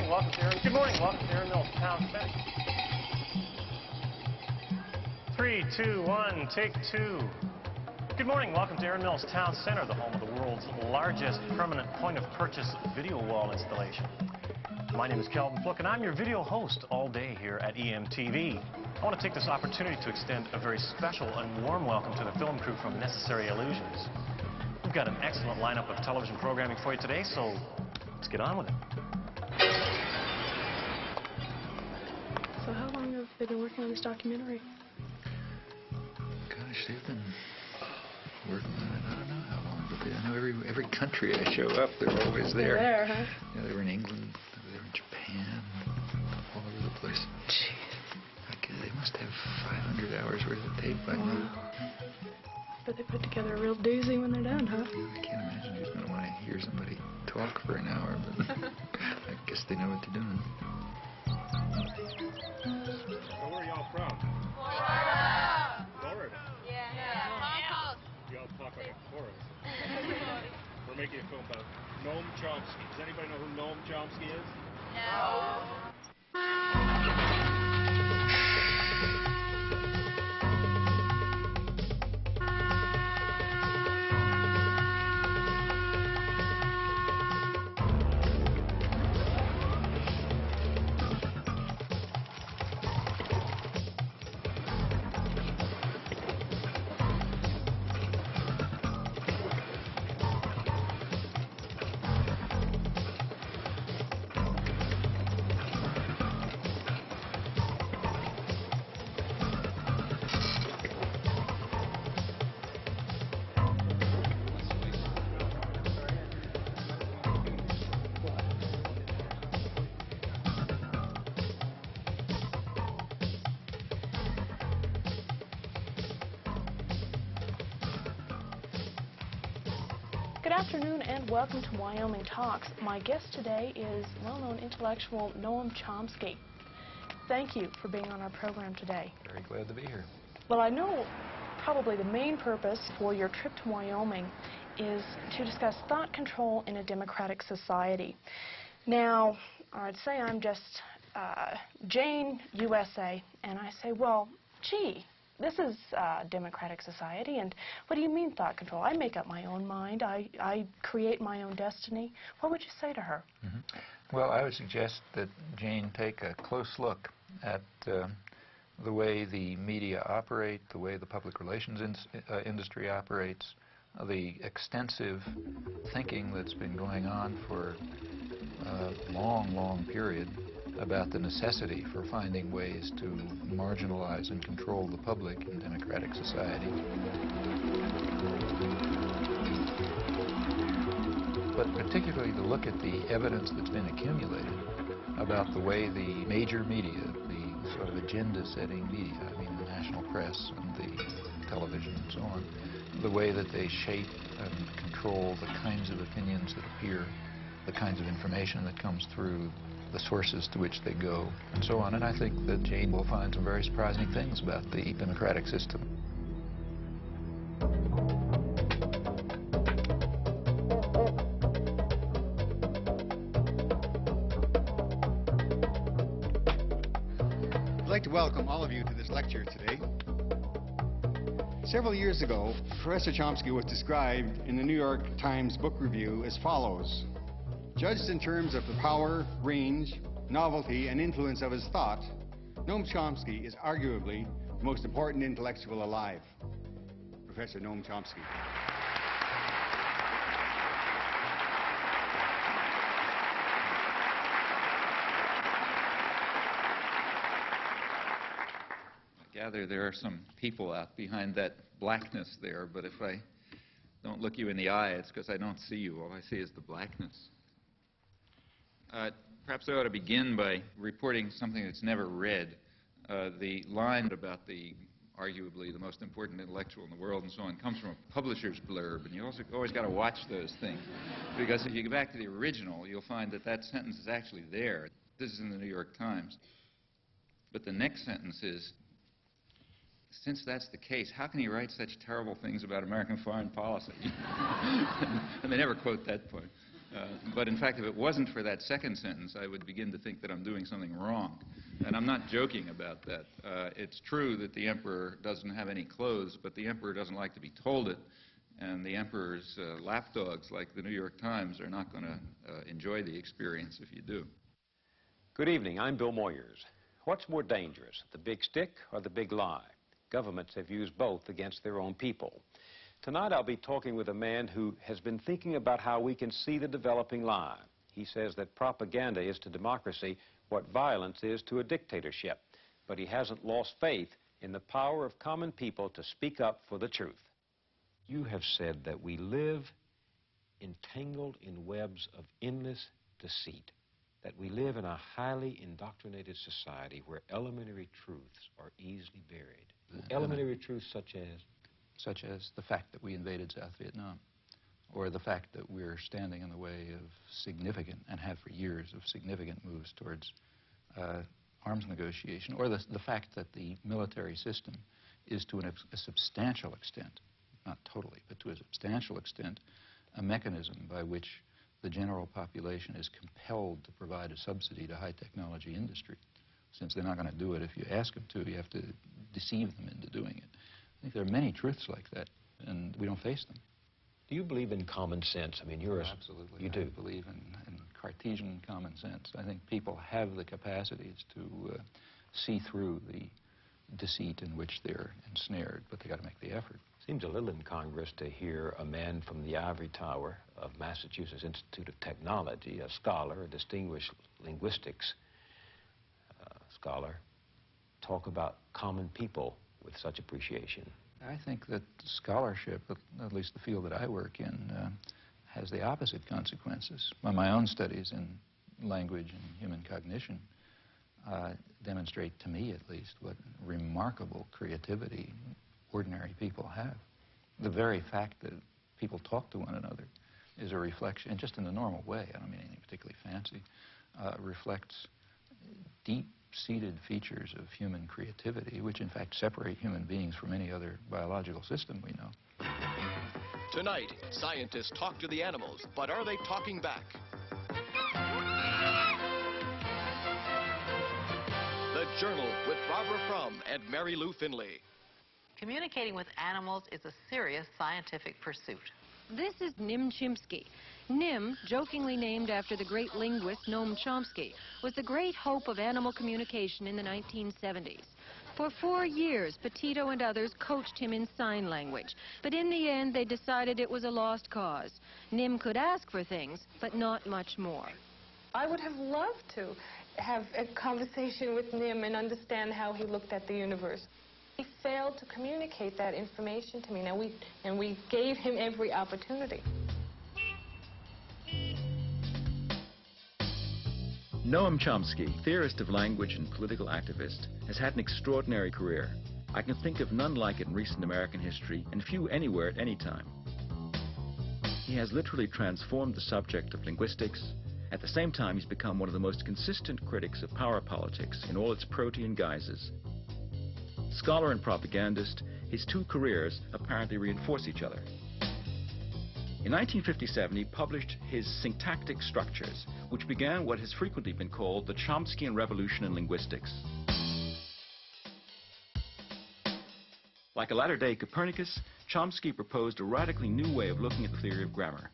morning, welcome to Aaron. Good morning, welcome to Aaron Mills Town Center. 3, 2, 1, take 2. Good morning, welcome to Aaron Mills Town Center, the home of the world's largest permanent point-of-purchase video wall installation. My name is Calvin Fluke, and I'm your video host all day here at EMTV. I want to take this opportunity to extend a very special and warm welcome to the film crew from Necessary Illusions. We've got an excellent lineup of television programming for you today, so let's get on with it. So how long have they been working on this documentary? Gosh, they've been working on it, I don't know how long, but I know every country I show up, they're always there. They're there, huh? Yeah, they were in England, they were in Japan, all over the place. Jeez. They must have 500 hours worth of tape by now. But they put together a real doozy when they're done, huh? Yeah, I can't imagine who's going to want to hear somebody talk for an hour, but I guess they know what they're doing. So where are y'all from? Florida. Florida? Yeah. Y'all talk like a chorus. We're making a film about Noam Chomsky. Does anybody know who Noam Chomsky is? No. Good afternoon and welcome to Wyoming Talks. My guest today is well-known intellectual Noam Chomsky. Thank you for being on our program today. Very glad to be here. Well, I know probably the main purpose for your trip to Wyoming is to discuss thought control in a democratic society. Now, I'd say I'm just Jane, USA, and I say, well, gee, this is a democratic society, and what do you mean thought control? I make up my own mind. I create my own destiny. What would you say to her? Well, I would suggest that Jane take a close look at the way the media operate, the way the public relations industry operates, the extensive thinking that's been going on for a long, long period about the necessity for finding ways to marginalize and control the public in democratic society. But particularly to look at the evidence that's been accumulated about the way the major media, the sort of agenda-setting media, I mean the national press and the television and so on, the way that they shape and control the kinds of opinions that appear, the kinds of information that comes through, the sources to which they go, and so on. And I think that Jane will find some very surprising things about the democratic system. I'd like to welcome all of you to this lecture today. Several years ago, Professor Chomsky was described in the New York Times Book Review as follows: judged in terms of the power, range, novelty, and influence of his thought, Noam Chomsky is arguably the most important intellectual alive. Professor Noam Chomsky. I gather there are some people out behind that blackness there, but if I don't look you in the eye, it's because I don't see you. All I see is the blackness. Perhaps I ought to begin by reporting something that's never read. The line about the arguably the most important intellectual in the world and so on comes from a publisher's blurb, and you also always got to watch those things, because if you go back to the original, you'll find that that sentence is actually there. This is in the New York Times. But the next sentence is, since that's the case, how can he write such terrible things about American foreign policy? And they never quote that point. But in fact, if it wasn't for that second sentence, I would begin to think that I'm doing something wrong. And I'm not joking about that. It's true that the emperor doesn't have any clothes, but the emperor doesn't like to be told it. And the emperor's lapdogs, like the New York Times, are not going to enjoy the experience if you do. Good evening. I'm Bill Moyers. What's more dangerous, the big stick or the big lie? Governments have used both against their own people. Tonight I'll be talking with a man who has been thinking about how we can see the developing lie. He says that propaganda is to democracy what violence is to a dictatorship, but he hasn't lost faith in the power of common people to speak up for the truth. You have said that we live entangled in webs of endless deceit, that we live in a highly indoctrinated society where elementary truths are easily buried. Elementary truths such as? Such as the fact that we invaded South Vietnam, or the fact that we're standing in the way of significant, and have for years, of significant moves towards arms negotiation, or the fact that the military system is to a substantial extent, not totally, but to a substantial extent, a mechanism by which the general population is compelled to provide a subsidy to high technology industry. Since they're not going to do it if you ask them to, you have to deceive them into doing it. I think there are many truths like that, and we don't face them. Do you believe in common sense? I mean, you're Absolutely. You do? I believe in Cartesian common sense. I think people have the capacities to see through the deceit in which they're ensnared, but they got to make the effort. Seems a little incongruous to hear a man from the ivory tower of Massachusetts Institute of Technology, a scholar, a distinguished linguistics scholar, talk about common people with such appreciation. I think that scholarship, at least the field that I work in, has the opposite consequences. Well, my own studies in language and human cognition demonstrate, to me at least, what remarkable creativity ordinary people have. The very fact that people talk to one another is a reflection, and just in the normal way, I don't mean anything particularly fancy, reflects deep-seated features of human creativity, which in fact separate human beings from any other biological system we know. Tonight, scientists talk to the animals, but are they talking back? The Journal with Barbara Frum and Mary Lou Finley. Communicating with animals is a serious scientific pursuit. This is Noam Chomsky. Nim, jokingly named after the great linguist Noam Chomsky, was the great hope of animal communication in the 1970s. For 4 years, Petito and others coached him in sign language, but in the end they decided it was a lost cause. Nim could ask for things, but not much more. I would have loved to have a conversation with Nim and understand how he looked at the universe. He failed to communicate that information to me. And we gave him every opportunity. Noam Chomsky, theorist of language and political activist, has had an extraordinary career. I can think of none like it in recent American history, and few anywhere at any time. He has literally transformed the subject of linguistics. At the same time, he's become one of the most consistent critics of power politics in all its protean guises. Scholar and propagandist, his two careers apparently reinforce each other. In 1957, he published his Syntactic Structures, which began what has frequently been called the Chomskyan Revolution in linguistics. Like a latter-day Copernicus, Chomsky proposed a radically new way of looking at the theory of grammar.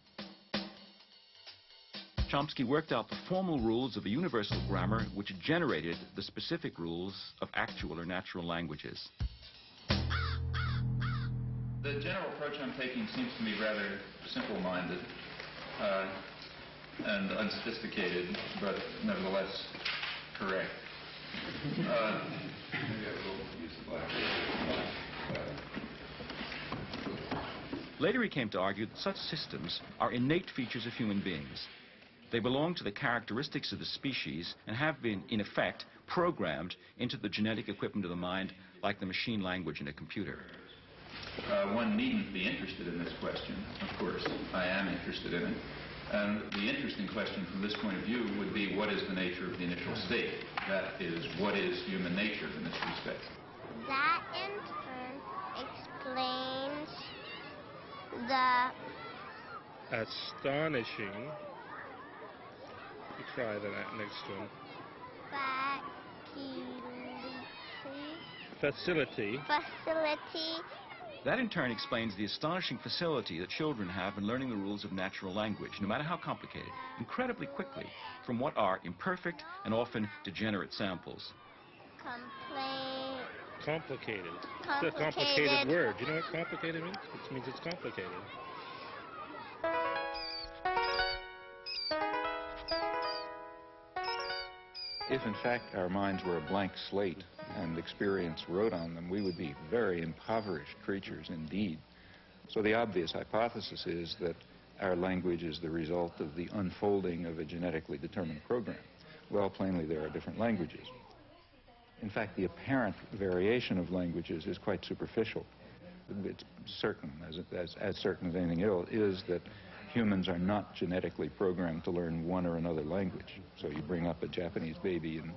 Chomsky worked out the formal rules of a universal grammar which generated the specific rules of actual or natural languages. The general approach I'm taking seems to me rather simple-minded and unsophisticated, but nevertheless correct. Maybe I will use the blackboard. Later he came to argue that such systems are innate features of human beings. They belong to the characteristics of the species and have been, in effect, programmed into the genetic equipment of the mind like the machine language in a computer. One needn't be interested in this question. Of course, I am interested in it. And the interesting question from this point of view would be, what is the nature of the initial state? That is, what is human nature in this respect? That, in turn, explains the astonishing You try the next one. Facility. Facility. That in turn explains the astonishing facility that children have in learning the rules of natural language, no matter how complicated, incredibly quickly, from what are imperfect and often degenerate samples. Complicated. It's a complicated word. You know what complicated means? It means it's complicated. If in fact our minds were a blank slate and experience wrote on them, we would be very impoverished creatures indeed. So the obvious hypothesis is that our language is the result of the unfolding of a genetically determined program. Well, plainly there are different languages. In fact, the apparent variation of languages is quite superficial. It's certain, as certain as anything else, is that humans are not genetically programmed to learn one or another language. So you bring up a Japanese baby in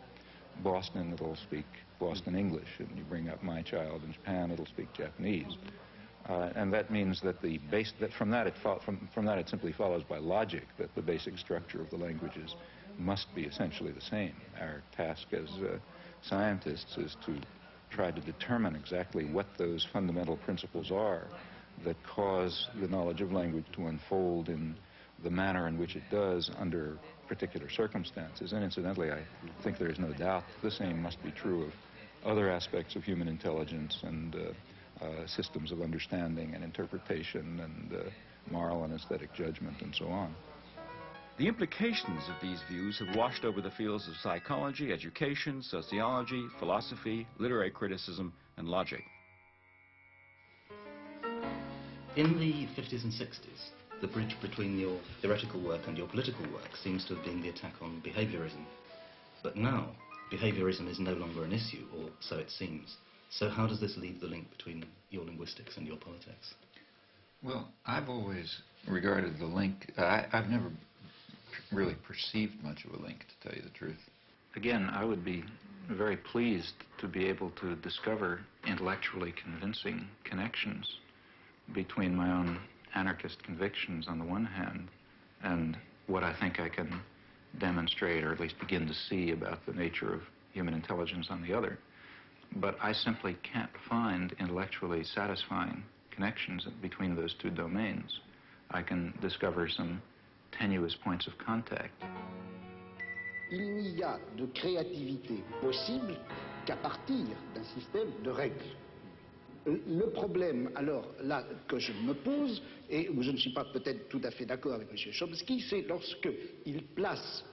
Boston, it'll speak Boston English, and you bring up my child in Japan, it'll speak Japanese. And that means that from that it simply follows by logic that the basic structure of the languages must be essentially the same. Our task as scientists is to try to determine exactly what those fundamental principles are that cause the knowledge of language to unfold in the manner in which it does under particular circumstances. And incidentally, I think there is no doubt the same must be true of other aspects of human intelligence and systems of understanding and interpretation and moral and aesthetic judgment and so on. The implications of these views have washed over the fields of psychology, education, sociology, philosophy, literary criticism, and logic. In the 50s and 60s, the bridge between your theoretical work and your political work seems to have been the attack on behaviorism. But now, behaviorism is no longer an issue, or so it seems. So how does this leave the link between your linguistics and your politics? Well, I've always regarded the link, I've never really perceived much of a link, to tell you the truth. Again, I would be very pleased to be able to discover intellectually convincing connections between my own anarchist convictions on the one hand and what I think I can demonstrate or at least begin to see about the nature of human intelligence on the other. But I simply can't find intellectually satisfying connections between those two domains. I can discover some tenuous points of contact. Il n'y a de créativité possible qu'à partir d'un système de règles. Le problème, alors, là, que je me pose, et où je ne suis pas peut-être tout à fait d'accord avec M. Chomsky, c'est lorsqu'il place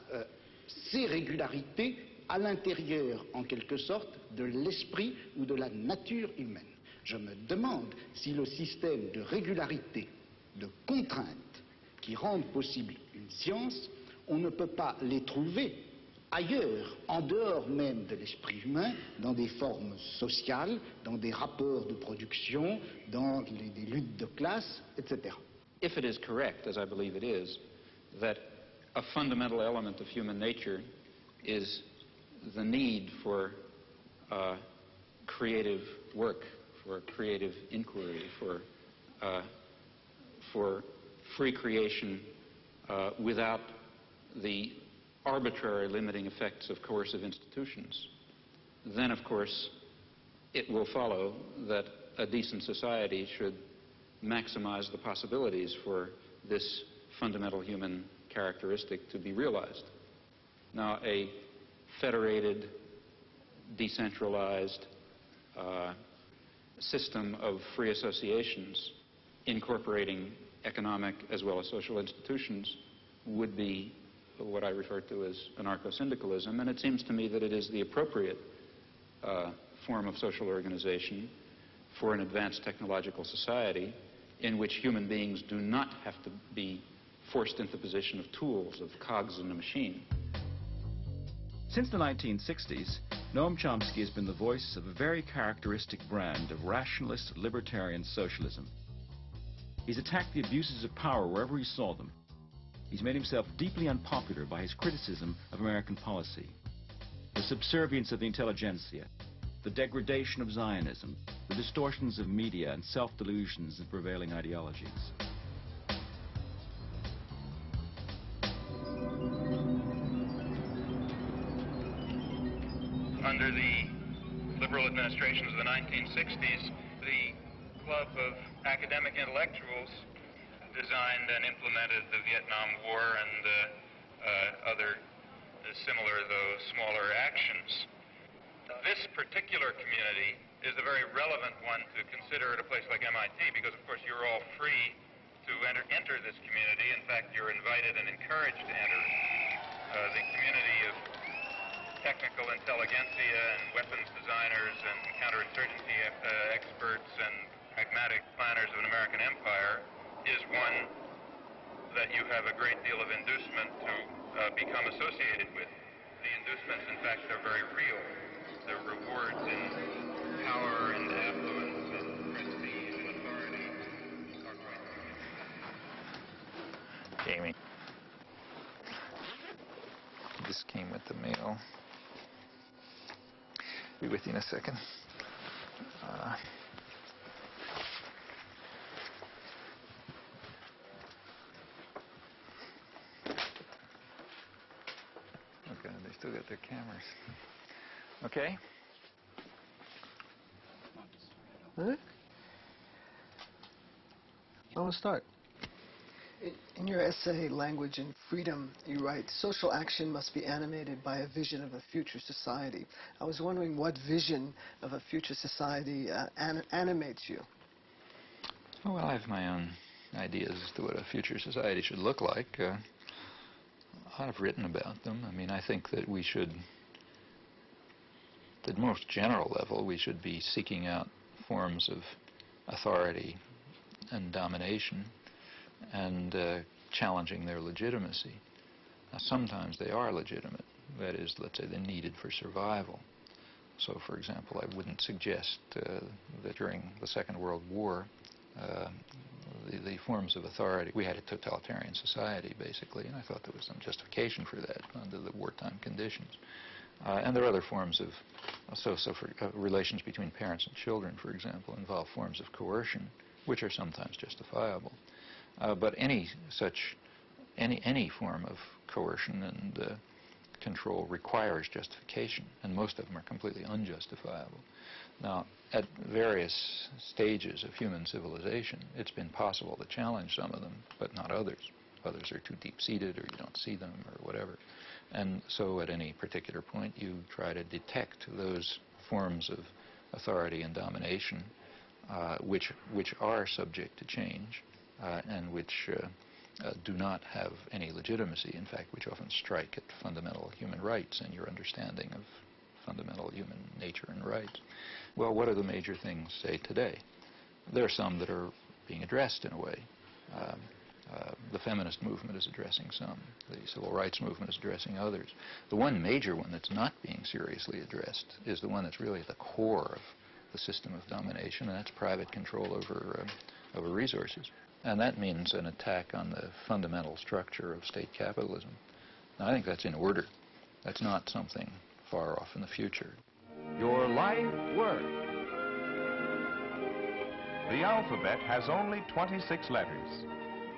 ces régularités à l'intérieur, en quelque sorte, de l'esprit ou de la nature humaine. Je me demande si le système de régularité, de contraintes, qui rendent possible une science, on ne peut pas les trouver ailleurs, en dehors même de l'esprit humain, dans des formes sociales, dans des rapports de production, dans des luttes de classe, etc. If it is correct, as I believe it is, that a fundamental element of human nature is the need for creative work, for creative inquiry, for free creation without the arbitrary limiting effects of coercive institutions, then of course it will follow that a decent society should maximize the possibilities for this fundamental human characteristic to be realized. Now, a federated, decentralized system of free associations incorporating economic as well as social institutions would be what I refer to as anarcho-syndicalism, and it seems to me that it is the appropriate form of social organization for an advanced technological society in which human beings do not have to be forced into the position of tools, of cogs in a machine. Since the 1960s, Noam Chomsky has been the voice of a very characteristic brand of rationalist libertarian socialism. He's attacked the abuses of power wherever he saw them. He's made himself deeply unpopular by his criticism of American policy, the subservience of the intelligentsia, the degradation of Zionism, the distortions of media and self-delusions of prevailing ideologies. under the liberal administrations of the 1960s, the club of academic intellectuals designed and implemented the Vietnam War and other similar, though smaller, actions. This particular community is a very relevant one to consider at a place like MIT because, of course, you're all free to enter this community. In fact, you're invited and encouraged to enter the community of technical intelligentsia and weapons designers and counterinsurgency experts and pragmatic planners of an American empire is one that you have a great deal of inducement to become associated with. The inducements, in fact, are very real. The rewards in power and affluence and prestige and authority are quite Jamie. This came with the mail. Be with you in a second. Okay, they still got their cameras. Okay. Huh? I want to start. In your essay, Language and Freedom, you write, social action must be animated by a vision of a future society. I was wondering what vision of a future society animates you. Oh, well, I have my own ideas as to what a future society should look like. I've written about them. I mean, I think that we should, at the most general level, we should be seeking out forms of authority and domination and challenging their legitimacy. Now, sometimes they are legitimate. That is, let's say, they're needed for survival. So, for example, I wouldn't suggest that during the Second World War, the forms of authority, we had a totalitarian society, basically, and I thought there was some justification for that under the wartime conditions. And there are other forms of, relations between parents and children, for example, involve forms of coercion, which are sometimes justifiable. But any form of coercion and control requires justification, and most of them are completely unjustifiable. Now, at various stages of human civilization, it's been possible to challenge some of them, but not others. Others are too deep-seated, or you don't see them, or whatever. And so at any particular point, you try to detect those forms of authority and domination which are subject to change and which do not have any legitimacy, in fact, which often strike at fundamental human rights and your understanding of fundamental human nature and rights. Well, what are the major things, say, today? There are some that are being addressed in a way. The feminist movement is addressing some. The civil rights movement is addressing others. The one major one that's not being seriously addressed is the one that's really at the core of the system of domination, and that's private control over resources. And that means an attack on the fundamental structure of state capitalism. Now, I think that's in order. That's not something far off in the future. Your life work. The alphabet has only 26 letters.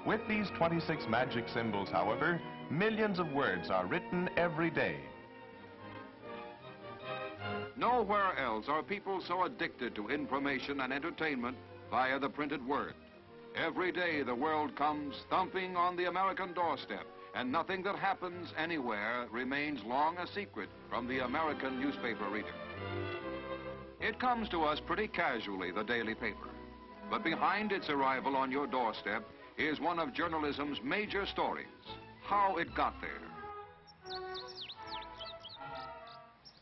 With these 26 magic symbols, however, millions of words are written every day. Nowhere else are people so addicted to information and entertainment via the printed word. Every day the world comes thumping on the American doorstep, and nothing that happens anywhere remains long a secret from the American newspaper reader. It comes to us pretty casually, the daily paper. But behind its arrival on your doorstep is one of journalism's major stories, how it got there.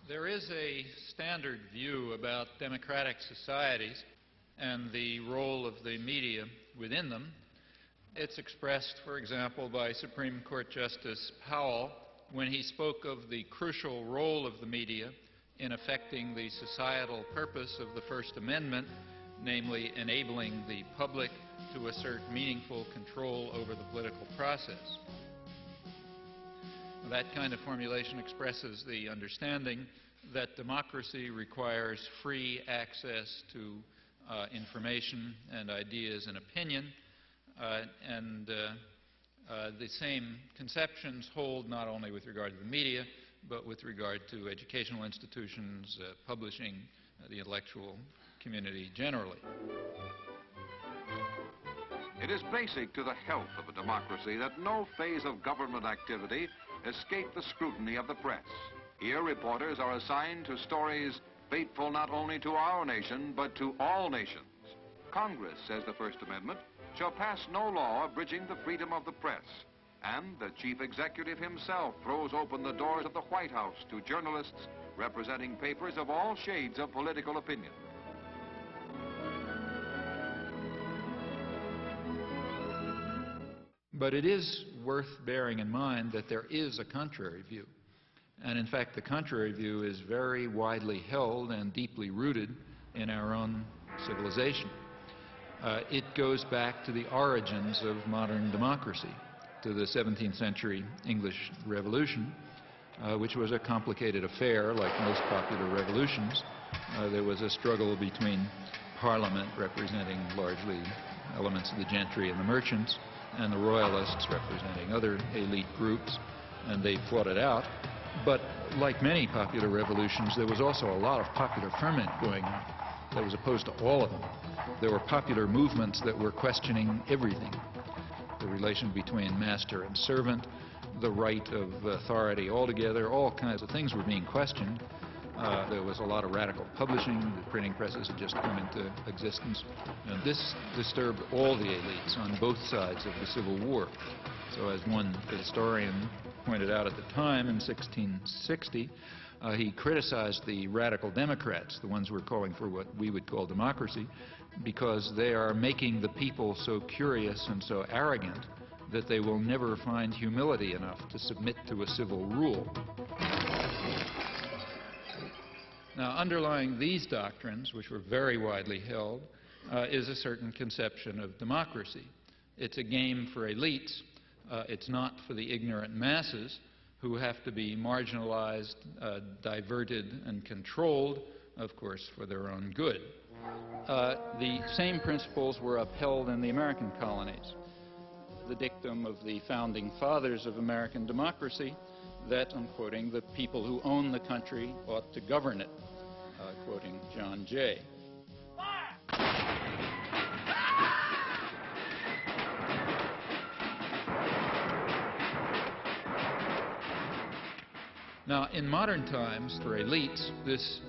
There is a standard view about democratic societies and the role of the media within them. It's expressed, for example, by Supreme Court Justice Powell when he spoke of the crucial role of the media in affecting the societal purpose of the First Amendment, namely enabling the public to assert meaningful control over the political process. That kind of formulation expresses the understanding that democracy requires free access to information and ideas and opinion, and the same conceptions hold not only with regard to the media, but with regard to educational institutions, publishing, the intellectual community generally. It is basic to the health of a democracy that no phase of government activity escape the scrutiny of the press. Here, reporters are assigned to stories fateful not only to our nation, but to all nations. Congress, says the First Amendment, shall pass no law abridging the freedom of the press. And the chief executive himself throws open the doors of the White House to journalists representing papers of all shades of political opinion. But it is worth bearing in mind that there is a contrary view. And in fact, the contrary view is very widely held and deeply rooted in our own civilization. It goes back to the origins of modern democracy, to the 17th century English Revolution, which was a complicated affair like most popular revolutions. There was a struggle between Parliament, representing largely elements of the gentry and the merchants, and the royalists, representing other elite groups, and they fought it out. But like many popular revolutions, there was also a lot of popular ferment going on that was opposed to all of them. There were popular movements that were questioning everything: the relation between master and servant, the right of authority altogether. All kinds of things were being questioned. There was a lot of radical publishing. The printing presses had just come into existence. And this disturbed all the elites on both sides of the Civil War. So as one historian pointed out at the time, in 1660, he criticized the radical Democrats, the ones who were calling for what we would call democracy, because they are making the people so curious and so arrogant that they will never find humility enough to submit to a civil rule. Now, underlying these doctrines, which were very widely held, is a certain conception of democracy. It's a game for elites. It's not for the ignorant masses who have to be marginalized, diverted, and controlled, of course, for their own good. The same principles were upheld in the American colonies. The dictum of the founding fathers of American democracy that, I'm quoting, the people who own the country ought to govern it, quoting John Jay. Now, in modern times, for elites, this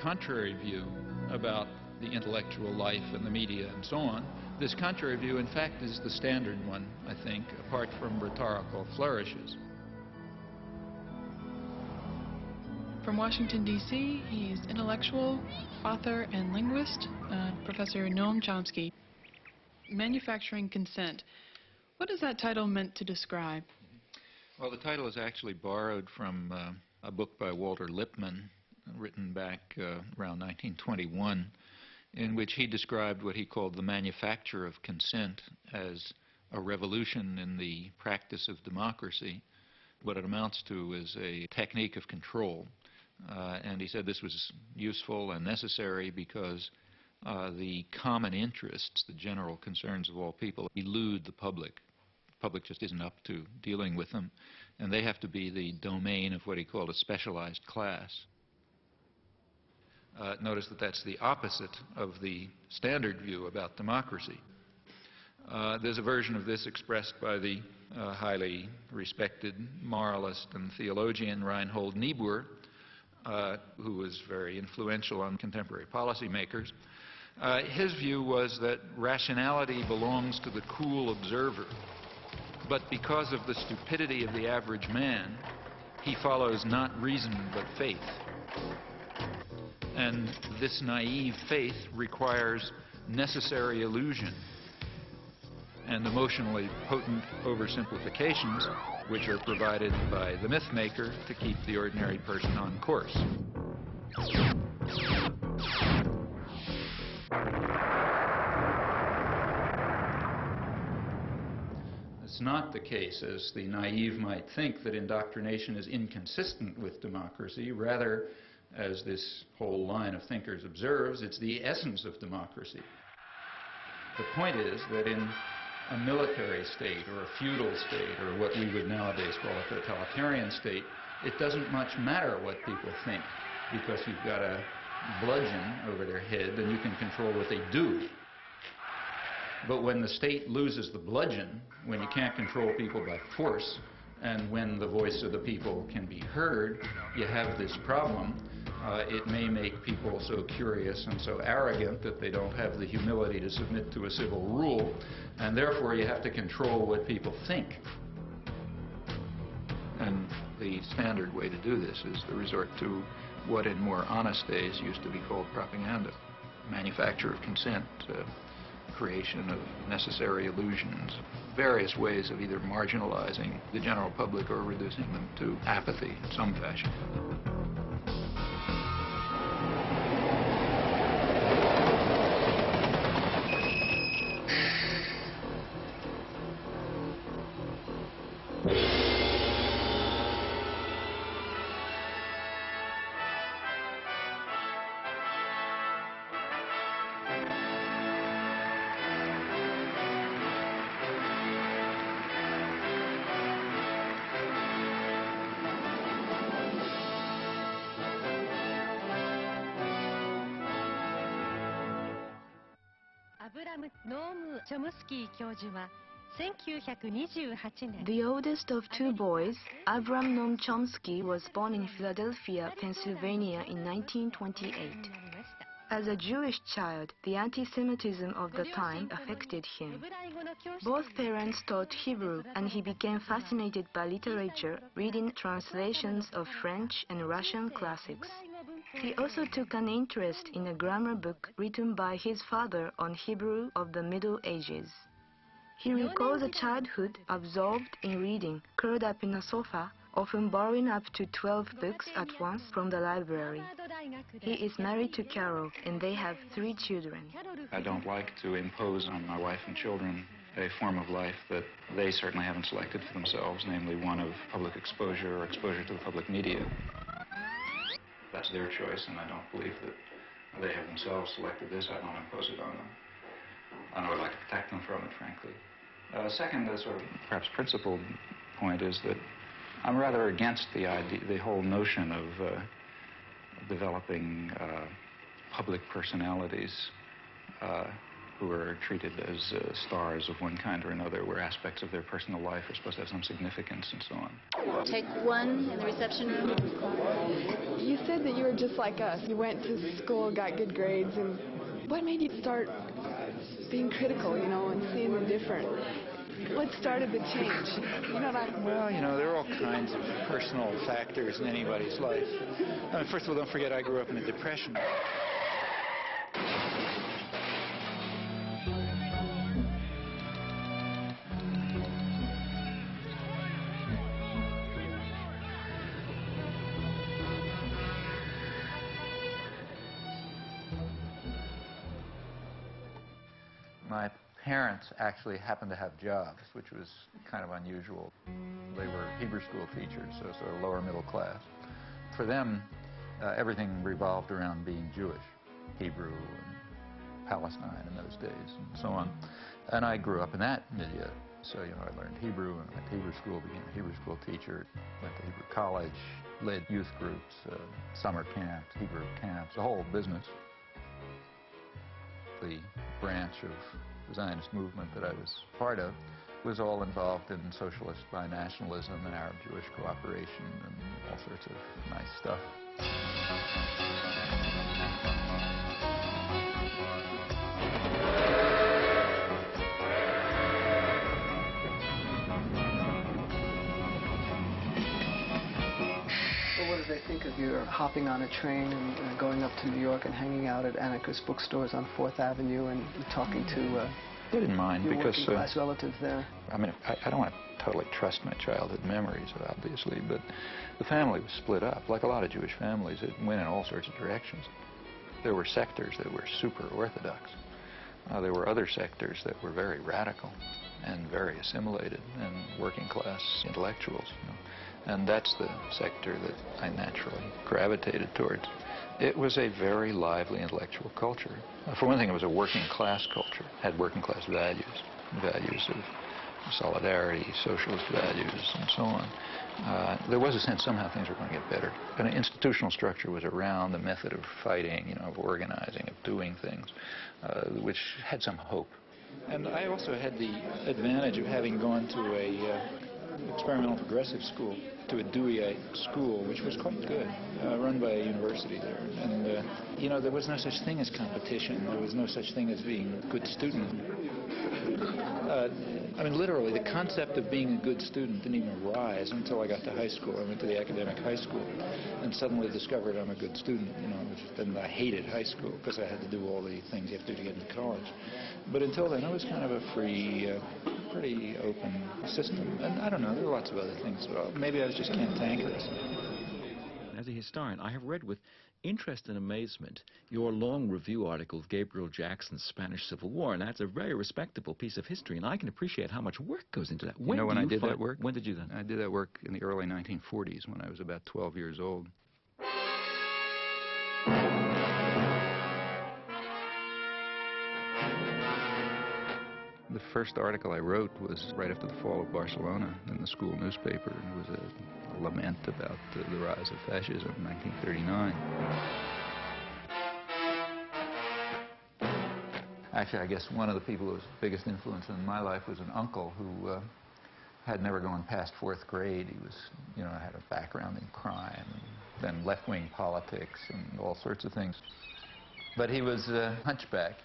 contrary view about the intellectual life and the media and so on, this contrary view, in fact, is the standard one, I think, apart from rhetorical flourishes. From Washington, D.C., he's intellectual, author, and linguist, Professor Noam Chomsky. Manufacturing Consent. What is that title meant to describe? Well, the title is actually borrowed from a book by Walter Lippmann, written back around 1921, in which he described what he called the manufacture of consent as a revolution in the practice of democracy. What it amounts to is a technique of control. And he said this was useful and necessary because the common interests, the general concerns of all people, elude the public. The public just isn't up to dealing with them, and they have to be the domain of what he called a specialized class. Notice that that's the opposite of the standard view about democracy. There's a version of this expressed by the highly respected moralist and theologian Reinhold Niebuhr, who was very influential on contemporary policymakers. His view was that rationality belongs to the cool observer, but because of the stupidity of the average man, he follows not reason but faith. And this naive faith requires necessary illusion and emotionally potent oversimplifications, which are provided by the myth maker to keep the ordinary person on course. It's not the case, as the naive might think, that indoctrination is inconsistent with democracy. Rather, as this whole line of thinkers observes, it's the essence of democracy. The point is that in a military state or a feudal state or what we would nowadays call a totalitarian state, it doesn't much matter what people think, because you've got a bludgeon over their head and you can control what they do. But when the state loses the bludgeon, when you can't control people by force, and when the voice of the people can be heard, you have this problem. It may make people so curious and so arrogant that they don't have the humility to submit to a civil rule, and therefore you have to control what people think. And the standard way to do this is to resort to what in more honest days used to be called propaganda. Manufacture of consent, creation of necessary illusions, various ways of either marginalizing the general public or reducing them to apathy in some fashion. The oldest of two boys, Herman and Noam Chomsky, was born in Philadelphia, Pennsylvania in 1928. As a Jewish child, the anti-Semitism of the time affected him. Both parents taught Hebrew, and he became fascinated by literature, reading translations of French and Russian classics. He also took an interest in a grammar book written by his father on Hebrew of the Middle Ages. He recalls a childhood absorbed in reading, curled up in a sofa, often borrowing up to 12 books at once from the library. He is married to Carol, and they have 3 children. I don't like to impose on my wife and children a form of life that they certainly haven't selected for themselves, namely one of public exposure or exposure to the public media. That's their choice, and I don't believe that they have themselves selected this. I don't impose it on them. I would like to protect them from it, frankly. Second, the sort of perhaps principled point is that I'm rather against the whole notion of developing public personalities who are treated as stars of one kind or another, where aspects of their personal life are supposed to have some significance and so on. Take 1 in the reception room. You said that you were just like us. You went to school, got good grades, and what made you start being critical, you know, and seeing the different? What started the change? You know what I... Well, you know, there are all kinds of personal factors in anybody's life. First of all, don't forget I grew up in a depression. My parents actually happened to have jobs, which was kind of unusual. They were Hebrew school teachers, so sort of lower middle class. For them, everything revolved around being Jewish, Hebrew and Palestine in those days and so on. And I grew up in that milieu. So, you know, I learned Hebrew and went to Hebrew school, became a Hebrew school teacher, went to Hebrew college, led youth groups, summer camps, Hebrew camps, the whole business. The branch of the Zionist movement that I was part of was all involved in socialist binationalism and Arab-Jewish cooperation and all sorts of nice stuff. What do they think of your hopping on a train and going up to New York and hanging out at anarchist bookstores on 4th Avenue and talking to I didn't mind your because working class relatives there? I mean, I don't want to totally trust my childhood memories, obviously, but the family was split up. Like a lot of Jewish families, it went in all sorts of directions. There were sectors that were super orthodox. There were other sectors that were very radical and very assimilated and working class intellectuals, you know. And that's the sector that I naturally gravitated towards. It was a very lively intellectual culture. For one thing, it was a working class culture, had working class values, values of solidarity, socialist values, and so on. There was a sense somehow things were going to get better. An institutional structure was around, the method of fighting, you know, of organizing, of doing things, which had some hope. And I also had the advantage of having gone to a experimental progressive school, to a Dewey school, which was quite good, run by a university there. And, you know, there was no such thing as competition. There was no such thing as being a good student. I mean, literally, the concept of being a good student didn't even arise until I got to high school. I went to the academic high school and suddenly discovered I'm a good student, you know, and I hated high school because I had to do all the things you have to do to get into college. But until then, it was kind of a free, pretty open system. And I don't know, there are lots of other things. Well, maybe I was just cantankerous. As a historian, I have read with interest and amazement your long review article of Gabriel Jackson's Spanish Civil War, and that's a very respectable piece of history, and I can appreciate how much work goes into that. You know when I did that work? When did you do that? I did that work in the early 1940s when I was about 12 years old. The first article I wrote was right after the fall of Barcelona in the school newspaper. It was a lament about the rise of fascism in 1939. Actually, I guess one of the people who was the biggest influence in my life was an uncle who had never gone past 4th grade. He was, you know, had a background in crime, and then left-wing politics and all sorts of things. But he was a hunchback.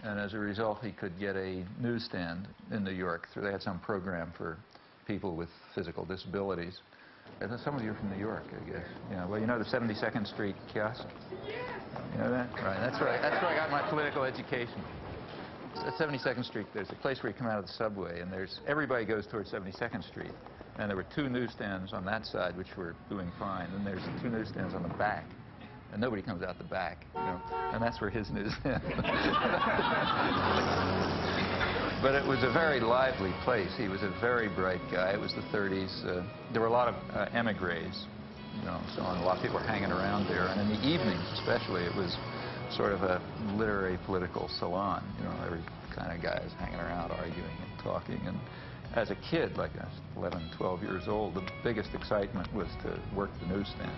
And as a result, he could get a newsstand in New York. They had some program for people with physical disabilities. And some of you are from New York, I guess. Yeah, well, you know the 72nd Street kiosk? You know that? Right, that's right. That's where I got my political education. At 72nd Street, there's a place where you come out of the subway, and everybody goes towards 72nd Street. And there were 2 newsstands on that side, which were doing fine. And there's 2 newsstands on the back. And nobody comes out the back, you know, and that's where his newsstand. But it was a very lively place. He was a very bright guy. It was the 30s. There were a lot of emigres, you know, so on. A lot of people were hanging around there. And in the evenings, especially, it was sort of a literary political salon. You know, every kind of guys hanging around, arguing and talking. And as a kid, like I was 11, 12 years old, the biggest excitement was to work the newsstand.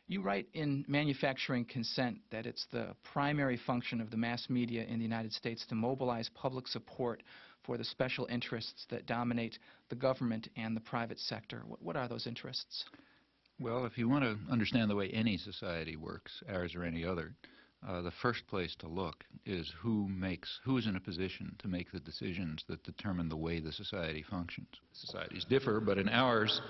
You write in Manufacturing Consent that it's the primary function of the mass media in the United States to mobilize public support for the special interests that dominate the government and the private sector. What are those interests? Well, if you want to understand the way any society works, ours or any other, the first place to look is who's in a position to make the decisions that determine the way the society functions. Societies differ, but in ours,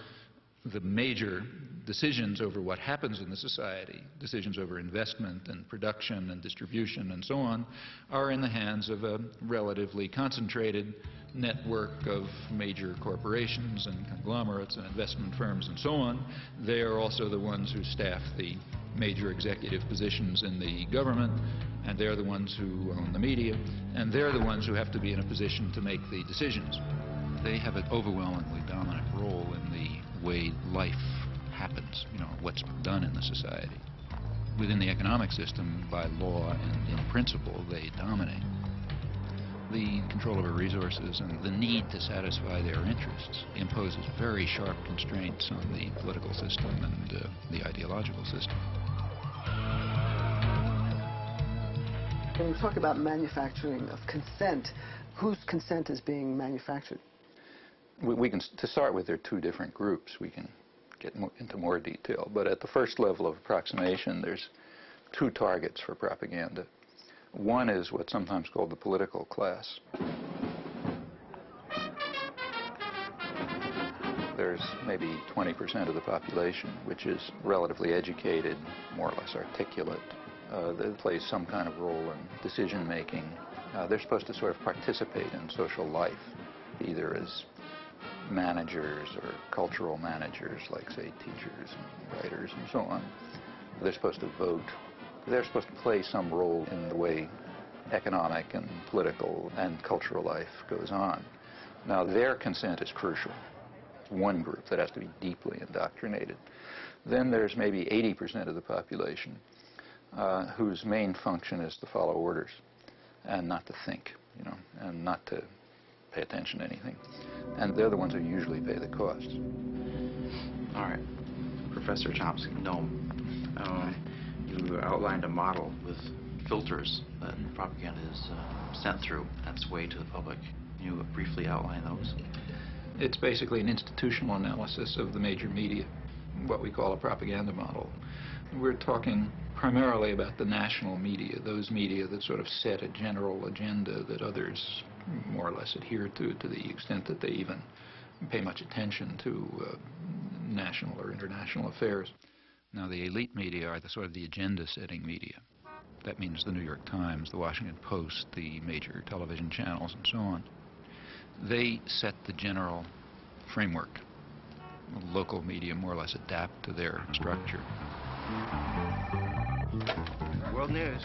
the major decisions over what happens in the society, decisions over investment and production and distribution and so on, are in the hands of a relatively concentrated network of major corporations and conglomerates and investment firms and so on. They are also the ones who staff the major executive positions in the government, and they're the ones who own the media, and they're the ones who have to be in a position to make the decisions. They have an overwhelmingly dominant role in the way life happens, you know, what's done in the society. Within the economic system, by law and in principle, they dominate. The control over resources and the need to satisfy their interests imposes very sharp constraints on the political system and the ideological system. When you talk about manufacturing of consent, whose consent is being manufactured? To start with, there are 2 different groups. We can get into more detail. But at the first level of approximation, there's 2 targets for propaganda. One is what's sometimes called the political class. There's maybe 20% of the population, which is relatively educated, more or less articulate. They play some kind of role in decision-making. They're supposed to sort of participate in social life, either as managers or cultural managers, like, say, teachers and writers and so on. They're supposed to vote. They're supposed to play some role in the way economic and political and cultural life goes on. Now, their consent is crucial. One group that has to be deeply indoctrinated. Then there's maybe 80% of the population whose main function is to follow orders. and not to think, you know, and not to pay attention to anything. And they're the ones who usually pay the costs. All right. Professor Chomsky, Noam, you outlined a model with filters that propaganda is sent through and its way to the public. Can you briefly outline those? It's basically an institutional analysis of the major media, what we call a propaganda model. We're talking primarily about the national media, those media that sort of set a general agenda that others more or less adhere to the extent that they even pay much attention to national or international affairs. Now, the elite media are the sort of the agenda-setting media. That means the New York Times, the Washington Post, the major television channels, and so on. They set the general framework. Local media more or less adapt to their structure. World News.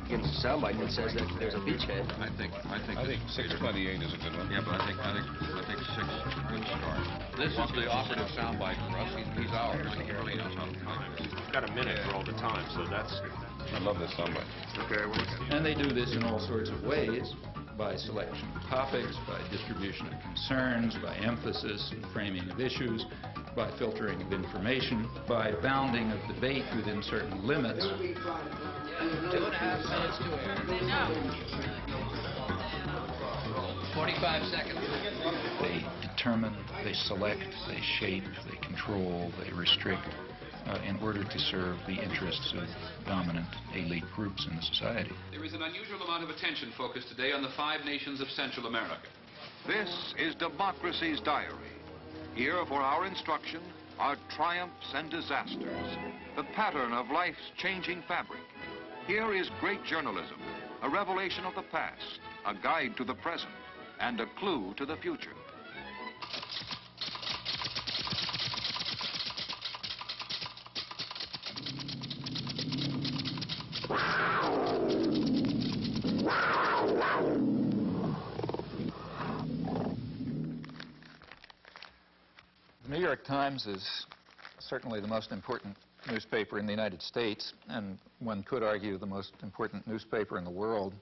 It's a soundbite that says that there's a beachhead. I think 628 is a good one. Yeah, but I think 6 is a good start. This is the operative soundbite for us. He's ours. He really knows how to time. We've got a minute for all the time, so that's... I love this soundbite. Okay, well, and they do this in all sorts of ways, by selection of topics, by distribution of concerns, by emphasis and framing of issues, by filtering of information, by bounding of debate within certain limits. 2.5 minutes to air. No. 45 seconds. They determine, they select, they shape, they control, they restrict in order to serve the interests of dominant elite groups in the society. There is an unusual amount of attention focused today on the 5 nations of Central America. This is Democracy's Diary. Here for our instruction are triumphs and disasters, the pattern of life's changing fabric. Here is great journalism, a revelation of the past, a guide to the present, and a clue to the future. The New York Times is certainly the most important newspaper in the United States, and one could argue the most important newspaper in the world.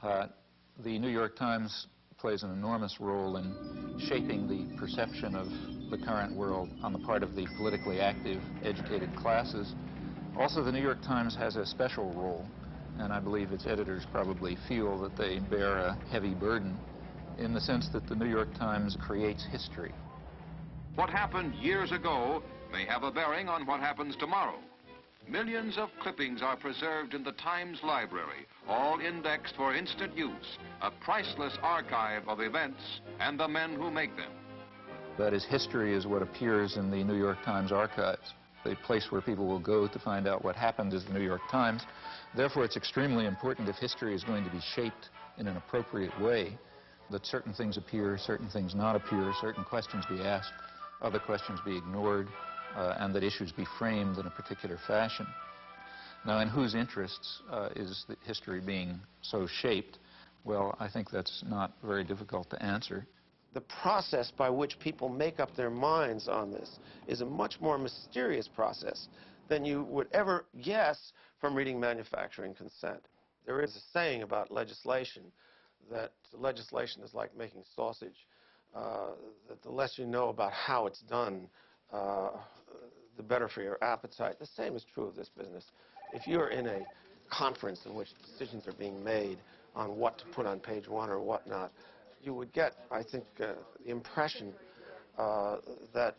The New York Times plays an enormous role in shaping the perception of the current world on the part of the politically active, educated classes. Also, the New York Times has a special role, and I believe its editors probably feel that they bear a heavy burden in the sense that the New York Times creates history. What happened years ago may have a bearing on what happens tomorrow. Millions of clippings are preserved in the Times library, all indexed for instant use, a priceless archive of events and the men who make them. That is, history is what appears in the New York Times archives, the place where people will go to find out what happened is the New York Times. Therefore, it's extremely important, if history is going to be shaped in an appropriate way, that certain things appear, certain things not appear, certain questions be asked, other questions be ignored, and that issues be framed in a particular fashion. Now, in whose interests is the history being so shaped? Well, I think that's not very difficult to answer. The process by which people make up their minds on this is a much more mysterious process than you would ever guess from reading Manufacturing Consent. There is a saying about legislation that legislation is like making sausage. That the less you know about how it's done, the better for your appetite. The same is true of this business. If you're in a conference in which decisions are being made on what to put on page 1 or whatnot, you would get, I think, the impression that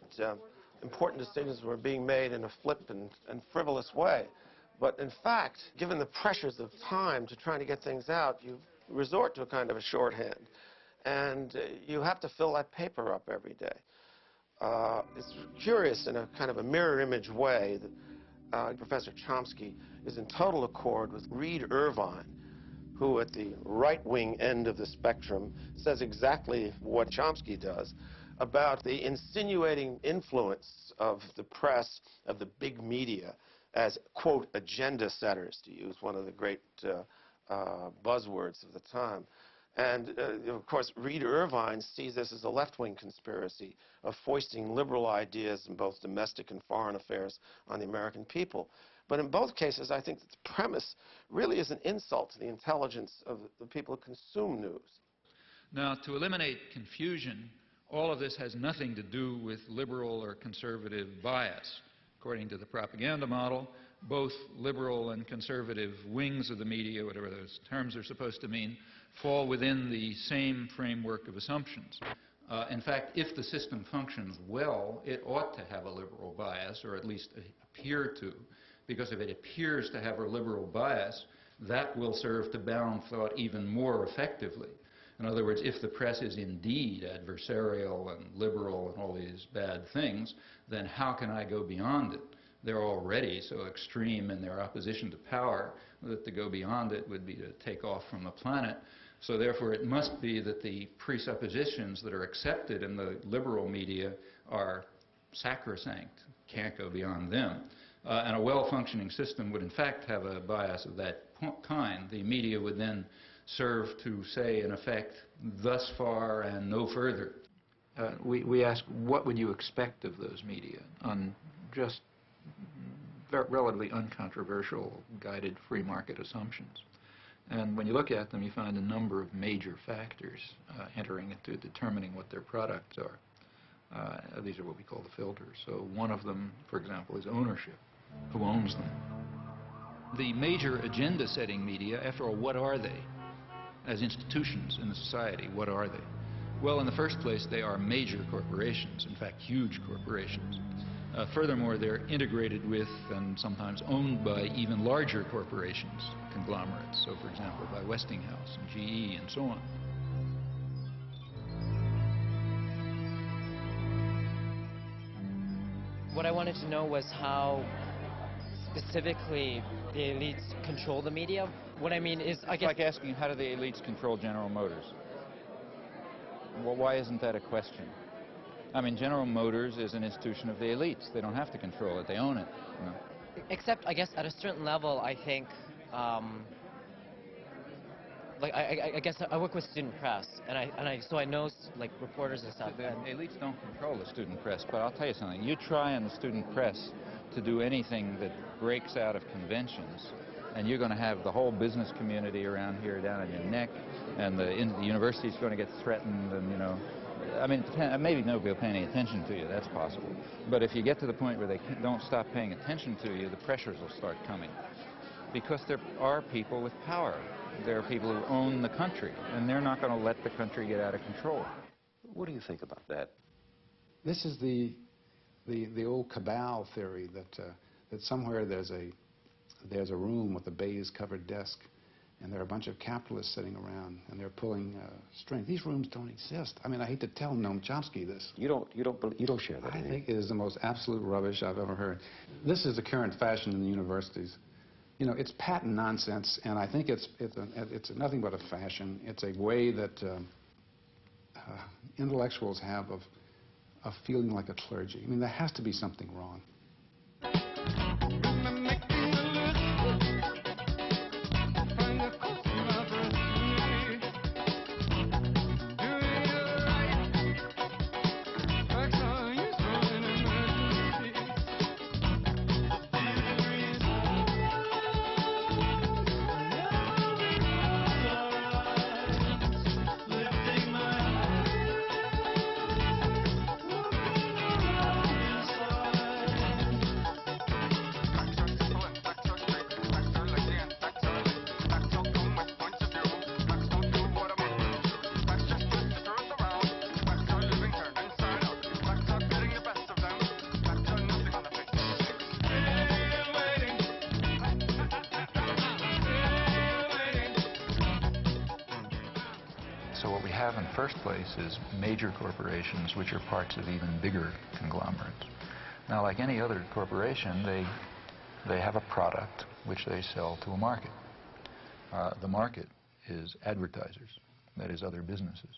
important decisions were being made in a flip and frivolous way. But in fact, given the pressures of time to trying to get things out, you resort to a kind of a shorthand. And you have to fill that paper up every day. It's curious in a kind of a mirror image way that Professor Chomsky is in total accord with Reed Irvine, who at the right-wing end of the spectrum says exactly what Chomsky does about the insinuating influence of the press, of the big media, as, quote, agenda setters, to use one of the great buzzwords of the time. And, of course, Reed Irvine sees this as a left-wing conspiracy of foisting liberal ideas in both domestic and foreign affairs on the American people. But in both cases, I think that the premise really is an insult to the intelligence of the people who consume news. Now, to eliminate confusion, all of this has nothing to do with liberal or conservative bias. According to the propaganda model, both liberal and conservative wings of the media, whatever those terms are supposed to mean, fall within the same framework of assumptions. In fact, if the system functions well, it ought to have a liberal bias, or at least appear to, because if it appears to have a liberal bias, that will serve to bound thought even more effectively. In other words, if the press is indeed adversarial and liberal and all these bad things, then how can I go beyond it? They're already so extreme in their opposition to power that to go beyond it would be to take off from the planet. So therefore, it must be that the presuppositions that are accepted in the liberal media are sacrosanct, can't go beyond them. And a well-functioning system would in fact have a bias of that kind. The media would then serve to say, in effect, thus far and no further. We ask, what would you expect of those media on just relatively uncontroversial, guided free market assumptions? And when you look at them, you find a number of major factors entering into determining what their products are. These are what we call the filters. So one of them, for example, is ownership. Who owns them? The major agenda-setting media, after all, what are they? As institutions in the society, what are they? Well, in the first place, they are major corporations, in fact, huge corporations. Furthermore, they're integrated with and sometimes owned by even larger corporations, conglomerates, so for example, by Westinghouse and GE and so on. What I wanted to know was how specifically the elites control the media. What I mean is, I guess... It's like asking, how do the elites control General Motors? Well, why isn't that a question? I mean, General Motors is an institution of the elites. They don't have to control it. They own it. You know? Except, I guess, at a certain level, I think, like, I guess I work with student press, so I know, like, reporters and stuff. The elites don't control the student press, but I'll tell you something. You try in the student press to do anything that breaks out of conventions, and you're going to have the whole business community around here down on your neck, and the university's going to get threatened, and, you know, I mean, maybe nobody will pay any attention to you. That's possible. But if you get to the point where they don't stop paying attention to you, the pressures will start coming. Because there are people with power. There are people who own the country, and they're not going to let the country get out of control. What do you think about that? This is the old cabal theory that somewhere there's a room with a baize-covered desk, and there are a bunch of capitalists sitting around, and they're pulling strings. These rooms don't exist. I mean, I hate to tell Noam Chomsky this. You don't share that. I think it is the most absolute rubbish I've ever heard. This is the current fashion in the universities. You know, it's patent nonsense, and I think it's nothing but a fashion. It's a way that intellectuals have of feeling like a clergy. I mean, there has to be something wrong. So what we have in the first place is major corporations which are parts of even bigger conglomerates. Now, like any other corporation, they have a product which they sell to a market. The market is advertisers, that is, other businesses.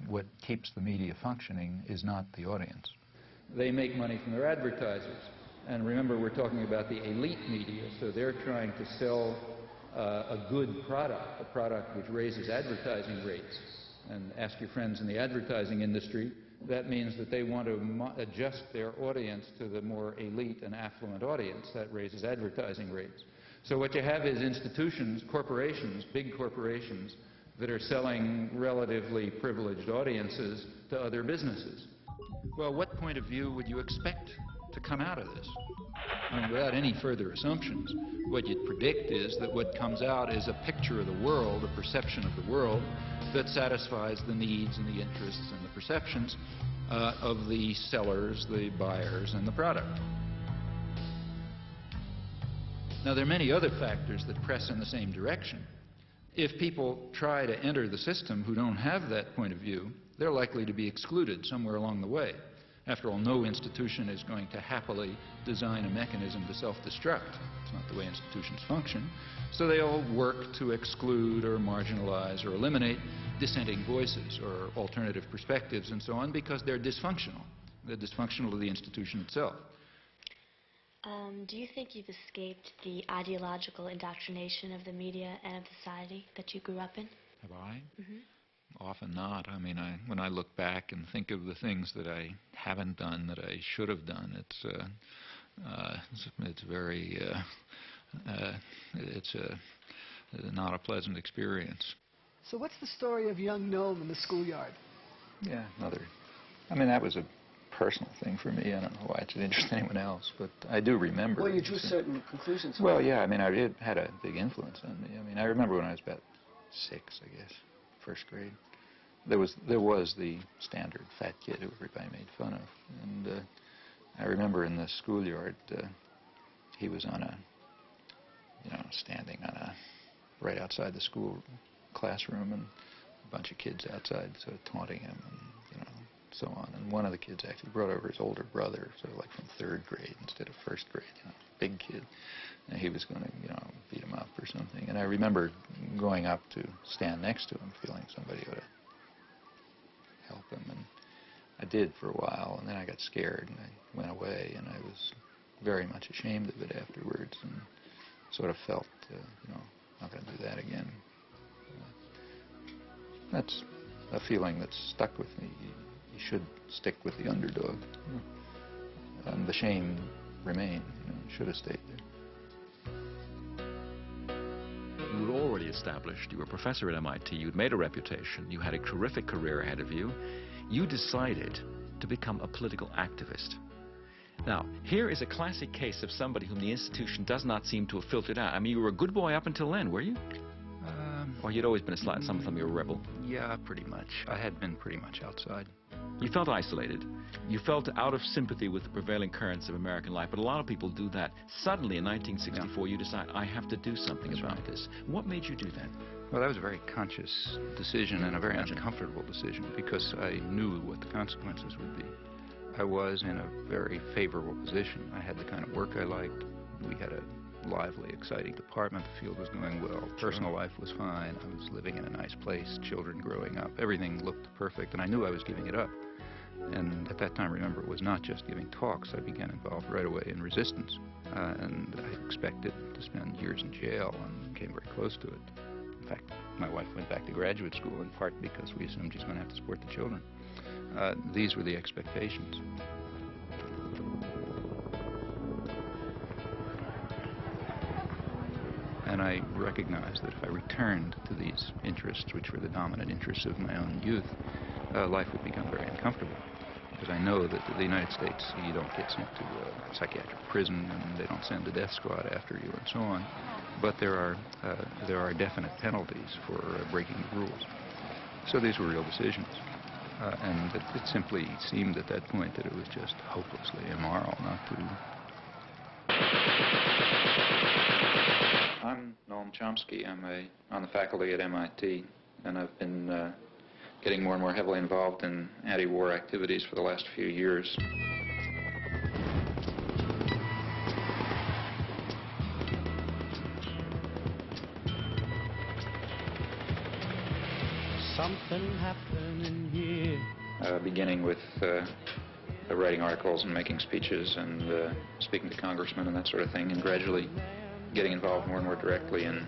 What keeps the media functioning is not the audience. They make money from their advertisers. And remember, we're talking about the elite media, so they're trying to sell a good product, a product which raises advertising rates. And ask your friends in the advertising industry, that means that they want to adjust their audience to the more elite and affluent audience. That raises advertising rates. So what you have is institutions, corporations, big corporations, that are selling relatively privileged audiences to other businesses. Well, what point of view would you expect to come out of this? I mean, without any further assumptions, what you'd predict is that what comes out is a picture of the world, a perception of the world, that satisfies the needs and the interests and the perceptions of the sellers, the buyers, and the product. Now, there are many other factors that press in the same direction. If people try to enter the system who don't have that point of view, they're likely to be excluded somewhere along the way. After all, no institution is going to happily design a mechanism to self-destruct. It's not the way institutions function. So they all work to exclude or marginalize or eliminate dissenting voices or alternative perspectives and so on because they're dysfunctional. They're dysfunctional to the institution itself. Do you think you've escaped the ideological indoctrination of the media and of society that you grew up in? Have I? Often not. I mean, when I look back and think of the things that I haven't done that I should have done, it's very, it's not a pleasant experience. So what's the story of young Noam in the schoolyard? Yeah, I mean, that was a personal thing for me. I don't know why it should interest anyone else, but I do remember. Well, you drew certain conclusions. Well, yeah, I mean, it had a big influence on me. I mean, I remember when I was about 6, I guess, first grade. There was the standard fat kid who everybody made fun of, and I remember in the schoolyard, he was on standing on right outside the school classroom, and a bunch of kids outside sort of taunting him, and so on. And one of the kids actually brought over his older brother, sort of like from 3rd grade instead of 1st grade, big kid. And he was going to, beat him up or something. And I remember going up to stand next to him, feeling somebody ought to help him. And I did for a while, and then I got scared, and I went away, and I was very much ashamed of it afterwards, and sort of felt, I'm not going to do that again. That's a feeling that's stuck with me. You should stick with the underdog. And the shame remained. You should have stayed there. You were already established. You were a professor at MIT. You'd made a reputation. You had a terrific career ahead of you. You decided to become a political activist. Now, here is a classic case of somebody whom the institution does not seem to have filtered out. I mean, you were a good boy up until then, were you? Or you'd always been a slight, some of them you were a rebel? Yeah, pretty much. I had been pretty much outside. You felt isolated. You felt out of sympathy with the prevailing currents of American life, but a lot of people do that. Suddenly, in 1964, you decide, I have to do something about this. What made you do that? Well, that was a very conscious decision and a very uncomfortable decision because I knew what the consequences would be. I was in a very favorable position. I had the kind of work I liked. We had a lively, exciting department. The field was going well. Personal life was fine. I was living in a nice place, children growing up. Everything looked perfect, and I knew I was giving it up. And at that time, remember, it was not just giving talks. I began involved right away in resistance. And I expected to spend years in jail and came very close to it. In fact, my wife went back to graduate school in part because we assumed she's going to have to support the children. These were the expectations. And I recognized that if I returned to these interests, which were the dominant interests of my own youth, life would become very uncomfortable. Because I know that in the United States, you don't get sent to a psychiatric prison, and they don't send a death squad after you, and so on. But there are definite penalties for breaking the rules. So these were real decisions. And it simply seemed at that point that it was just hopelessly immoral not to. I'm Noam Chomsky. I'm on the faculty at MIT, and I've been getting more and more heavily involved in anti-war activities for the last few years. Something happening here. Beginning with writing articles and making speeches and speaking to congressmen and that sort of thing, and gradually getting involved more and more directly in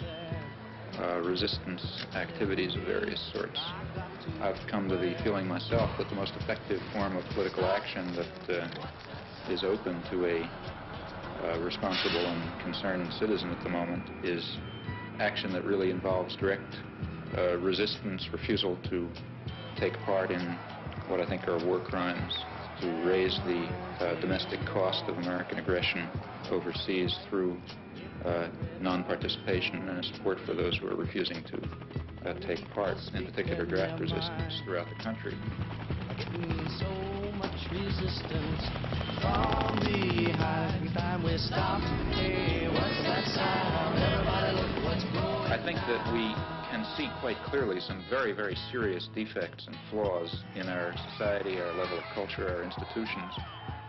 resistance activities of various sorts. I've come to the feeling myself that the most effective form of political action that is open to a responsible and concerned citizen at the moment is action that really involves direct resistance, refusal to take part in what I think are war crimes, to raise the domestic cost of American aggression overseas through non-participation and a support for those who are refusing to take part, in particular draft resistance throughout the country. So much resistance from behind. Time we stopped. Hey, what's that sound? Everybody look what's blowing. I think that we can see quite clearly some very, very serious defects and flaws in our society, our level of culture, our institutions,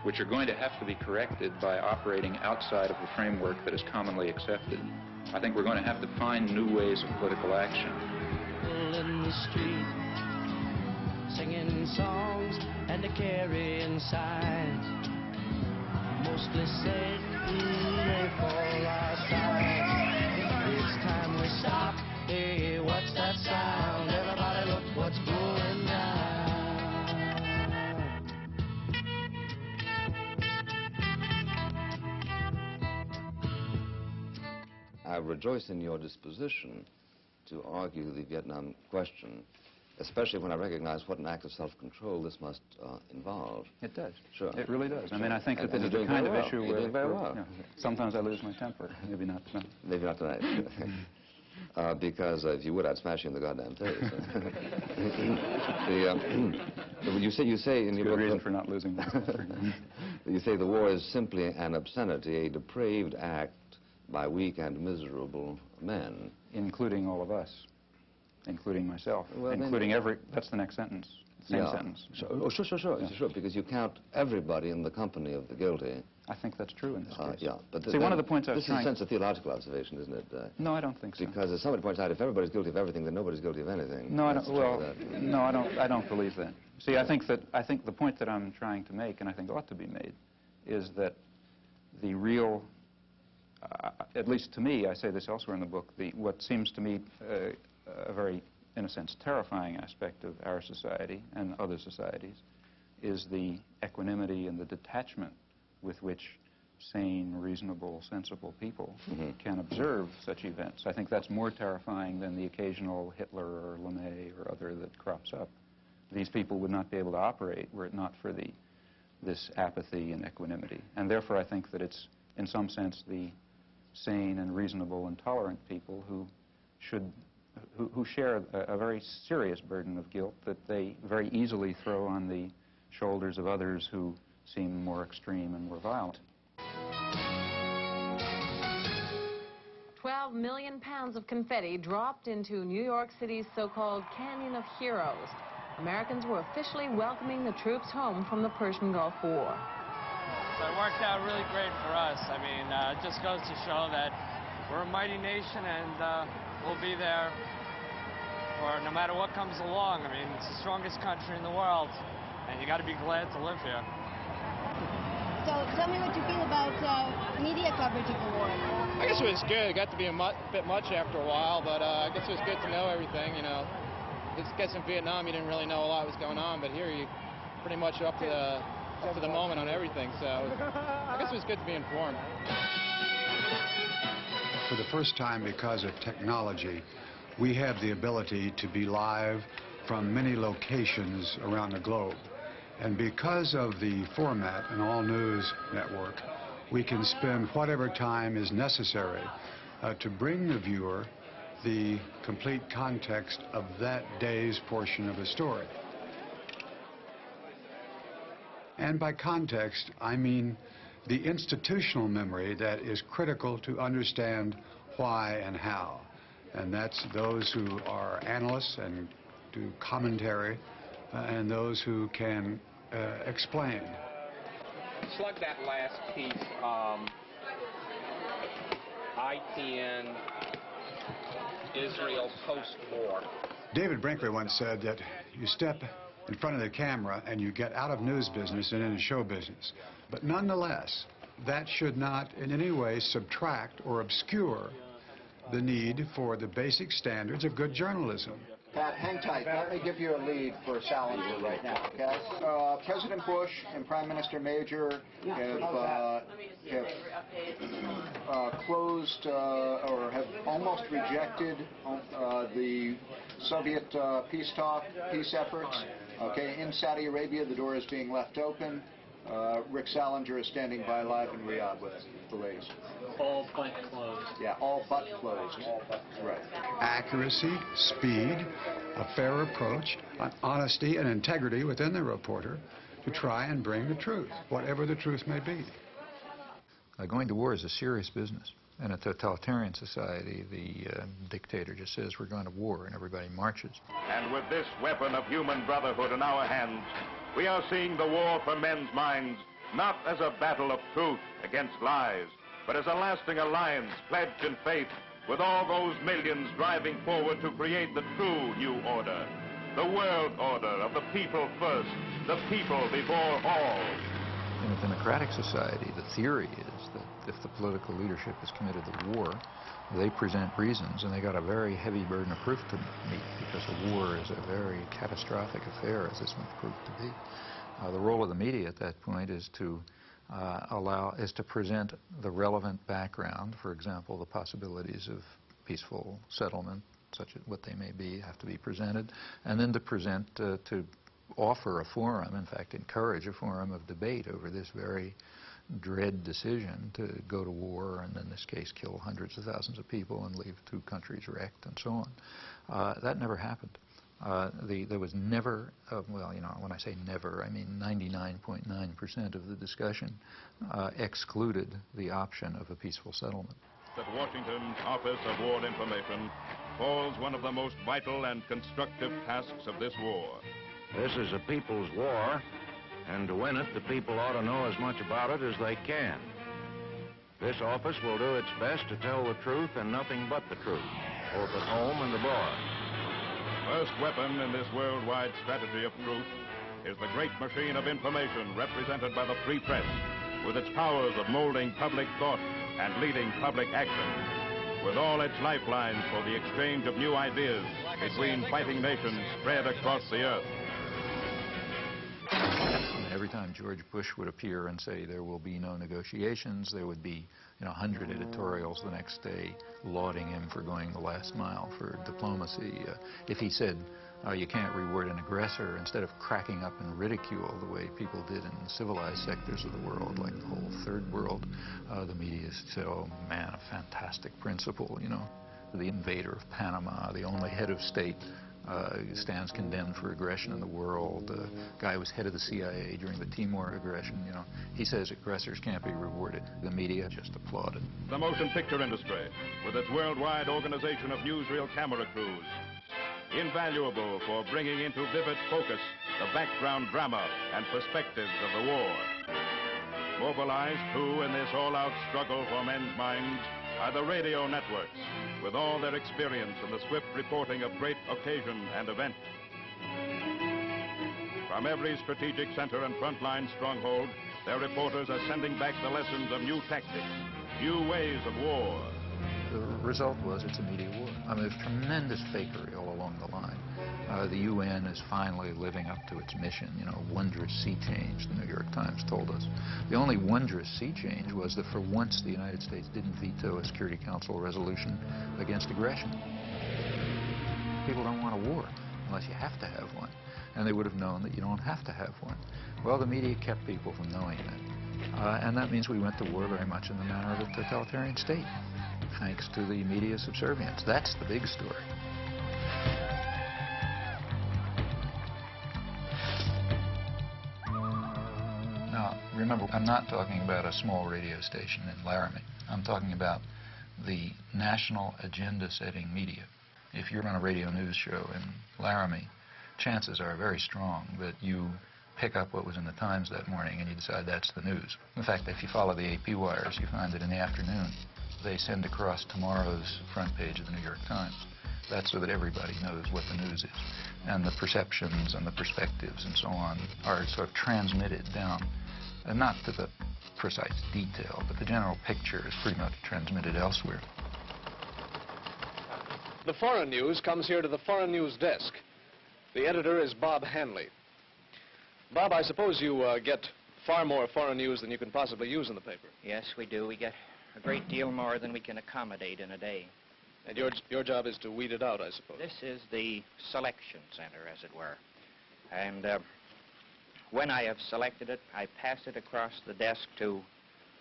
which are going to have to be corrected by operating outside of the framework that is commonly accepted. I think we're going to have to find new ways of political action. In the street, singing songs and carrying signs, mostly said they for our sides. It's time we stop. Hey, what's that sound? Everybody look what's going down. I rejoice in your disposition to argue the Vietnam question, especially when I recognize what an act of self-control this must involve. It does. Sure. It really does. I mean, I think that And this is you're the doing kind very of well. issue You're where doing very well. you know, sometimes I lose my temper. Maybe not tonight. Maybe not tonight. Because if you would, I'd smash you in the goddamn face. You say in your book, reason for not losing my temper. You say the war is simply an obscenity, a depraved act by weak and miserable men. Including all of us. Including myself. Well, including that's the next sentence. Same sentence. Sure. Oh, sure, because you count everybody in the company of the guilty. I think that's true in this case. Yeah, but see, one of the points I was this is a sense of theological observation, isn't it? No, I don't think so. Because as somebody points out, if everybody's guilty of everything, then nobody's guilty of anything. No, I don't. Well, no, I don't believe that. See, I think the point that I'm trying to make, and I think ought to be made, is that the real, at least to me, I say this elsewhere in the book, what seems to me a very, in a sense, terrifying aspect of our society and other societies is the equanimity and the detachment with which sane, reasonable, sensible people can observe such events. I think that's more terrifying than the occasional Hitler or LeMay or other that crops up. These people would not be able to operate were it not for this apathy and equanimity. And therefore I think that it's, in some sense, the sane and reasonable and tolerant people who share a very serious burden of guilt that they very easily throw on the shoulders of others who seem more extreme and more violent. 12 million pounds of confetti dropped into New York City's so-called Canyon of Heroes. Americans were officially welcoming the troops home from the Persian Gulf War. So it worked out really great for us. I mean, it just goes to show that we're a mighty nation and we'll be there for no matter what comes along. I mean, it's the strongest country in the world, and you got to be glad to live here. So tell me what you feel about media coverage of the war. I guess it was good. It got to be a bit much after a while, but I guess it was good to know everything, you know. I guess in Vietnam you didn't really know a lot was going on, but here you pretty much up to the moment on everything, so I guess it was good to be informed. For the first time, because of technology, we have the ability to be live from many locations around the globe. And because of the format, an all-news network, we can spend whatever time is necessary to bring the viewer the complete context of that day's portion of the story. And by context, I mean the institutional memory that is critical to understand why and how. And that's those who are analysts and do commentary, and those who can explain. Slug that last piece, ITN, Israel post-war. David Brinkley once said that you step in front of the camera and you get out of news business and into show business. But nonetheless, that should not in any way subtract or obscure the need for the basic standards of good journalism. Pat, hang tight. Let me give you a lead for Salinger right now, okay? President Bush and Prime Minister Major have closed or have almost rejected the Soviet peace efforts. Okay, in Saudi Arabia, the door is being left open. Rick Salinger is standing by live in Riyadh with the latest. All but closed. Yeah, all but closed. Right. Accuracy, speed, a fair approach, honesty and integrity within the reporter to try and bring the truth, whatever the truth may be. Going to war is a serious business. In a totalitarian society, the dictator just says we're going to war and everybody marches. And with this weapon of human brotherhood in our hands, we are seeing the war for men's minds not as a battle of truth against lies, but as a lasting alliance pledged in faith with all those millions driving forward to create the true new order, the world order of the people first, the people before all. In a democratic society, the theory is that if the political leadership is committed to war, they present reasons, and they got a very heavy burden of proof to meet, because a war is a very catastrophic affair, as this one proved to be. The role of the media at that point is to present the relevant background. For example, the possibilities of peaceful settlement, such as what they may be, have to be presented, and then to offer a forum, in fact, encourage a forum of debate over this very dread decision to go to war and, in this case, kill hundreds of thousands of people and leave 2 countries wrecked and so on. That never happened. There was never, well, you know, when I say never, I mean 99.9% of the discussion excluded the option of a peaceful settlement. At Washington's Office of War Information falls one of the most vital and constructive tasks of this war. This is a people's war, and to win it, the people ought to know as much about it as they can. This office will do its best to tell the truth and nothing but the truth, both at home and abroad. First weapon in this worldwide strategy of truth is the great machine of information represented by the free press, with its powers of molding public thought and leading public action, with all its lifelines for the exchange of new ideas between fighting nations spread across the earth. Every time George Bush would appear and say there will be no negotiations, there would be 100 editorials the next day lauding him for going the last mile for diplomacy. If he said you can't reward an aggressor, instead of cracking up in ridicule the way people did in civilized sectors of the world, like the whole third world, the media said, oh man, a fantastic principle, you know. The invader of Panama, the only head of state, stands condemned for aggression in the world. The guy who was head of the CIA during the Timor aggression, you know, he says aggressors can't be rewarded. The media just applauded. The motion picture industry, with its worldwide organization of newsreel camera crews, invaluable for bringing into vivid focus the background drama and perspectives of the war. Mobilized, too, in this all-out struggle for men's minds are the radio networks, with all their experience in the swift reporting of great occasion and event. From every strategic center and frontline stronghold, their reporters are sending back the lessons of new tactics, new ways of war. The result was it's a media war. I mean, there's tremendous fakery all along the line. The UN is finally living up to its mission, you know, wondrous sea change, the New York Times told us. The only wondrous sea change was that for once the United States didn't veto a Security Council resolution against aggression. People don't want a war unless you have to have one, and they would have known that you don't have to have one. Well, the media kept people from knowing that, and that means we went to war very much in the manner of a totalitarian state, thanks to the media subservience. That's the big story. Now, remember, I'm not talking about a small radio station in Laramie. I'm talking about the national agenda-setting media. If you're on a radio news show in Laramie, chances are very strong that you pick up what was in the Times that morning and you decide that's the news. In fact, if you follow the AP wires, you find that in the afternoon, they send across tomorrow's front page of the New York Times. That's so that everybody knows what the news is. And the perceptions and the perspectives and so on are sort of transmitted down, and not to the precise detail, but the general picture is pretty much transmitted elsewhere. The foreign news comes here to the foreign news desk. The editor is Bob Hanley. Bob, I suppose you get far more foreign news than you can possibly use in the paper. Yes, we do. We get a great deal more than we can accommodate in a day. And your job is to weed it out, I suppose. This is the selection center, as it were. And when I have selected it, I pass it across the desk to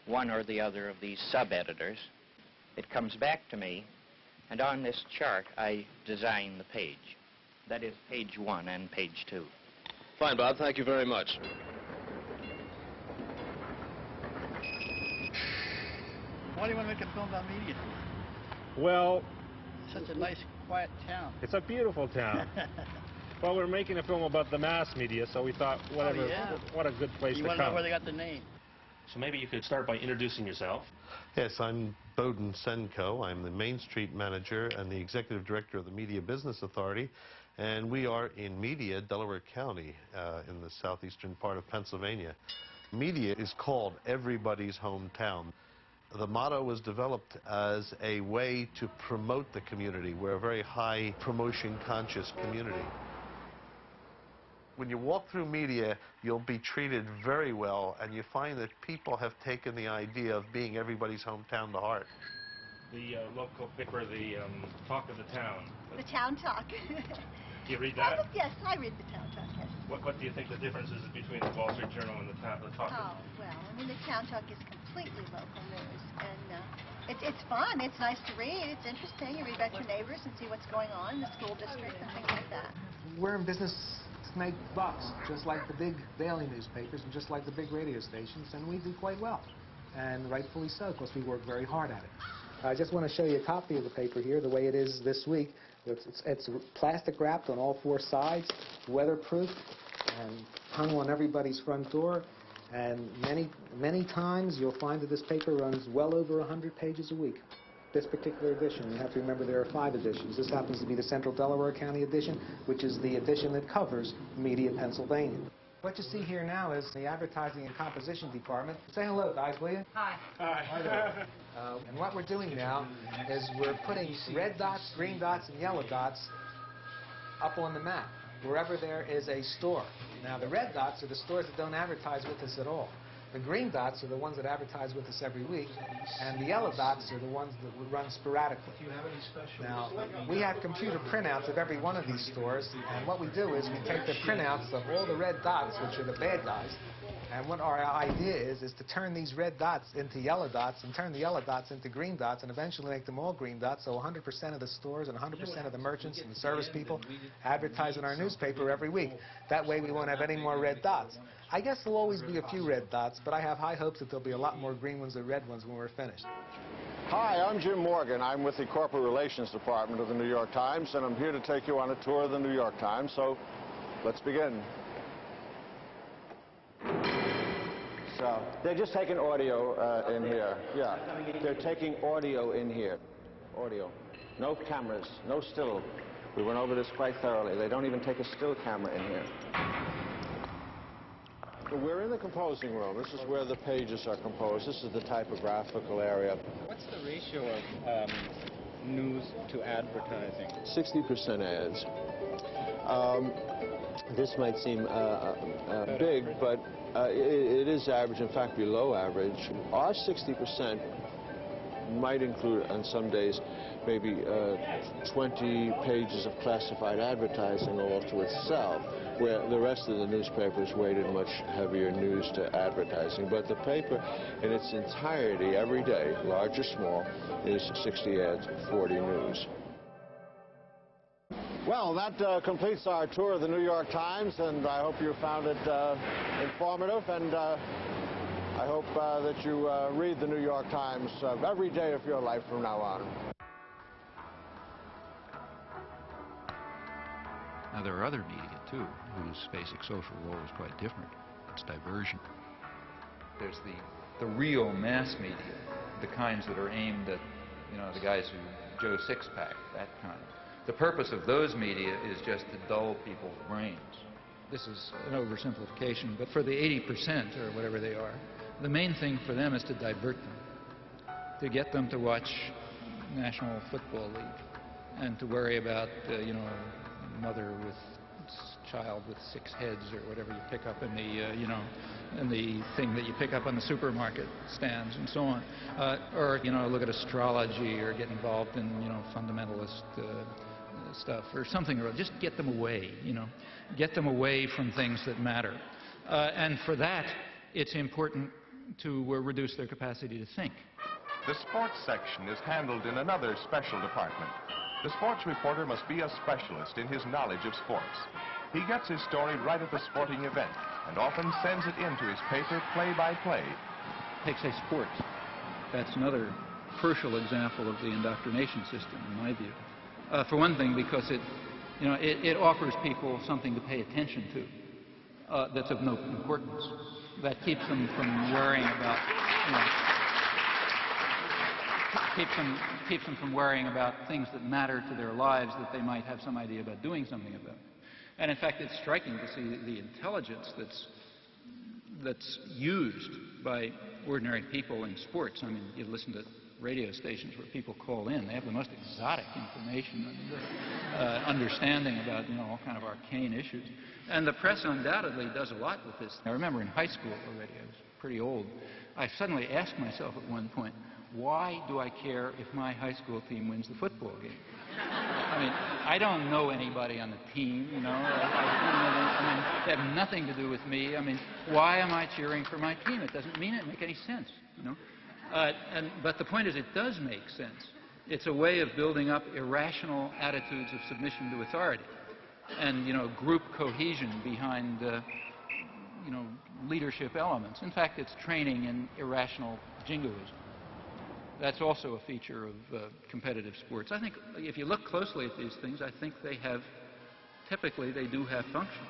one or the other of these sub-editors. It comes back to me, and on this chart, I design the page. That is page 1 and page 2. Fine, Bob. Thank you very much. Why do you want to make a film about media? Well, Such a nice, quiet town. it's a beautiful town. Well, we're making a film about the mass media, so we thought, whatever, what a good place You to want to know come. where they got the name? So maybe you could start by introducing yourself. Yes, I'm Bowden Senko. I'm the Main Street manager and the executive director of the Media Business Authority. And we are in Media, Delaware County, in the southeastern part of Pennsylvania. Media is called everybody's hometown. The motto was developed as a way to promote the community. We're a very high promotion conscious community. When you walk through media, you'll be treated very well, and you find that people have taken the idea of being everybody's hometown to heart. The local paper, the talk of the town. The Town Talk. Do you read that? Yes, I read the Town Talk, yes. What do you think the difference is between the Wall Street Journal and the talk? Oh, well, I mean, the Town Talk is completely local news, and it's fun. It's nice to read. It's interesting. You read about your neighbors and see what's going on in the school district and things like that. We're in business to make bucks, just like the big daily newspapers and just like the big radio stations, and we do quite well. And rightfully so, because we work very hard at it. I just want to show you a copy of the paper here, the way it is this week. It's plastic wrapped on all 4 sides, weatherproof, and hung on everybody's front door. And many times you'll find that this paper runs well over 100 pages a week. This particular edition, you have to remember there are 5 editions. This happens to be the Central Delaware County edition, which is the edition that covers Media, Pennsylvania. What you see here now is the advertising and composition department. Say hello, guys, will you? Hi. Hi. And what we're doing now is we're putting red dots, green dots, and yellow dots up on the map, wherever there is a store. Now, the red dots are the stores that don't advertise with us at all. The green dots are the ones that advertise with us every week, and the yellow dots are the ones that would run sporadically. Now, we have computer printouts of every one of these stores, and what we do is we take the printouts of all the red dots, which are the bad guys, and what our idea is to turn these red dots into yellow dots, and turn the yellow dots into green dots, and eventually make them all green dots, so 100% of the stores and 100% of the merchants and the service people advertise in our newspaper every week. That way we won't have any more red dots. I guess there'll always be a few red dots, but I have high hopes that there'll be a lot more green ones than red ones when we're finished. Hi, I'm Jim Morgan. I'm with the Corporate Relations Department of the New York Times, and I'm here to take you on a tour of the New York Times, so let's begin. So, they're just taking audio in here. Yeah, they're taking audio in here. Audio. No cameras, no still. We went over this quite thoroughly. They don't even take a still camera in here. We're in the composing room. This is where the pages are composed. This is the typographical area. What's the ratio of news to advertising? 60% ads. This might seem big, but it is average, in fact, below average. Our 60% might include, on some days, maybe 20 pages of classified advertising all to itself, where the rest of the newspapers weighted much heavier news to advertising. But the paper in its entirety, every day, large or small, is 60 ads, 40 news. Well, that completes our tour of the New York Times, and I hope you found it informative, and I hope that you read the New York Times every day of your life from now on. Now, there are other media, too, whose basic social role is quite different. It's diversion. There's the real mass media, the kinds that are aimed at, the guys who Joe Sixpack, that kind. The purpose of those media is just to dull people's brains. This is an oversimplification, but for the 80% or whatever they are, the main thing for them is to divert them, to get them to watch National Football League, and to worry about, you know, a mother with child with 6 heads or whatever you pick up in the, you know, in the thing that you pick up on the supermarket stands and so on. Or, you know, look at astrology or get involved in, you know, fundamentalist stuff or something, or just get them away, you know, get them away from things that matter. And for that, it's important to reduce their capacity to think. The sports section is handled in another special department. The sports reporter must be a specialist in his knowledge of sports. He gets his story right at the sporting event and often sends it into his paper play by play. Take, say, sports. That's another crucial example of the indoctrination system, in my view. For one thing, because it, you know, it offers people something to pay attention to that's of no importance, that keeps them from worrying about, you know, keeps them from worrying about things that matter to their lives that they might have some idea about doing something about. And in fact, it's striking to see the intelligence that's used by ordinary people in sports. I mean, you listen to radio stations where people call in. They have the most exotic information and understanding about, you know, all kind of arcane issues. And the press undoubtedly does a lot with this. I remember in high school already, I was pretty old, I suddenly asked myself at one point, why do I care if my high school team wins the football game? I mean, I don't know anybody on the team, you know. I mean, they have nothing to do with me. I mean, why am I cheering for my team? It doesn't make any sense, you know. But the point is, it does make sense. It's a way of building up irrational attitudes of submission to authority and, you know, group cohesion behind, you know, leadership elements. In fact, it's training in irrational jingoism. That's also a feature of competitive sports. I think if you look closely at these things, I think they have, typically they do have functions.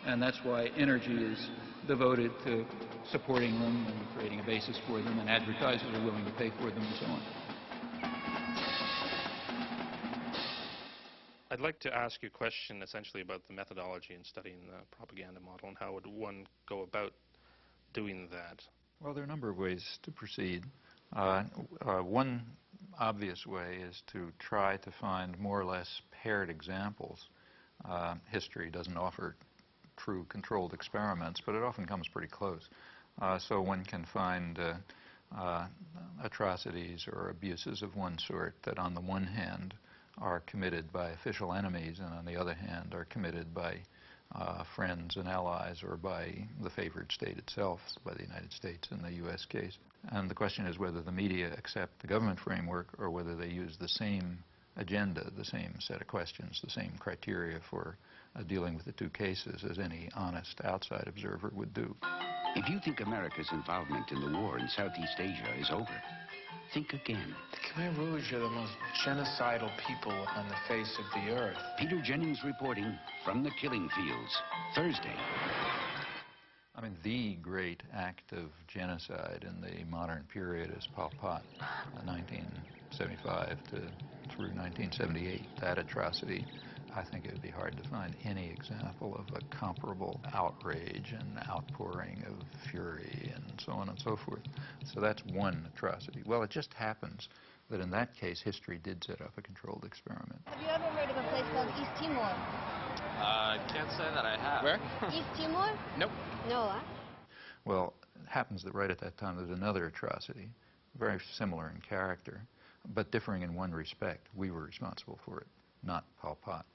And that's why energy is devoted to supporting them and creating a basis for them, and advertisers are willing to pay for them and so on. I'd like to ask you a question essentially about the methodology in studying the propaganda model and how would one go about doing that? Well, there are a number of ways to proceed. One obvious way is to try to find more or less paired examples. History doesn't offer true controlled experiments, but it often comes pretty close. So one can find atrocities or abuses of one sort that on the one hand are committed by official enemies and on the other hand are committed by friends and allies or by the favored state itself, by the United States in the U.S. case. And the question is whether the media accept the government framework or whether they use the same agenda, the same set of questions, the same criteria for dealing with the two cases as any honest outside observer would do. If you think America's involvement in the war in Southeast Asia is over, think again. The Khmer Rouge are the most genocidal people on the face of the earth. Peter Jennings reporting from the killing fields, Thursday. I mean, the great act of genocide in the modern period is Pol Pot, 1975 through 1978. That atrocity, I think it would be hard to find any example of a comparable outrage and outpouring of fury and so on and so forth. So that's one atrocity. Well, it just happens that in that case, history did set up a controlled experiment. Have you ever heard of a place called East Timor? Can't say that I have. Where? East Timor? Nope. No, huh? Well, it happens that right at that time there's another atrocity, very similar in character, but differing in one respect. We were responsible for it, not Pol Pot.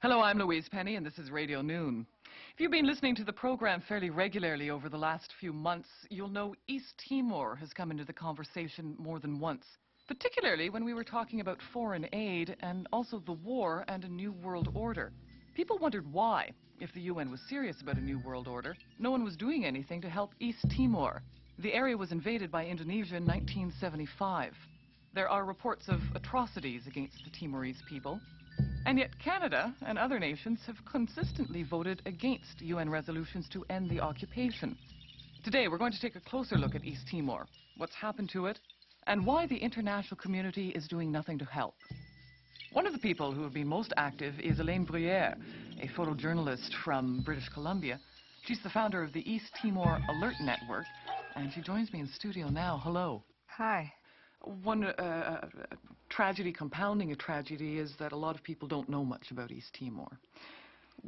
Hello, I'm Louise Penny, and this is Radio Noon. If you've been listening to the program fairly regularly over the last few months, you'll know East Timor has come into the conversation more than once, particularly when we were talking about foreign aid and also the war and a new world order. People wondered why, if the UN was serious about a new world order, no one was doing anything to help East Timor. The area was invaded by Indonesia in 1975. There are reports of atrocities against the Timorese people, and yet Canada and other nations have consistently voted against UN resolutions to end the occupation. Today we're going to take a closer look at East Timor, what's happened to it, and why the international community is doing nothing to help. One of the people who have been most active is Elaine Bruyere, a photojournalist from British Columbia. She's the founder of the East Timor Alert Network, and she joins me in studio now. Hello. Hi. tragedy compounding a tragedy is that a lot of people don't know much about East Timor.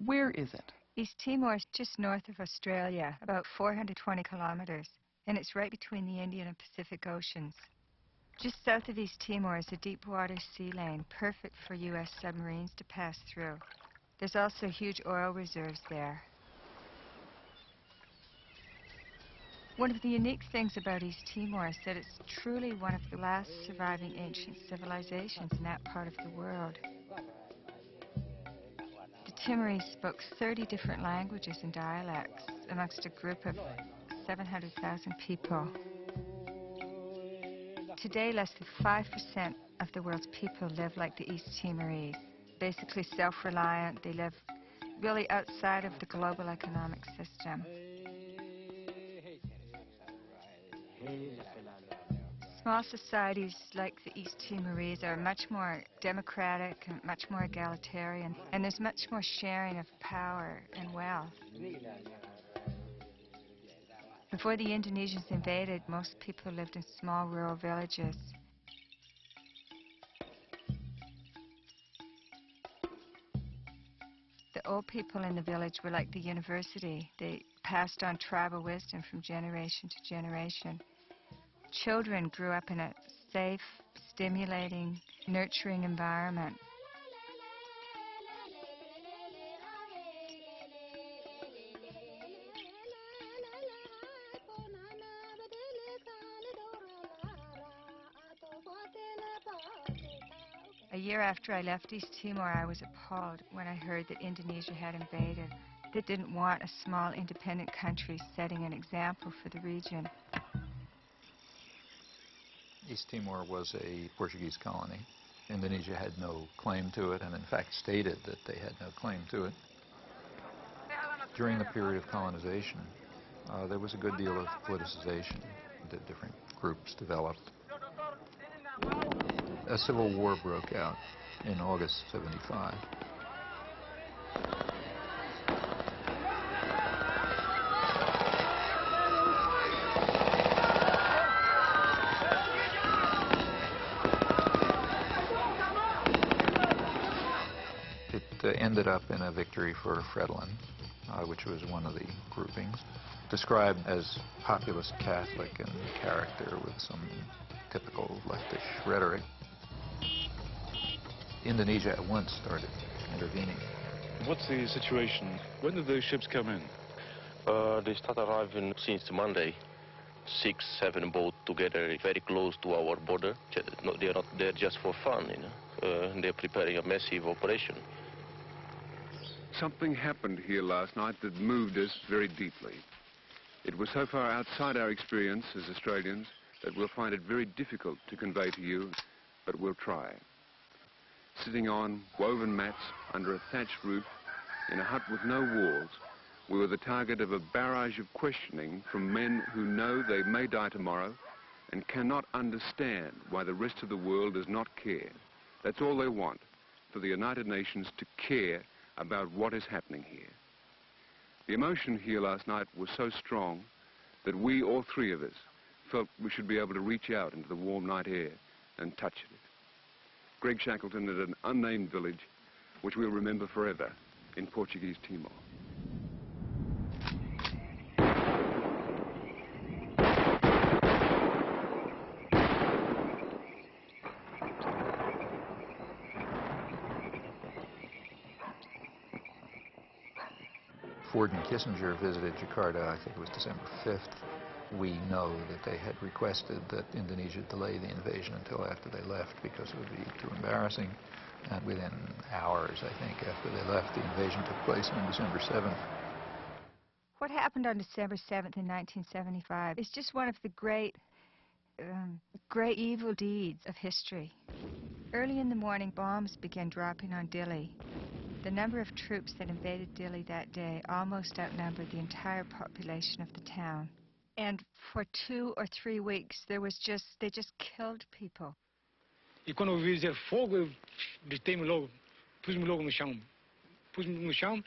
Where is it? East Timor is just north of Australia, about 420 kilometers, and it's right between the Indian and Pacific Oceans. Just south of East Timor is a deep-water sea lane, perfect for U.S. submarines to pass through. There's also huge oil reserves there. One of the unique things about East Timor is that it's truly one of the last surviving ancient civilizations in that part of the world. The Timorese spoke 30 different languages and dialects amongst a group of 700,000 people. Today, less than 5% of the world's people live like the East Timorese, basically self-reliant. They live really outside of the global economic system. Small societies like the East Timorese are much more democratic and much more egalitarian, and there's much more sharing of power and wealth. Before the Indonesians invaded, most people lived in small rural villages. The old people in the village were like the university. They passed on tribal wisdom from generation to generation. Children grew up in a safe, stimulating, nurturing environment. A year after I left East Timor, I was appalled when I heard that Indonesia had invaded. They didn't want a small, independent country setting an example for the region. East Timor was a Portuguese colony. Indonesia had no claim to it, and in fact stated that they had no claim to it. During the period of colonization, there was a good deal of politicization. The different groups developed. A civil war broke out in August '75. It ended up in a victory for Fredlin, which was one of the groupings, described as populist Catholic in character with some typical leftish rhetoric. Indonesia at once started intervening. What's the situation? When did those ships come in? They start arriving since Monday. 6, 7 boats together, very close to our border. No, they're not there just for fun, you know. They're preparing a massive operation. Something happened here last night that moved us very deeply. It was so far outside our experience as Australians that we'll find it very difficult to convey to you, but we'll try. Sitting on woven mats under a thatched roof in a hut with no walls, we were the target of a barrage of questioning from men who know they may die tomorrow and cannot understand why the rest of the world does not care. That's all they want, for the United Nations to care about what is happening here. The emotion here last night was so strong that we, all three of us, felt we should be able to reach out into the warm night air and touch it. Greg Shackleton at an unnamed village, which we'll remember forever in Portuguese Timor. Ford and Kissinger visited Jakarta, I think it was December 5th. We know that they had requested that Indonesia delay the invasion until after they left because it would be too embarrassing. And within hours, I think, after they left, the invasion took place on December 7th. What happened on December 7th in 1975 is just one of the great evil deeds of history. Early in the morning, bombs began dropping on Dili. The number of troops that invaded Dili that day almost outnumbered the entire population of the town. And for 2 or 3 weeks, they just killed people. E quando eu vi dizer fogo, eu deitei-me logo, pus-me logo no chão. Pus-me no chão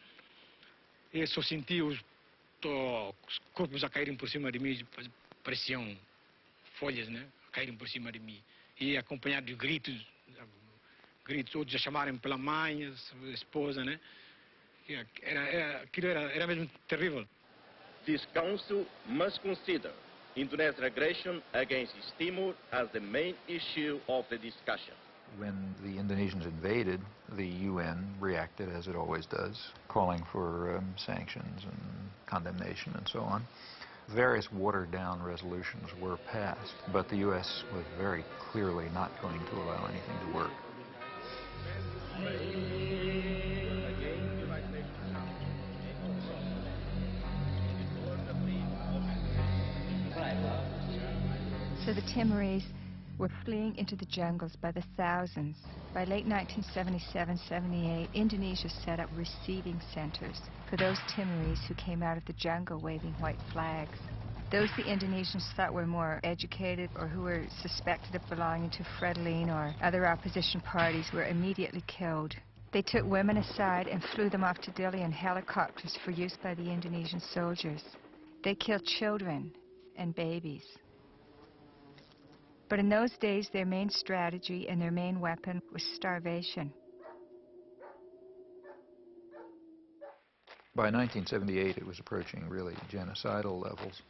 e só senti os corpos a caírem por cima de mim, pareciam folhas, né? A caírem por cima de mim. E acompanhado de gritos gritos, outros já chamarem pela mãe, esposa, né? Aquilo era mesmo terrível. This council must consider Indonesian aggression against East Timor as the main issue of the discussion. When the Indonesians invaded, the UN reacted as it always does, calling for sanctions and condemnation and so on. Various watered-down resolutions were passed, but the U.S. was very clearly not going to allow anything to work. So the Timorese were fleeing into the jungles by the thousands. By late 1977-78, Indonesia set up receiving centers for those Timorese who came out of the jungle waving white flags. Those the Indonesians thought were more educated or who were suspected of belonging to Frelimo or other opposition parties were immediately killed. They took women aside and flew them off to Dili in helicopters for use by the Indonesian soldiers. They killed children and babies. But in those days, their main strategy and their main weapon was starvation. By 1978, it was approaching really genocidal levels.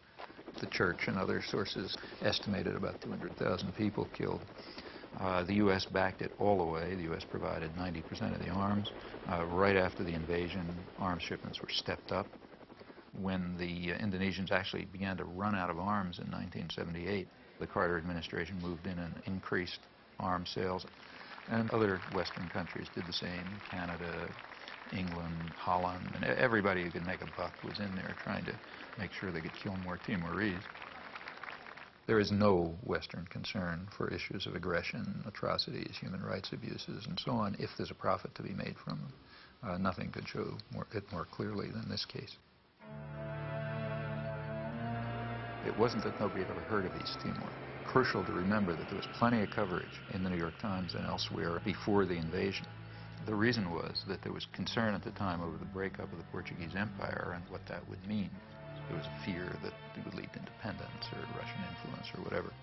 The church and other sources estimated about 200,000 people killed. The U.S. backed it all the way. The U.S. provided 90% of the arms. Right after the invasion, arms shipments were stepped up. When the Indonesians actually began to run out of arms in 1978, the Carter administration moved in and increased arms sales, and other Western countries did the same. Canada, England, Holland, and everybody who could make a buck was in there trying to make sure they could kill more Timorese. There is no Western concern for issues of aggression, atrocities, human rights abuses, and so on if there's a profit to be made from them. Nothing could show it more clearly than this case. It wasn't that nobody had ever heard of East Timor. Crucial to remember that there was plenty of coverage in the New York Times and elsewhere before the invasion. The reason was that there was concern at the time over the breakup of the Portuguese Empire and what that would mean. There was a fear that it would lead to independence or Russian influence or whatever.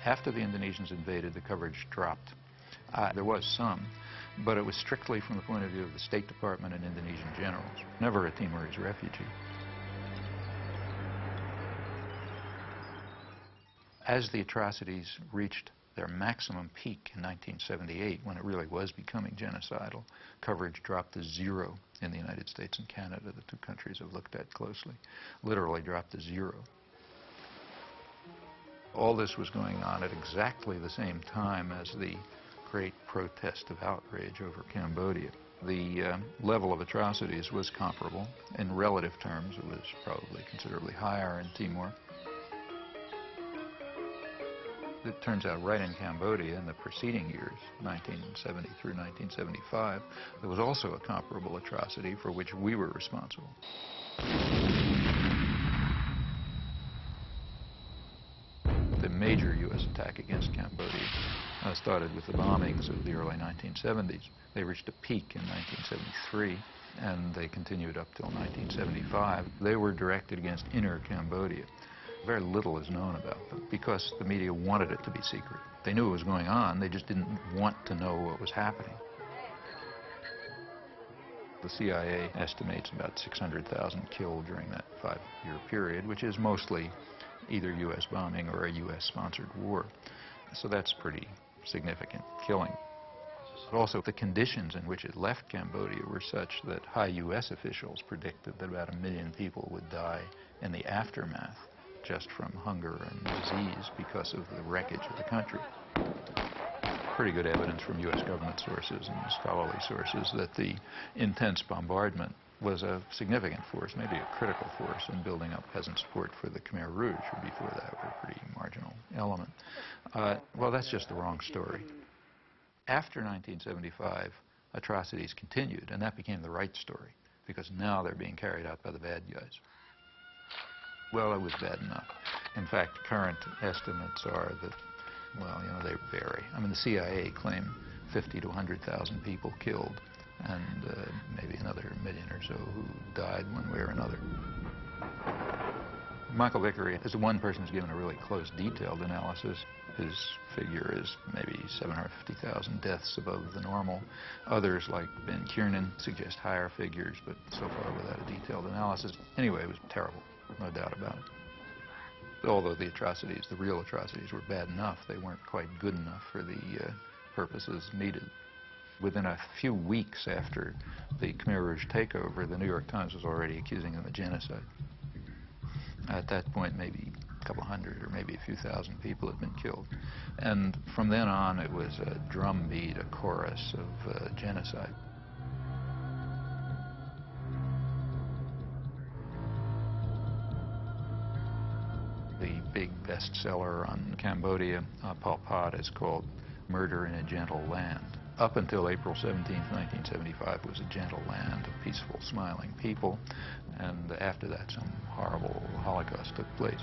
After the Indonesians invaded, the coverage dropped. There was some, but it was strictly from the point of view of the State Department and Indonesian generals, never a Timorese refugee. As the atrocities reached their maximum peak in 1978, when it really was becoming genocidal, coverage dropped to zero in the United States and Canada, the two countries I've looked at closely, literally dropped to zero. All this was going on at exactly the same time as the great protest of outrage over Cambodia. The level of atrocities was comparable. In relative terms, it was probably considerably higher in Timor. It turns out right in Cambodia in the preceding years, 1970 through 1975, there was also a comparable atrocity for which we were responsible. The major U.S. attack against Cambodia started with the bombings of the early 1970s. They reached a peak in 1973, and they continued up till 1975. They were directed against inner Cambodia. Very little is known about them because the media wanted it to be secret. They knew it was going on, they just didn't want to know what was happening. The CIA estimates about 600,000 killed during that 5-year period, which is mostly either U.S. bombing or a U.S.-sponsored war. So that's pretty significant killing. But also the conditions in which it left Cambodia were such that high U.S. officials predicted that about 1 million people would die in the aftermath just from hunger and disease because of the wreckage of the country. Pretty good evidence from U.S. government sources and scholarly sources that the intense bombardment was a significant force, maybe a critical force in building up peasant support for the Khmer Rouge, who before that were a pretty marginal element. Well, that's just the wrong story. After 1975, atrocities continued, and that became the right story, because now they're being carried out by the bad guys. Well, it was bad enough. In fact, current estimates are that, well, you know, they vary. I mean, the CIA claimed 50 to 100,000 people killed, and maybe another 1 million or so who died one way or another. Michael Vickery is the one person who's given a really close, detailed analysis. His figure is maybe 750,000 deaths above the normal. Others, like Ben Kiernan, suggest higher figures, but so far without a detailed analysis. Anyway, it was terrible, no doubt about it. Although the atrocities, the real atrocities, were bad enough, they weren't quite good enough for the purposes needed. Within a few weeks after the Khmer Rouge takeover, the New York Times was already accusing them of genocide. At that point, maybe a couple hundred or maybe a few thousand people had been killed. And from then on, it was a drumbeat, a chorus of genocide. The big bestseller on Cambodia, Pol Pot, is called Murder in a Gentle Land. Up until April 17, 1975, it was a gentle land of peaceful, smiling people, and after that, some horrible Holocaust took place.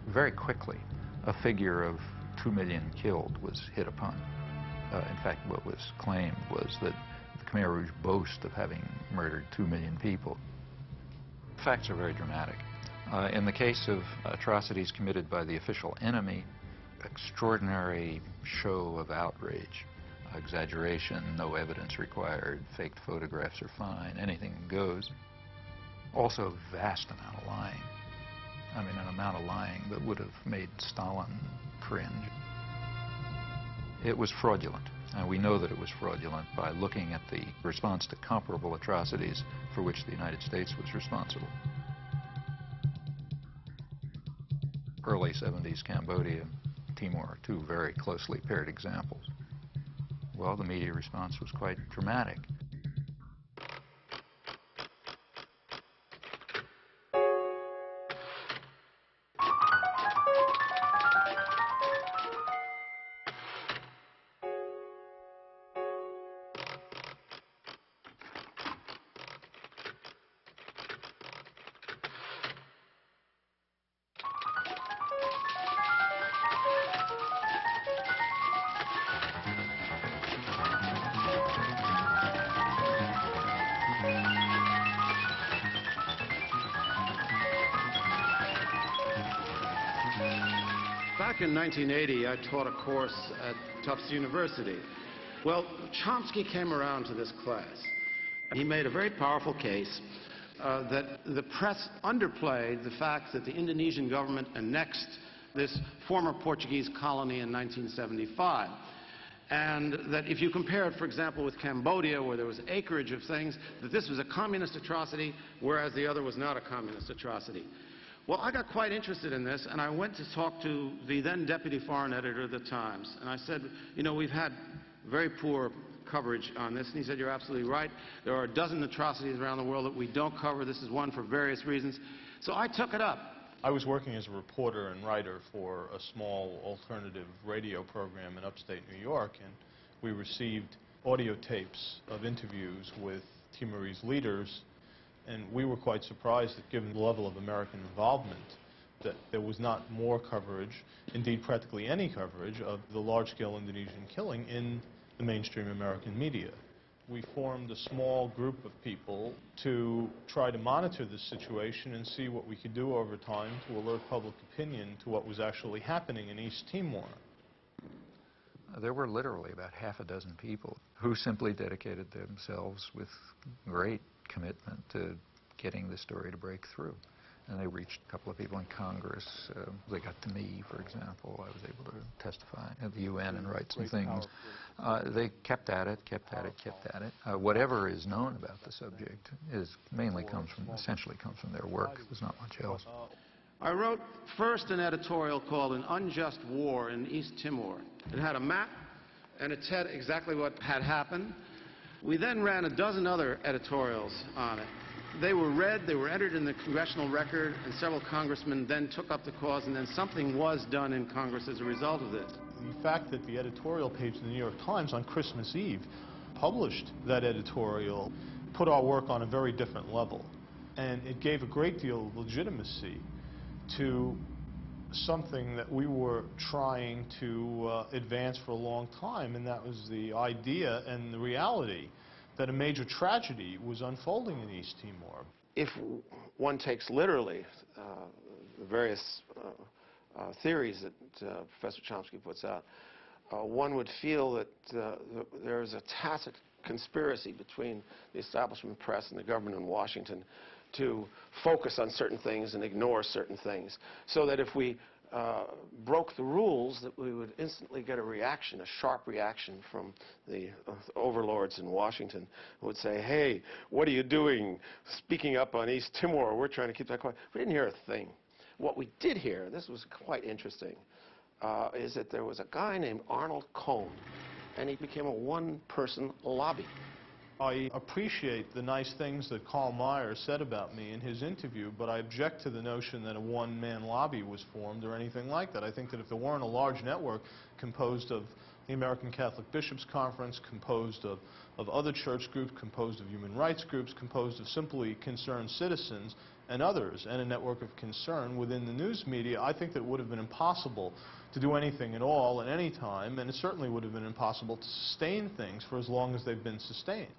Very quickly, a figure of 2 million killed was hit upon. In fact, what was claimed was that the Khmer Rouge boast of having murdered 2 million people. Facts are very dramatic. In the case of atrocities committed by the official enemy, extraordinary show of outrage. Exaggeration, no evidence required, faked photographs are fine, anything goes. Also, vast amount of lying. I mean, an amount of lying that would have made Stalin cringe. It was fraudulent, and we know that it was fraudulent by looking at the response to comparable atrocities for which the United States was responsible. Early 70s Cambodia, Timor, two very closely paired examples. Well, the media response was quite dramatic. Back in 1980, I taught a course at Tufts University. Well, Chomsky came around to this class. He made a very powerful case that the press underplayed the fact that the Indonesian government annexed this former Portuguese colony in 1975. And that if you compare it, for example, with Cambodia, where there was acreage of things, that this was a communist atrocity, whereas the other was not a communist atrocity. Well, I got quite interested in this, and I went to talk to the then deputy foreign editor of the Times. And I said, you know, we've had very poor coverage on this. And he said, you're absolutely right. There are a dozen atrocities around the world that we don't cover. This is one for various reasons. So I took it up. I was working as a reporter and writer for a small alternative radio program in upstate New York, and we received audio tapes of interviews with Timorese leaders. And we were quite surprised that, given the level of American involvement, that there was not more coverage, indeed practically any coverage, of the large-scale Indonesian killing in the mainstream American media. We formed a small group of people to try to monitor this situation and see what we could do over time to alert public opinion to what was actually happening in East Timor. There were literally about half a dozen people who simply dedicated themselves with great commitment to getting the story to break through. And they reached a couple of people in Congress. They got to me, for example. I was able to testify at the UN and write some things. They kept at it, kept at it. Whatever is known about the subject essentially comes from their work. There's not much else. I wrote first an editorial called An Unjust War in East Timor. It had a map, and it said exactly what had happened. We then ran a dozen other editorials on it. They were read, they were entered in the congressional record, and several congressmen then took up the cause, and then something was done in Congress as a result of this. The fact that the editorial page of the New York Times on Christmas Eve published that editorial put our work on a very different level. And it gave a great deal of legitimacy to something that we were trying to advance for a long time, and that was the idea and the reality that a major tragedy was unfolding in East Timor. If one takes literally the various theories that Professor Chomsky puts out, one would feel that there is a tacit conspiracy between the establishment press and the government in Washington to focus on certain things and ignore certain things, so that if we broke the rules, that we would instantly get a reaction, a sharp reaction from the overlords in Washington, who would say, hey, what are you doing speaking up on East Timor? We're trying to keep that quiet. We didn't hear a thing. What we did hear, and this was quite interesting, is that there was a guy named Arnold Cohn, and he became a one-person lobby. I appreciate the nice things that Karl Meyer said about me in his interview, but I object to the notion that a one-man lobby was formed or anything like that. I think that if there weren't a large network composed of the American Catholic Bishops' Conference, composed of other church groups, composed of human rights groups, composed of simply concerned citizens and others, and a network of concern within the news media, I think that it would have been impossible to do anything at all at any time, and it certainly would have been impossible to sustain things for as long as they've been sustained.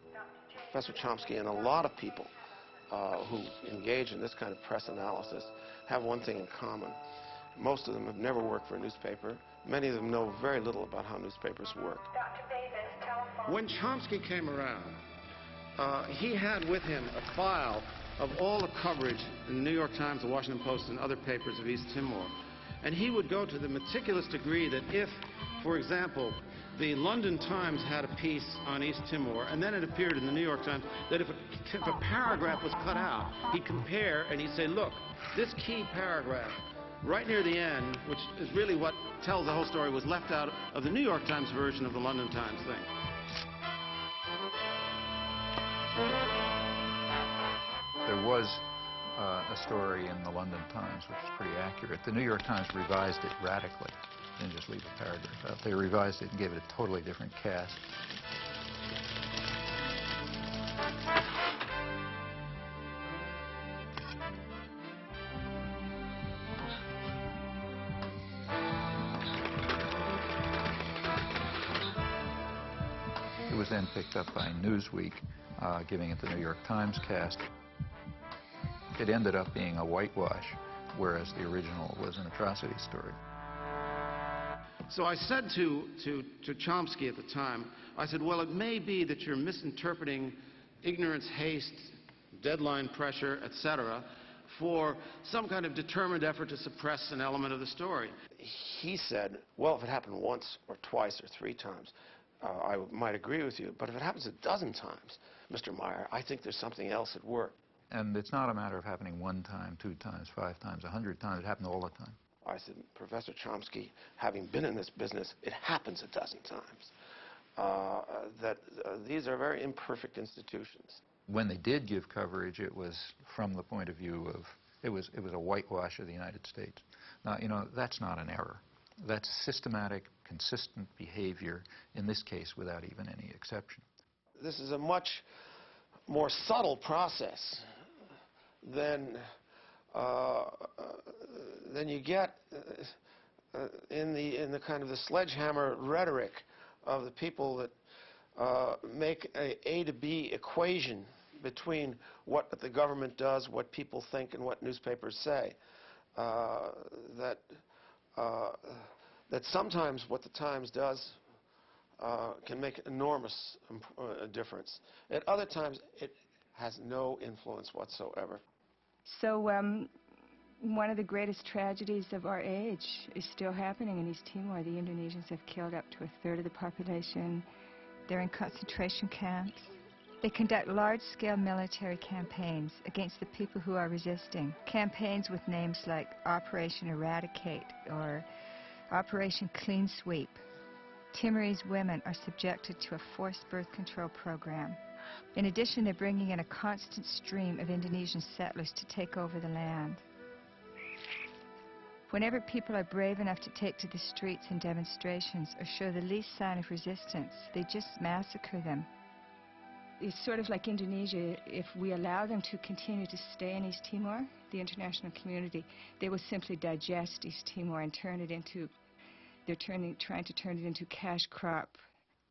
Professor Chomsky and a lot of people who engage in this kind of press analysis have one thing in common. Most of them have never worked for a newspaper. Many of them know very little about how newspapers work. When Chomsky came around, he had with him a file of all the coverage in the New York Times, the Washington Post, and other papers of East Timor. And he would go to the meticulous degree that if, for example, the London Times had a piece on East Timor, and then it appeared in the New York Times, that if a paragraph was cut out, he'd compare and he'd say, look, this key paragraph right near the end, which is really what tells the whole story, was left out of the New York Times version of the London Times thing. There was a story in the London Times which is pretty accurate. The New York Times revised it radically. Didn't just leave a paragraph out. They revised it and gave it a totally different cast. It was then picked up by Newsweek, giving it the New York Times cast. It ended up being a whitewash, whereas the original was an atrocity story. So I said to Chomsky at the time, I said, well, it may be that you're misinterpreting ignorance, haste, deadline pressure, etc., for some kind of determined effort to suppress an element of the story. He said, well, if it happened once or twice or 3 times, I might agree with you, but if it happens a dozen times, Mr. Meyer, I think there's something else at work. And it's not a matter of happening 1 time, 2 times, 5 times, 100 times. It happened all the time. I said, Professor Chomsky, having been in this business, it happens a dozen times. These are very imperfect institutions. When they did give coverage, it was from the point of view of, it was a whitewash of the United States. Now, you know, that's not an error. That's systematic, consistent behavior, in this case, without even any exception. This is a much more subtle process than you get in the kind of the sledgehammer rhetoric of the people that make a to B equation between what the government does, what people think, and what newspapers say. That sometimes what the Times does can make enormous difference. At other times, it has no influence whatsoever. So one of the greatest tragedies of our age is still happening in East Timor. The Indonesians have killed up to 1/3 of the population. They're in concentration camps. They conduct large-scale military campaigns against the people who are resisting. Campaigns with names like Operation Eradicate or Operation Clean Sweep. Timorese women are subjected to a forced birth control program. In addition, they're bringing in a constant stream of Indonesian settlers to take over the land. Whenever people are brave enough to take to the streets in demonstrations or show the least sign of resistance, they just massacre them. It's sort of like Indonesia. If we allow them to continue to stay in East Timor, the international community, they will simply digest East Timor and turn it into, trying to turn it into cash crop.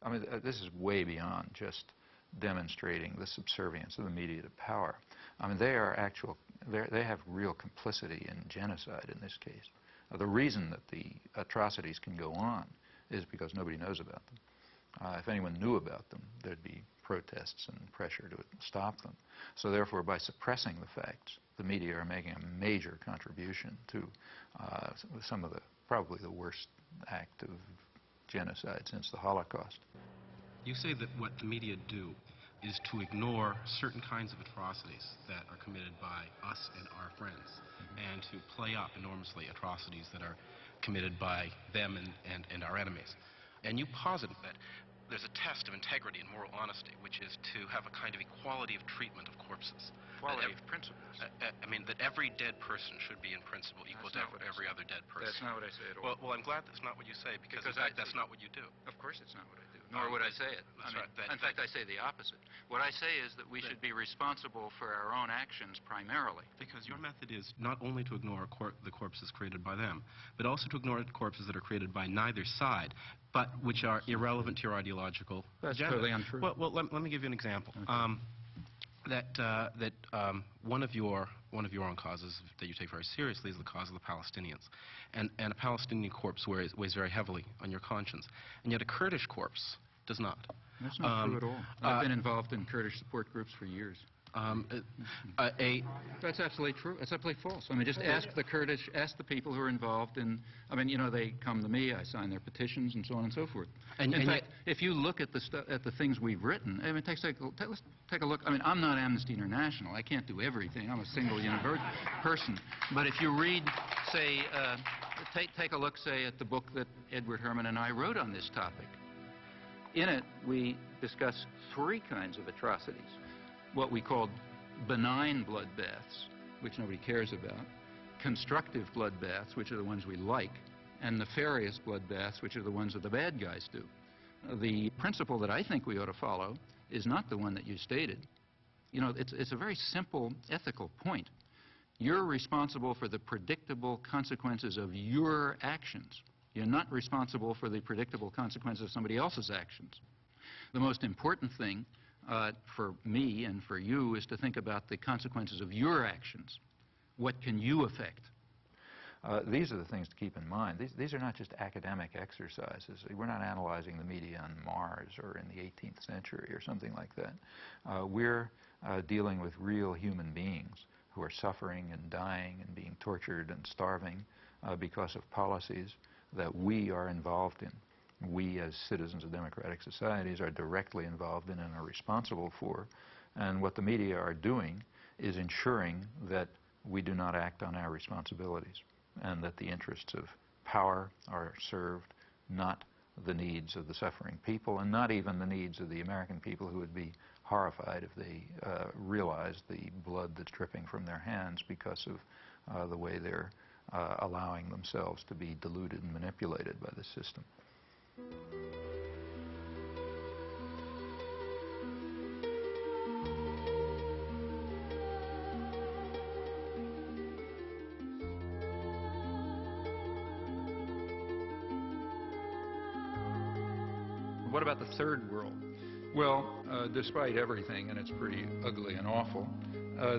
I mean, this is way beyond just demonstrating the subservience of the media to power. I mean, they have real complicity in genocide in this case. The reason that the atrocities can go on is because nobody knows about them. If anyone knew about them, there'd be protests and pressure to stop them. So therefore, by suppressing the facts, the media are making a major contribution to some of probably the worst act of genocide since the Holocaust. You say that what the media do is to ignore certain kinds of atrocities that are committed by us and our friends, and to play up enormously atrocities that are committed by them and our enemies. And you posit that there's a test of integrity and moral honesty, which is to have a kind of equality of treatment of corpses. Equality of principles. I mean, that every dead person should be in principle equal to every other dead person. That's not what I say at all. Well, I'm glad that's not what you say, because in fact, that's not what you do. Of course it's not what I do, nor would I say it. In fact, I say the opposite. What I say is that we should be responsible for our own actions primarily. Because your method is not only to ignore the corpses created by them, but also to ignore the corpses that are created by neither side, but which are irrelevant to your ideological That's agenda. totally untrue. Well, let me give you an example. Okay. One of your own causes that you take very seriously is the cause of the Palestinians, and a Palestinian corpse weighs very heavily on your conscience, and yet a Kurdish corpse does not. That's not true at all. I've been involved in Kurdish support groups for years. That's absolutely true. That's absolutely false. I mean, just ask the Kurdish, ask the people who are involved in, I mean, you know, they come to me, I sign their petitions and so on and so forth. In fact, if you look at the things we've written, I mean, let's take a look. I mean, I'm not Amnesty International. I can't do everything. I'm a single person. But if you read, say, take a look, say, at the book that Edward Herman and I wrote on this topic. In it, we discuss three kinds of atrocities. What we called benign bloodbaths, which nobody cares about, constructive bloodbaths, which are the ones we like, and nefarious bloodbaths, which are the ones that the bad guys do. The principle that I think we ought to follow is not the one that you stated. You know, it's a very simple ethical point. You're responsible for the predictable consequences of your actions. You're not responsible for the predictable consequences of somebody else's actions. The most important thing for me and for you is to think about the consequences of your actions. What can you affect? These are the things to keep in mind. These are not just academic exercises. We're not analyzing the media on Mars or in the 18th century or something like that. We're dealing with real human beings who are suffering and dying and being tortured and starving because of policies that we are involved in. We, as citizens of democratic societies, are directly involved in and are responsible for. And what the media are doing is ensuring that we do not act on our responsibilities and that the interests of power are served, not the needs of the suffering people, and not even the needs of the American people, who would be horrified if they realized the blood that's dripping from their hands because of the way they're allowing themselves to be deluded and manipulated by the system. What about the third world? Well, despite everything, and it's pretty ugly and awful,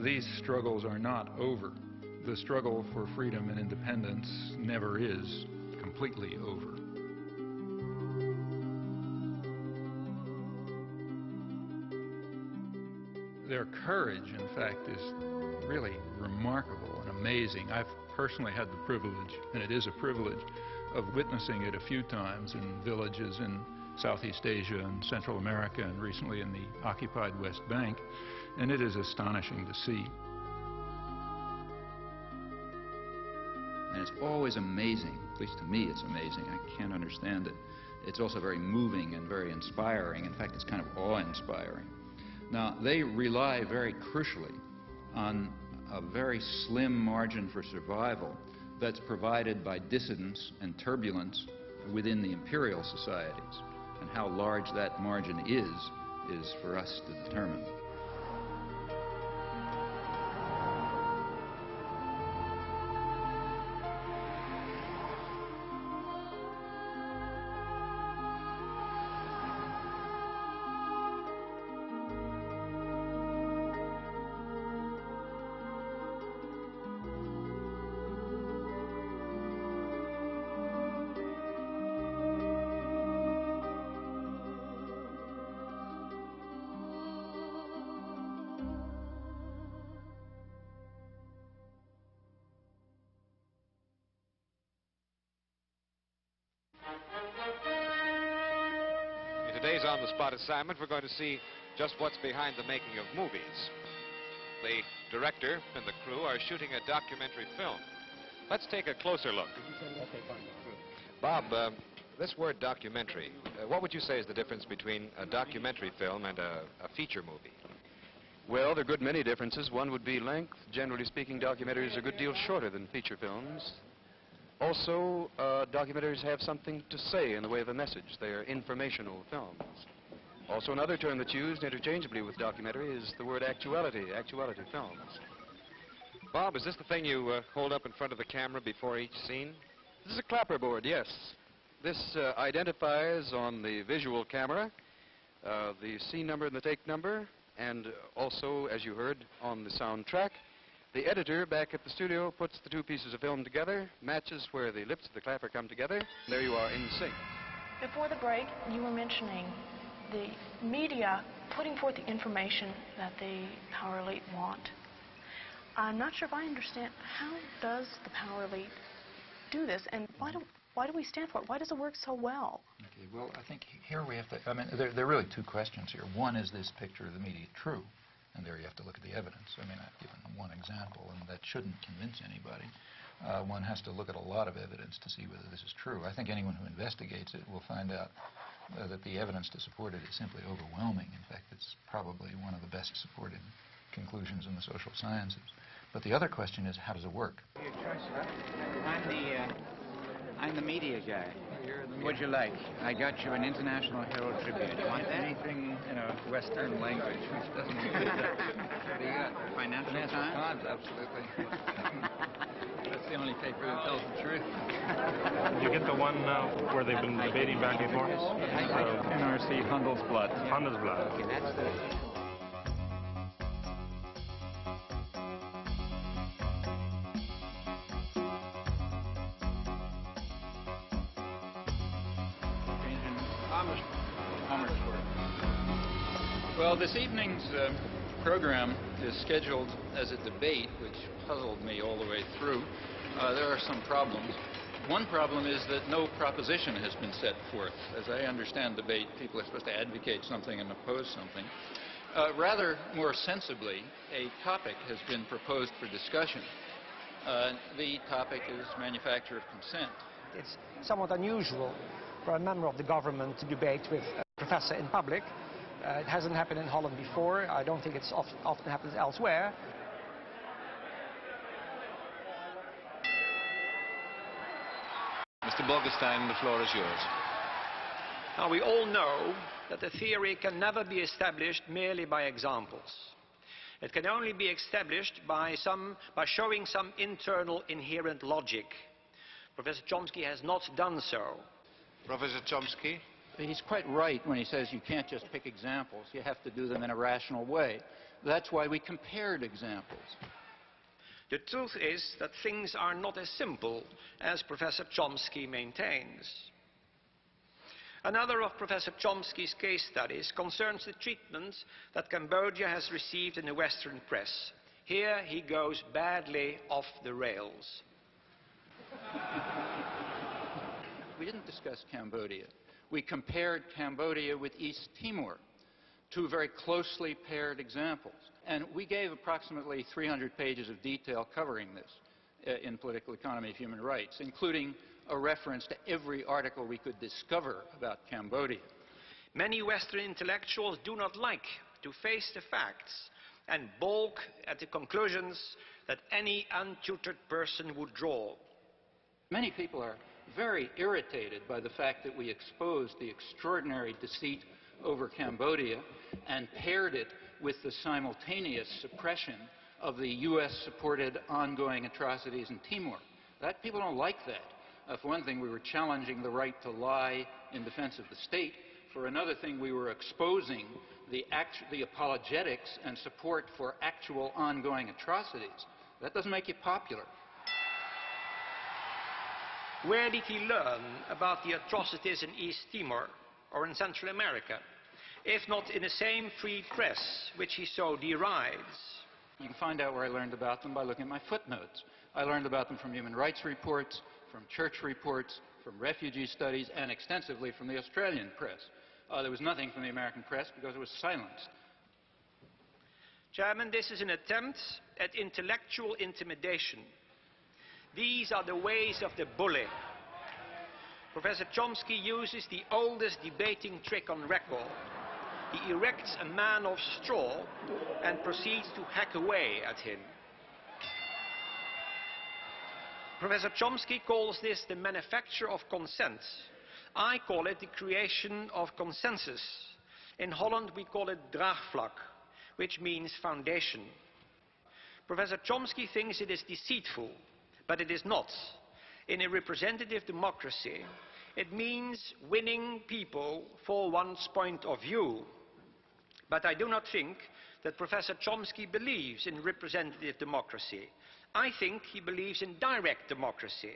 these struggles are not over. The struggle for freedom and independence never is completely over. Their courage, in fact, is really remarkable and amazing. I've personally had the privilege, and it is a privilege, of witnessing it a few times in villages in Southeast Asia and Central America, and recently in the occupied West Bank, and it is astonishing to see. And it's always amazing, at least to me it's amazing, I can't understand it. It's also very moving and very inspiring. In fact, it's kind of awe-inspiring. Now, they rely very crucially on a very slim margin for survival that's provided by dissidence and turbulence within the imperial societies. And how large that margin is for us to determine. today's on-the-spot assignment, we're going to see just what's behind the making of movies. The director and the crew are shooting a documentary film. Let's take a closer look. Bob, this word documentary, what would you say is the difference between a documentary film and a feature movie? Well, there are a good many differences. One would be length. Generally speaking, documentaries are a good deal shorter than feature films. Also, documentaries have something to say in the way of a message. They are informational films. Also, another term that's used interchangeably with documentary is the word actuality films. Bob, is this the thing you hold up in front of the camera before each scene? This is a clapperboard, yes. This identifies on the visual camera the scene number and the take number, and also, as you heard, on the soundtrack. The editor back at the studio puts the two pieces of film together, matches where the lips of the clapper come together, and there you are in sync. Before the break, you were mentioning the media putting forth the information that the power elite want. I'm not sure if I understand, how does the power elite do this, and why do we stand for it? Why does it work so well? Okay, well, I think here we have to, I mean, there are really two questions here. One, is this picture of the media true? And there you have to look at the evidence. I mean, I've given one example, and that shouldn't convince anybody. One has to look at a lot of evidence to see whether this is true. I think anyone who investigates it will find out that the evidence to support it is simply overwhelming. In fact, it's probably one of the best supported conclusions in the social sciences. But the other question is, how does it work? I'm the media guy. What'd you like? I got you an International Herald Tribune. You want that? Anything in a Western language which doesn't include What do you got? Financial Times? Absolutely. That's the only paper that tells the truth. Did you get the one where they've been debating back and forth? NRC Handelsblatt. Handelsblatt. Okay, that's the... Well, this evening's program is scheduled as a debate, which puzzled me all the way through. There are some problems. One problem is that no proposition has been set forth. As I understand debate, people are supposed to advocate something and oppose something. Rather more sensibly, a topic has been proposed for discussion. The topic is manufacture of consent. It's somewhat unusual for a member of the government to debate with a professor in public. It hasn't happened in Holland before. I don't think it's often happens elsewhere. Mr. Borgestein, the floor is yours. Now, we all know that a theory can never be established merely by examples. It can only be established by showing some internal inherent logic. Professor Chomsky has not done so. Professor Chomsky? He's quite right when he says you can't just pick examples. You have to do them in a rational way. That's why we compared examples. The truth is that things are not as simple as Professor Chomsky maintains. Another of Professor Chomsky's case studies concerns the treatment that Cambodia has received in the Western press. Here he goes badly off the rails. We didn't discuss Cambodia. We compared Cambodia with East Timor, two very closely paired examples. And we gave approximately 300 pages of detail covering this in Political Economy of Human Rights, including a reference to every article we could discover about Cambodia. Many Western intellectuals do not like to face the facts and balk at the conclusions that any untutored person would draw. Many people are very irritated by the fact that we exposed the extraordinary deceit over Cambodia and paired it with the simultaneous suppression of the U.S.-supported ongoing atrocities in Timor. People don't like that. For one thing, we were challenging the right to lie in defense of the state. For another thing, we were exposing the apologetics and support for actual ongoing atrocities. That doesn't make you popular. Where did he learn about the atrocities in East Timor or in Central America, if not in the same free press which he so derides? You can find out where I learned about them by looking at my footnotes. I learned about them from human rights reports, from church reports, from refugee studies, and extensively from the Australian press. there was nothing from the American press because it was silenced. Chairman, this is an attempt at intellectual intimidation. These are the ways of the bully. Professor Chomsky uses the oldest debating trick on record. He erects a man of straw and proceeds to hack away at him. Professor Chomsky calls this the manufacture of consent. I call it the creation of consensus. In Holland we call it draagvlak, which means foundation. Professor Chomsky thinks it is deceitful, but it is not. In a representative democracy, it means winning people for one's point of view. But I do not think that Professor Chomsky believes in representative democracy. I think he believes in direct democracy.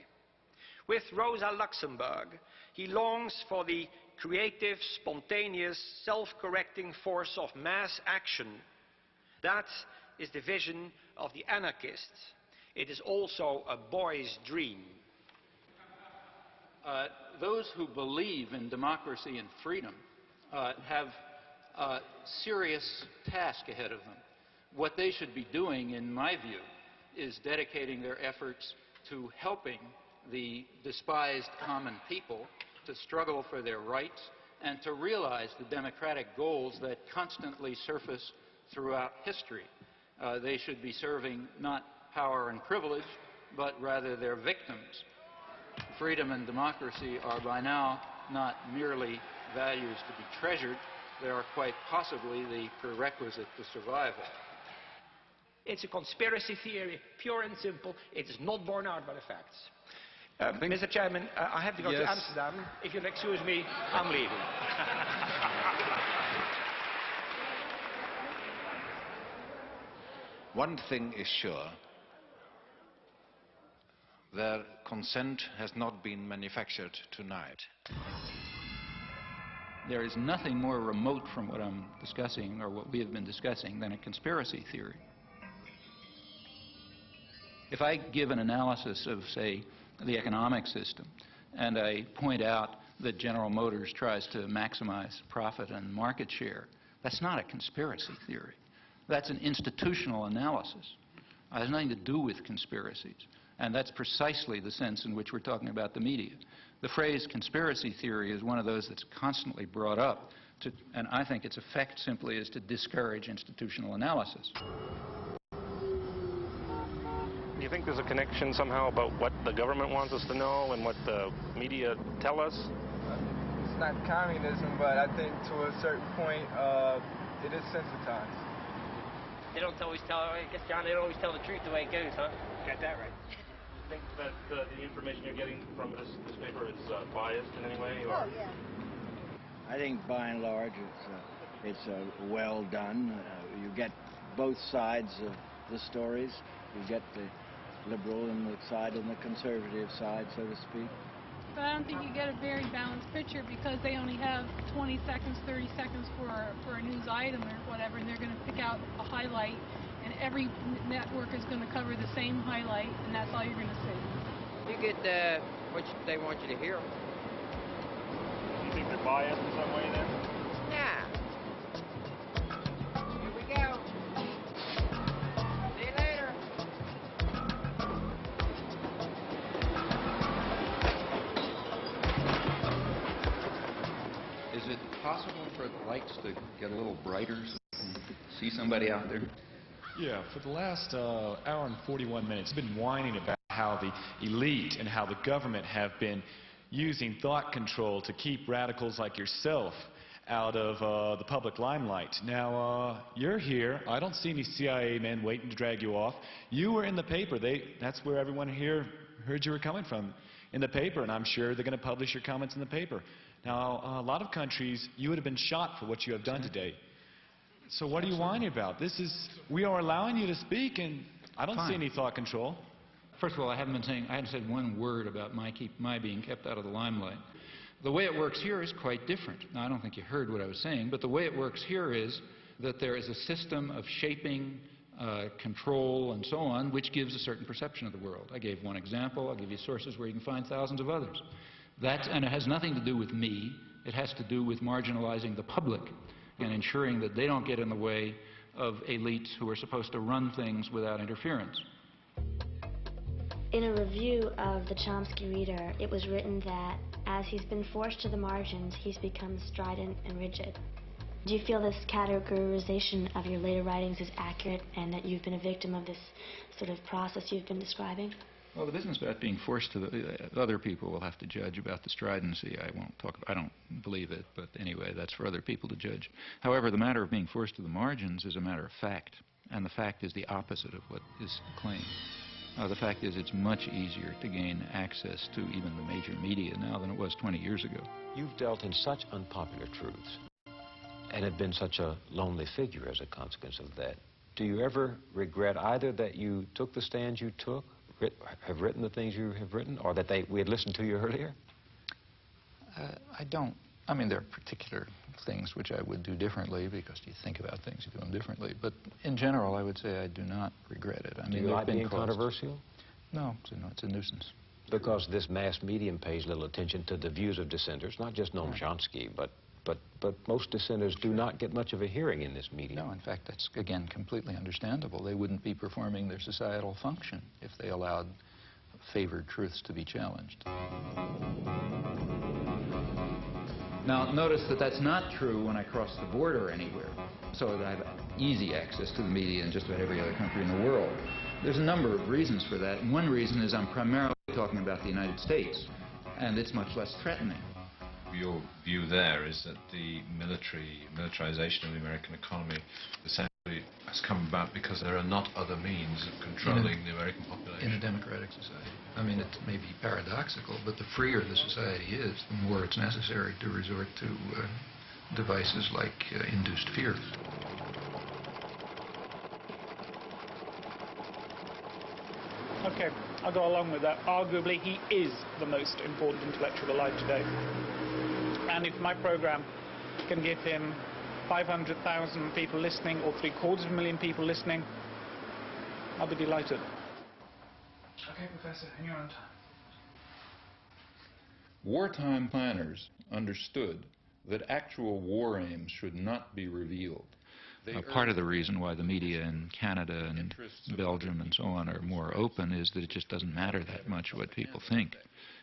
With Rosa Luxemburg, he longs for the creative, spontaneous, self-correcting force of mass action. That is the vision of the anarchists. It is also a boy's dream. Those who believe in democracy and freedom have a serious task ahead of them. What they should be doing, in my view, is dedicating their efforts to helping the despised common people to struggle for their rights and to realize the democratic goals that constantly surface throughout history. They should be serving not power and privilege, but rather their victims. Freedom and democracy are by now not merely values to be treasured, they are quite possibly the prerequisite to survival. It's a conspiracy theory, pure and simple. It is not borne out by the facts. Mr. Chairman, I have to go to Amsterdam. If you'll excuse me, I'm leaving. One thing is sure. Their consent has not been manufactured tonight. There is nothing more remote from what I'm discussing, or what we have been discussing, than a conspiracy theory. If I give an analysis of, say, the economic system, and I point out that General Motors tries to maximize profit and market share, that's not a conspiracy theory. That's an institutional analysis. It has nothing to do with conspiracies. And that's precisely the sense in which we're talking about the media. The phrase conspiracy theory is one of those that's constantly brought up, and I think its effect simply is to discourage institutional analysis. Do you think there's a connection somehow about what the government wants us to know and what the media tell us? It's not communism, but I think to a certain point, it is sensitized. They don't always tell, I guess, John, they don't always tell the truth the way it goes, huh? Got that right. Do you think that the information you're getting from this newspaper is biased in any way? Or? Oh, yeah. I think by and large it's well done. You get both sides of the stories. You get the liberal side and the conservative side, so to speak. But I don't think you get a very balanced picture because they only have 20 seconds, 30 seconds for a news item or whatever, and they're going to pick out a highlight, and every network is going to cover the same highlight, and that's all you're going to see. You get what they want you to hear. You think they're biased in some way then? Yeah. Here we go. See you later. Is it possible for the lights to get a little brighter so we can see somebody out there? Yeah, for the last hour and 41 minutes, I've been whining about how the elite and how the government have been using thought control to keep radicals like yourself out of the public limelight. Now, you're here. I don't see any CIA men waiting to drag you off. You were in the paper. That's where everyone here heard you were coming from, in the paper, and I'm sure they're going to publish your comments in the paper. Now, a lot of countries, you would have been shot for what you have done today. So what are you whining about? We are allowing you to speak, and I don't see any thought control. First of all, I hadn't said one word about my being kept out of the limelight. The way it works here is quite different. Now, I don't think you heard what I was saying, but the way it works here is that there is a system of shaping, control, and so on, which gives a certain perception of the world. I gave one example. I'll give you sources where you can find thousands of others. And it has nothing to do with me. It has to do with marginalizing the public and ensuring that they don't get in the way of elites who are supposed to run things without interference. In a review of the Chomsky Reader, it was written that as he's been forced to the margins, he's become strident and rigid. Do you feel this categorization of your later writings is accurate and that you've been a victim of this sort of process you've been describing? Well, the business about being forced to other people will have to judge about the stridency. I don't believe it, but anyway, that's for other people to judge. However, the matter of being forced to the margins is a matter of fact, and the fact is the opposite of what is claimed. The fact is it's much easier to gain access to even the major media now than it was 20 years ago. You've dealt in such unpopular truths and have been such a lonely figure as a consequence of that. Do you ever regret either that you took the stands you took, have written the things you have written, or that we had listened to you earlier? I don't. I mean, there are particular things which I would do differently because you think about things, you do them differently. But in general, I would say I do not regret it. I mean, do you like being controversial? No, it's a nuisance. Because this mass medium pays little attention to the views of dissenters, not just Noam Chomsky, but most dissenters do not get much of a hearing in this medium. No, in fact, that's, again, completely understandable. They wouldn't be performing their societal function if they allowed favored truths to be challenged. Now, notice that that's not true when I cross the border anywhere, so that I have easy access to the media in just about every other country in the world. There's a number of reasons for that, and one reason is I'm primarily talking about the United States, and it's much less threatening. Your view there is that the militarization of the American economy essentially has come about because there are not other means of controlling the American population. In a democratic society. I mean, it may be paradoxical, but the freer the society is, the more it's necessary to resort to devices like induced fear. Okay, I'll go along with that. Arguably, he is the most important intellectual alive today. And if my program can give him 500,000 people listening or 750,000 people listening, I'll be delighted. Okay, Professor, and you're on time. Wartime planners understood that actual war aims should not be revealed. Part of the reason why the media in Canada and Belgium and so on are more open is that it just doesn't matter that much what people think.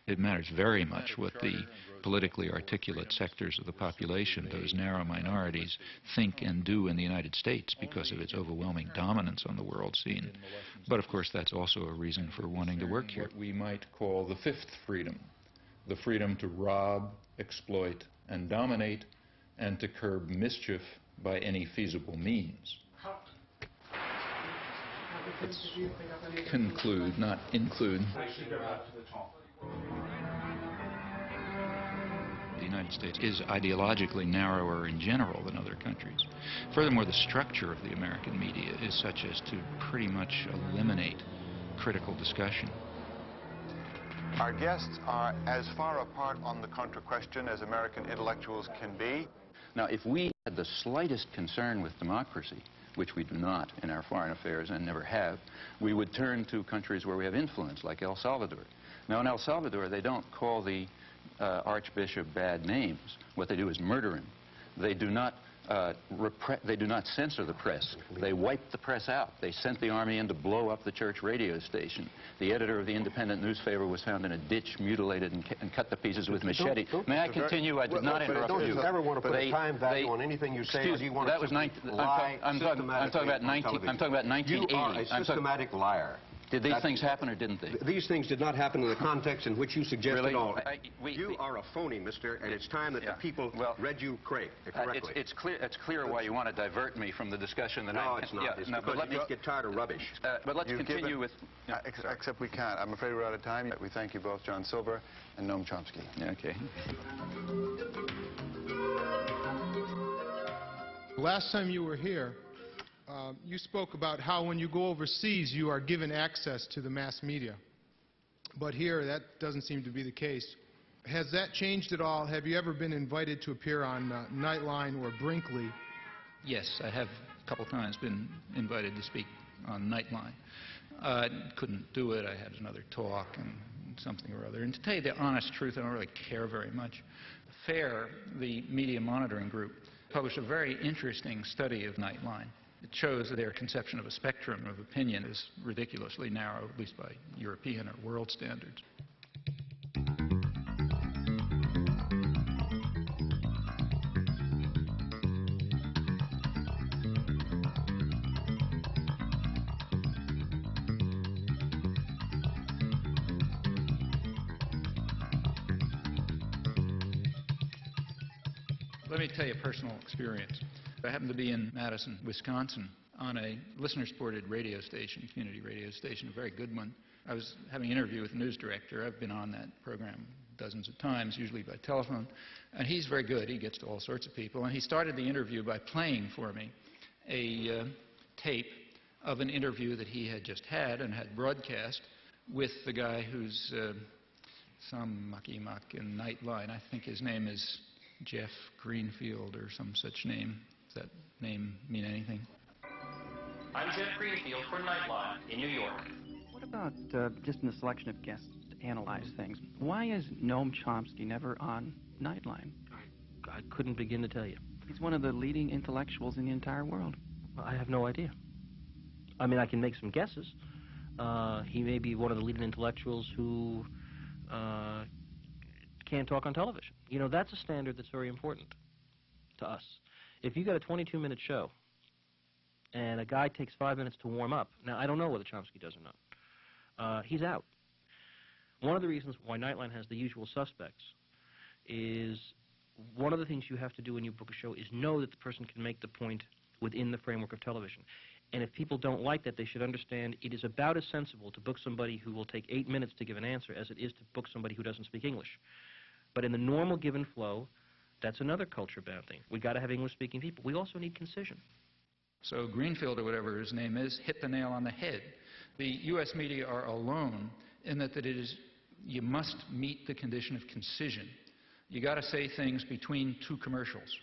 It matters very much what the politically articulate sectors of the population, those narrow minorities, think and do in the United States because of its overwhelming dominance on the world scene. But of course that's also a reason for wanting to work here. What we might call the fifth freedom, the freedom to rob, exploit, and dominate, and to curb mischief by any feasible means. Let's conclude, not include. The United States is ideologically narrower in general than other countries. Furthermore, the structure of the American media is such as to pretty much eliminate critical discussion. Our guests are as far apart on the contra question as American intellectuals can be. Now, if we had the slightest concern with democracy, which we do not in our foreign affairs and never have, we would turn to countries where we have influence, like El Salvador. Now, in El Salvador, they don't call the archbishop bad names. What they do is murder him. They do not censor the press. They wipe the press out. They sent the army in to blow up the church radio station. The editor of the independent newspaper was found in a ditch, mutilated and cut to pieces with machete. May I continue? I did not interrupt you. Don't you ever want to put a time value on anything you say, or do you want to lie systematically? I'm talking about 1980. You are a systematic liar. Did these things happen or didn't they? These things did not happen in the context in which you suggest at all. You are a phony, mister, and it's time that the people read you correctly. It's clear why you want to divert me from the discussion that No, it's not. It's because you just get tired of rubbish. But let's continue with... Except we can't. I'm afraid we're out of time. We thank you both, John Silver and Noam Chomsky. Okay. Last time you were here, you spoke about how when you go overseas you are given access to the mass media. But here that doesn't seem to be the case. Has that changed at all? Have you ever been invited to appear on Nightline or Brinkley? Yes, I have a couple times been invited to speak on Nightline. Couldn't do it. I had another talk and something or other. And to tell you the honest truth, I don't really care very much. FAIR, the media monitoring group, published a very interesting study of Nightline. It shows that their conception of a spectrum of opinion is ridiculously narrow, at least by European or world standards. Let me tell you a personal experience. I happened to be in Madison, Wisconsin, on a listener-supported radio station, community radio station, a very good one. I was having an interview with the news director. I've been on that program dozens of times, usually by telephone. And he's very good. He gets to all sorts of people. And he started the interview by playing for me a tape of an interview that he had just had and had broadcast with the guy who's some mucky-muck in Nightline. I think his name is Jeff Greenfield or some such name. Does that name mean anything? I'm Jeff Greenfield for Nightline in New York. What about just in the selection of guests to analyze things? Why is Noam Chomsky never on Nightline? I couldn't begin to tell you. He's one of the leading intellectuals in the entire world. I have no idea. I mean, I can make some guesses. He may be one of the leading intellectuals who can't talk on television. You know, that's a standard that's very important to us. If you got a 22-minute show and a guy takes 5 minutes to warm up, now I don't know whether Chomsky does or not, he's out. One of the reasons why Nightline has the usual suspects is one of the things you have to do when you book a show is know that the person can make the point within the framework of television. And if people don't like that, they should understand it is about as sensible to book somebody who will take 8 minutes to give an answer as it is to book somebody who doesn't speak English. But in the normal given flow, that's another culture-bound thing. We've got to have English-speaking people. We also need concision. So Greenfield, or whatever his name is, hit the nail on the head. The U.S. media are alone in that it is, you must meet the condition of concision. You got to say things between two commercials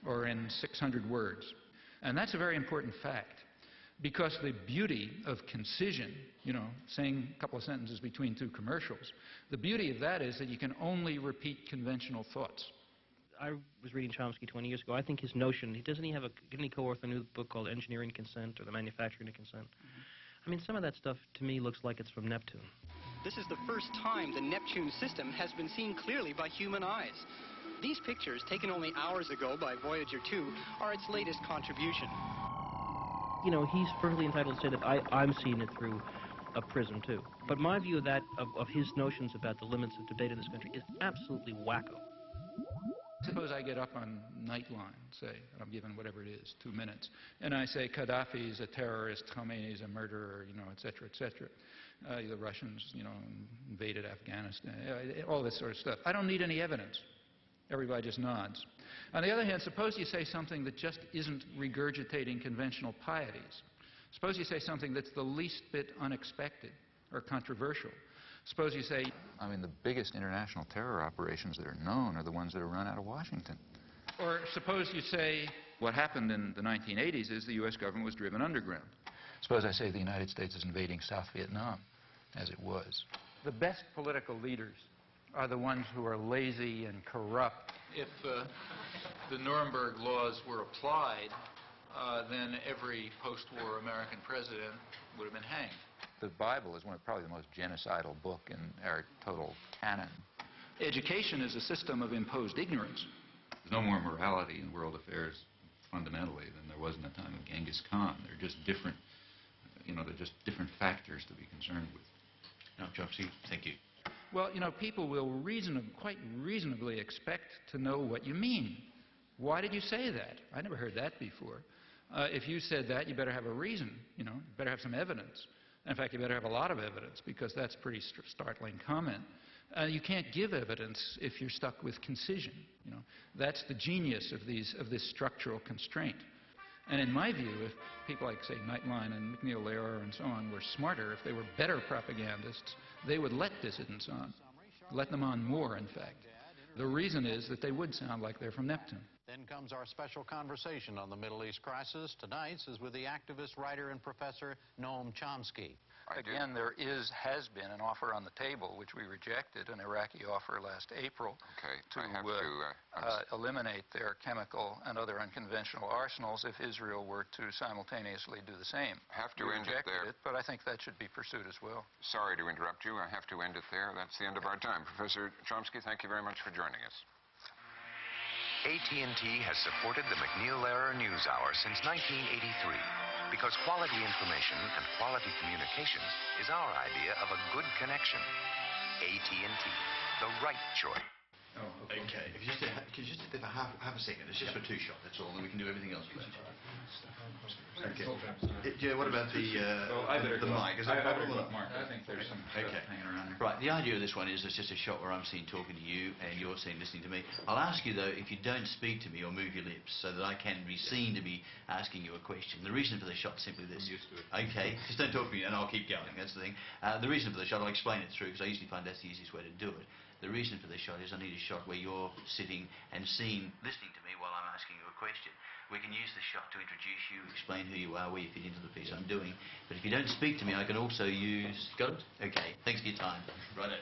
or in 600 words. And that's a very important fact, because the beauty of concision, you know, saying a couple of sentences between two commercials, the beauty of that is that you can only repeat conventional thoughts. I was reading Chomsky 20 years ago. I think his notion, didn't he co-author a new book called Engineering Consent or The Manufacturing of Consent? I mean, some of that stuff to me looks like it's from Neptune. This is the first time the Neptune system has been seen clearly by human eyes. These pictures, taken only hours ago by Voyager 2, are its latest contribution. You know, he's perfectly entitled to say that I'm seeing it through a prism, too. But my view of that, of his notions about the limits of debate in this country, is absolutely wacko. Suppose I get up on Nightline, say, I'm given whatever it is, 2 minutes, and I say Gaddafi is a terrorist, Khomeini is a murderer, you know, et cetera, et cetera. The Russians, you know, invaded Afghanistan, all this sort of stuff. I don't need any evidence. Everybody just nods. On the other hand, suppose you say something that just isn't regurgitating conventional pieties. Suppose you say something that's the least bit unexpected or controversial. Suppose you say, I mean, the biggest international terror operations that are known are the ones that are run out of Washington. Or suppose you say, what happened in the 1980s is the U.S. government was driven underground. Suppose I say the United States is invading South Vietnam, as it was. The best political leaders are the ones who are lazy and corrupt. If the Nuremberg laws were applied, then every post-war American president would have been hanged. The Bible is probably the most genocidal book in our total canon. Education is a system of imposed ignorance. There's no more morality in world affairs fundamentally than there was in the time of Genghis Khan. They're just different, you know, they're just different factors to be concerned with. Now, Chomsky, thank you. Well, you know, people will quite reasonably expect to know what you mean. Why did you say that? I never heard that before. If you said that, you better have a reason, you know, you better have some evidence. In fact, you better have a lot of evidence, because that's a pretty startling comment. You can't give evidence if you're stuck with concision. You know, that's the genius of this structural constraint. And in my view, if people like, say, Nightline and McNeil Lehrer and so on were smarter, if they were better propagandists, they would let dissidents on, let them on more, in fact. The reason is that they would sound like they're from Neptune. Then conclusion comes our special conversation on the Middle East crisis. Tonight's is with the activist, writer, and professor Noam Chomsky. Again, there has been an offer on the table, which we rejected, an Iraqi offer last April, to eliminate their chemical and other unconventional arsenals if Israel were to simultaneously do the same. Have to end it there. But I think that should be pursued as well. Sorry to interrupt you. I have to end it there. That's the end of our time. Professor Chomsky, thank you very much for joining us. AT&T has supported the McNeil-Lehrer NewsHour since 1983 because quality information and quality communications is our idea of a good connection. AT&T, the right choice. Oh, okay. If you just sit there for half a second, it's just for two shots, that's all, and we can do everything else later. Okay. Yeah, what about the mic? Is that Mark, I think there's some stuff hanging around there. Right, the idea of this one is it's just a shot where I'm seen talking to you and you're seen listening to me. I'll ask you, though, if you don't speak to me or move your lips so that I can be seen to be asking you a question. The reason for the shot is simply this. I'm used to it. Okay, just don't talk to me and I'll keep going, that's the thing. The reason for the shot, I'll explain it through because I usually find that's the easiest way to do it. The reason for the shot is I need a shot where you're sitting and seen, listening to me while I'm asking you a question. We can use the shot to introduce you, explain who you are, where you fit into the piece I'm doing. But if you don't speak to me, I can also use... Got it? Okay, thanks for your time. Righto.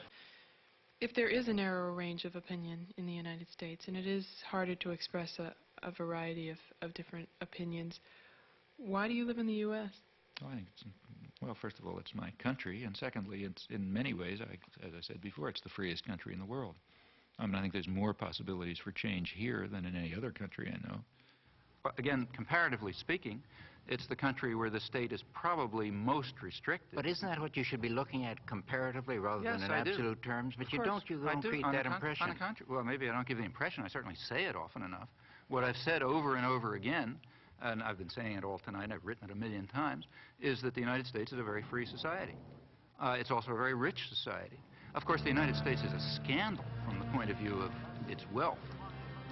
If there is a narrower range of opinion in the United States, and it is harder to express a variety of different opinions, why do you live in the U.S.? Well, I think well, first of all, it's my country, and secondly, it's in many ways, as I said before, it's the freest country in the world. I mean, I think there's more possibilities for change here than in any other country I know. But again, comparatively speaking, it's the country where the state is probably most restricted. But isn't that what you should be looking at comparatively rather than in absolute terms? But you don't create that impression. On the contrary, well, maybe I don't give the impression. I certainly say it often enough. What I've said over and over again, and I've been saying it all tonight, I've written it 1,000,000 times, is that the United States is a very free society. It's also a very rich society. Of course, the United States is a scandal from the point of view of its wealth.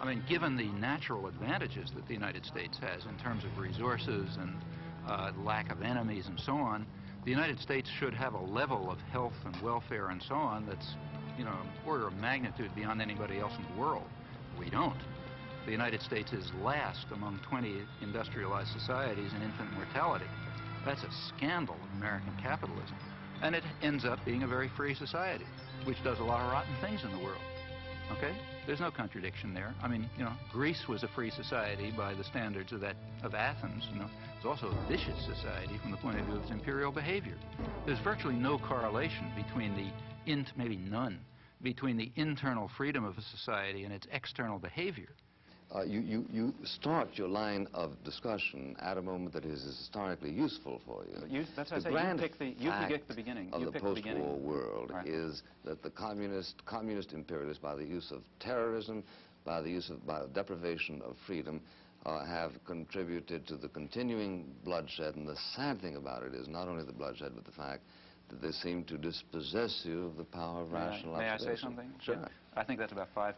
I mean, given the natural advantages that the United States has in terms of resources and lack of enemies and so on, the United States should have a level of health and welfare and so on that's, you know, an order of magnitude beyond anybody else in the world. We don't. The United States is last among 20 industrialized societies in infant mortality. That's a scandal of American capitalism. And it ends up being a very free society, which does a lot of rotten things in the world. Okay? There's no contradiction there. I mean, you know, Greece was a free society by the standards of Athens, you know. It's also a vicious society from the point of view of its imperial behavior. There's virtually no correlation between maybe none, between the internal freedom of a society and its external behavior. You start your line of discussion at a moment that is historically useful for you. That's what I say. You pick the beginning. Of the post-war world is that the communist imperialists, by the use of terrorism, by the deprivation of freedom, have contributed to the continuing bloodshed. And the sad thing about it is not only the bloodshed, but the fact that they seem to dispossess you of the power of rational observation. May I say something? Sure. Yeah. I think that's about 5%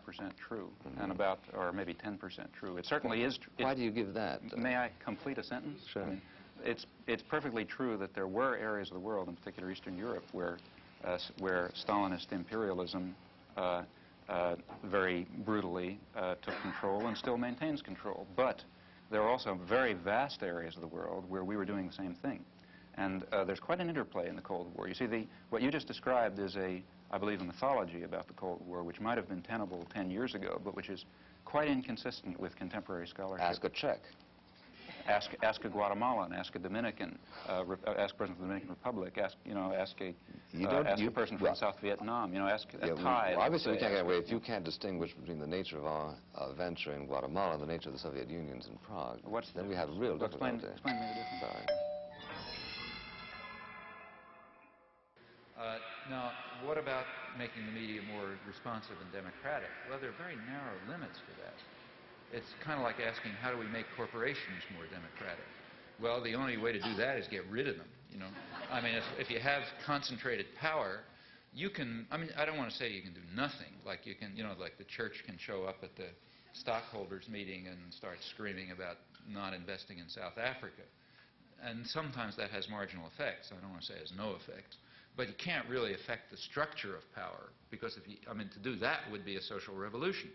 true, and or maybe 10% true. It certainly is. Why do you give that? May I complete a sentence? Sure. I mean, it's perfectly true that there were areas of the world, in particular Eastern Europe, where Stalinist imperialism very brutally took control and still maintains control. But there are also very vast areas of the world where we were doing the same thing. And there's quite an interplay in the Cold War. You see, what you just described is I believe, a mythology about the Cold War, which might have been tenable 10 years ago, but which is quite inconsistent with contemporary scholarship. Ask a Czech. Ask a Guatemalan, ask a Dominican, ask a person from the Dominican Republic, ask a person from South Vietnam, ask a Thai. Well, obviously, we can't get away if you can't distinguish between the nature of our venture in Guatemala and the nature of the Soviet Union's in Prague. Then we have real difficulty. Explain me the difference. Sorry. Now, what about making the media more responsive and democratic? Well, there are very narrow limits to that. It's kind of like asking, how do we make corporations more democratic? Well, the only way to do that is get rid of them, I mean, if you have concentrated power, you can, I don't want to say you can do nothing. Like you can, like the church can show up at the stockholders meeting and start screaming about not investing in South Africa. And sometimes that has marginal effects. I don't want to say it has no effects. But you can't really affect the structure of power, because to do that would be a social revolution.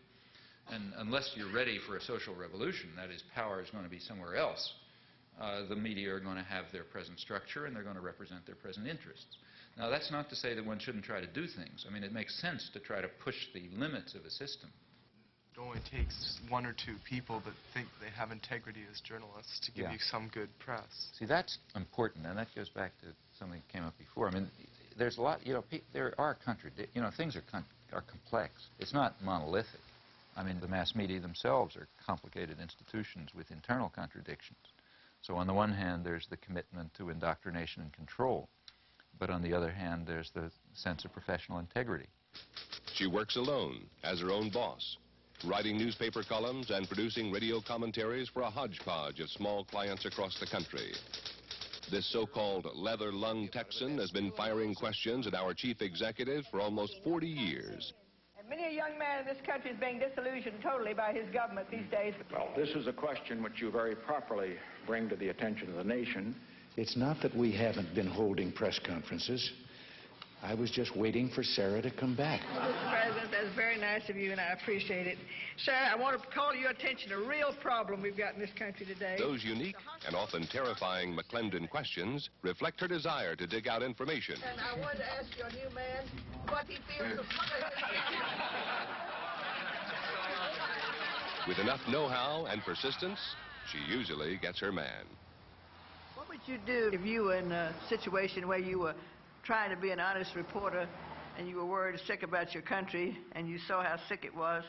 And unless you're ready for a social revolution, that is, power is going to be somewhere else, the media are going to have their present structure and they're going to represent their present interests. Now, that's not to say that one shouldn't try to do things. I mean, it makes sense to try to push the limits of a system. It only takes one or two people that think they have integrity as journalists to give you some good press. See, that's important, and that goes back to something that came up before. I mean, there's a lot, there are things are complex. It's not monolithic. I mean, the mass media themselves are complicated institutions with internal contradictions. So on the one hand, there's the commitment to indoctrination and control. But on the other hand, there's the sense of professional integrity. She works alone, as her own boss, writing newspaper columns and producing radio commentaries for a hodgepodge of small clients across the country. This so-called leather-lung Texan has been firing questions at our chief executives for almost 40 years. Many a young man in this country is being disillusioned totally by his government these days. Well, this is a question which you very properly bring to the attention of the nation. It's not that we haven't been holding press conferences. I was just waiting for Sarah to come back. Mr. President, that's very nice of you, and I appreciate it. Sir, I want to call your attention to a real problem we've got in this country today. Those unique and often terrifying McClendon questions reflect her desire to dig out information. And I wanted to ask your new man what he feels. With enough know-how and persistence, she usually gets her man. What would you do if you were in a situation where you were trying to be an honest reporter and you were worried sick about your country and you saw how sick it was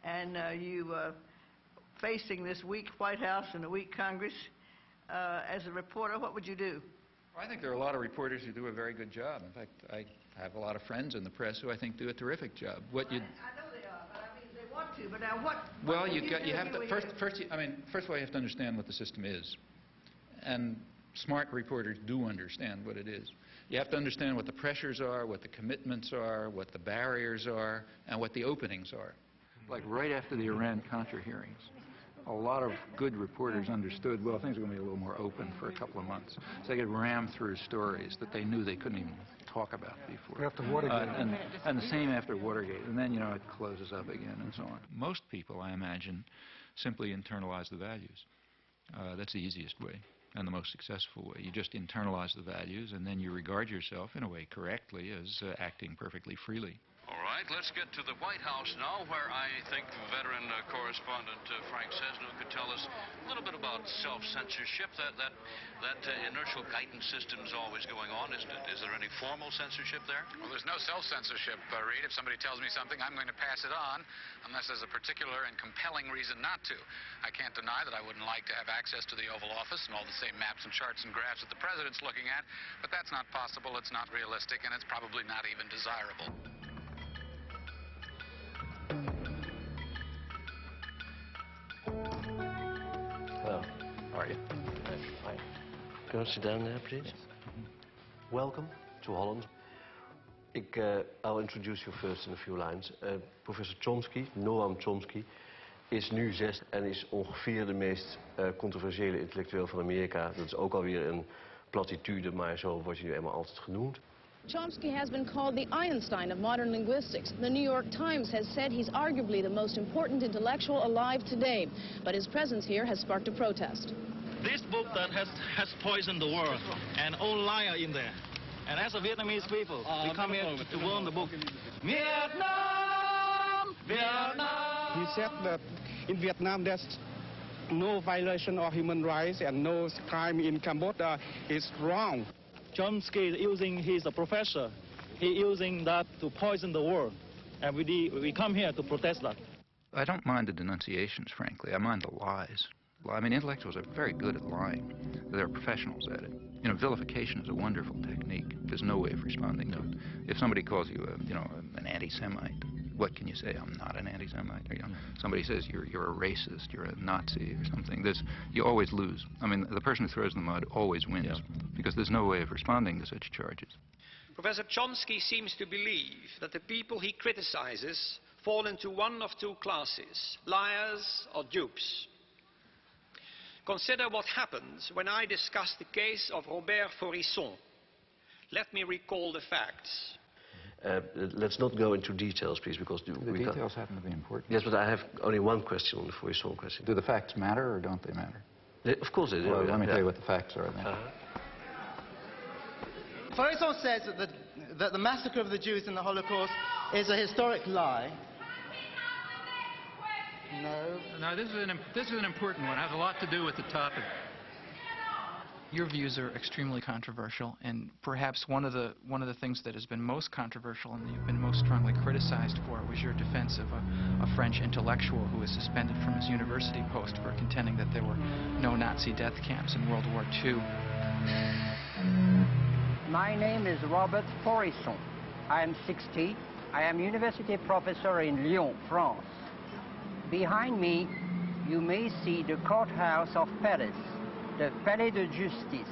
and you were facing this weak White House and a weak Congress as a reporter? What would you do? Well, I think there are a lot of reporters who do a very good job. In fact, I have a lot of friends in the press who I think do a terrific job. I know they are, but I mean they want to. But now what? Well, you have to first of all you have to understand what the system is, and smart reporters do understand what it is. You have to understand what the pressures are, what the commitments are, what the barriers are, and what the openings are. Like right after the Iran-Contra hearings, a lot of good reporters understood, well, things are going to be a little more open for a couple of months. So they could ram through stories that they knew they couldn't even talk about before. After Watergate. And the same after Watergate. And then, it closes up again and so on. Most people, I imagine, simply internalize the values. That's the easiest way and the most successful way. You just internalize the values, and then you regard yourself, in a way correctly, as acting perfectly freely. All right, let's get to the White House now, where I think veteran correspondent Frank Sesno could tell us a little bit about self-censorship. That inertial guidance system is always going on, isn't it? Is there any formal censorship there? Well, there's no self-censorship, Reed. If somebody tells me something, I'm going to pass it on, unless there's a particular and compelling reason not to. I can't deny that I wouldn't like to have access to the Oval Office and all the same maps and charts and graphs that the president's looking at, but that's not possible, it's not realistic, and it's probably not even desirable. Hello. How are you? Fine. Can you sit down there, please? Welcome to Holland. I'll introduce you first in a few lines. Professor Chomsky, Noam Chomsky, is nu 6 en is ongeveer de meest controversiële intellectueel van Amerika. Dat is ook alweer een platitude, maar zo wordt hij nu eenmaal altijd genoemd. Chomsky has been called the Einstein of modern linguistics. The New York Times has said he's arguably the most important intellectual alive today. But his presence here has sparked a protest. This book that has poisoned the world, and all liar in there. And as a Vietnamese people, we come here to learn the book. Vietnam! Vietnam! He said that in Vietnam there's no violation of human rights and no crime in Cambodia. It's wrong. Chomsky he's a professor. He's using that to poison the world. And we come here to protest that. I don't mind the denunciations, frankly. I mind the lies. I mean, intellectuals are very good at lying. They're professionals at it. Vilification is a wonderful technique. There's no way of responding to it. If somebody calls you, an anti-Semite, what can you say? I'm not an anti-Semite. Or, somebody says you're a racist, you're a Nazi or something. You always lose. I mean, the person who throws the mud always wins, because there's no way of responding to such charges. Professor Chomsky seems to believe that the people he criticizes fall into one of two classes, liars or dupes. Consider what happened when I discussed the case of Robert Faurisson. Let me recall the facts. Let's not go into details, please, because the details happen to be important. Yes, but I have only one question on the Fourisson question. Do the facts matter or don't they matter? Of course they do. Well, let me tell you what the facts are then. Fourisson says that the massacre of the Jews in the Holocaust is a historic lie. No, this is an important one. It has a lot to do with the topic. Your views are extremely controversial, and perhaps one of the things that has been most controversial and you've been most strongly criticized for was your defense of a French intellectual who was suspended from his university post for contending that there were no Nazi death camps in World War II. My name is Robert Fourisson. I am 60. I am university professor in Lyon, France. Behind me, you may see the courthouse of Paris, the Palais de Justice.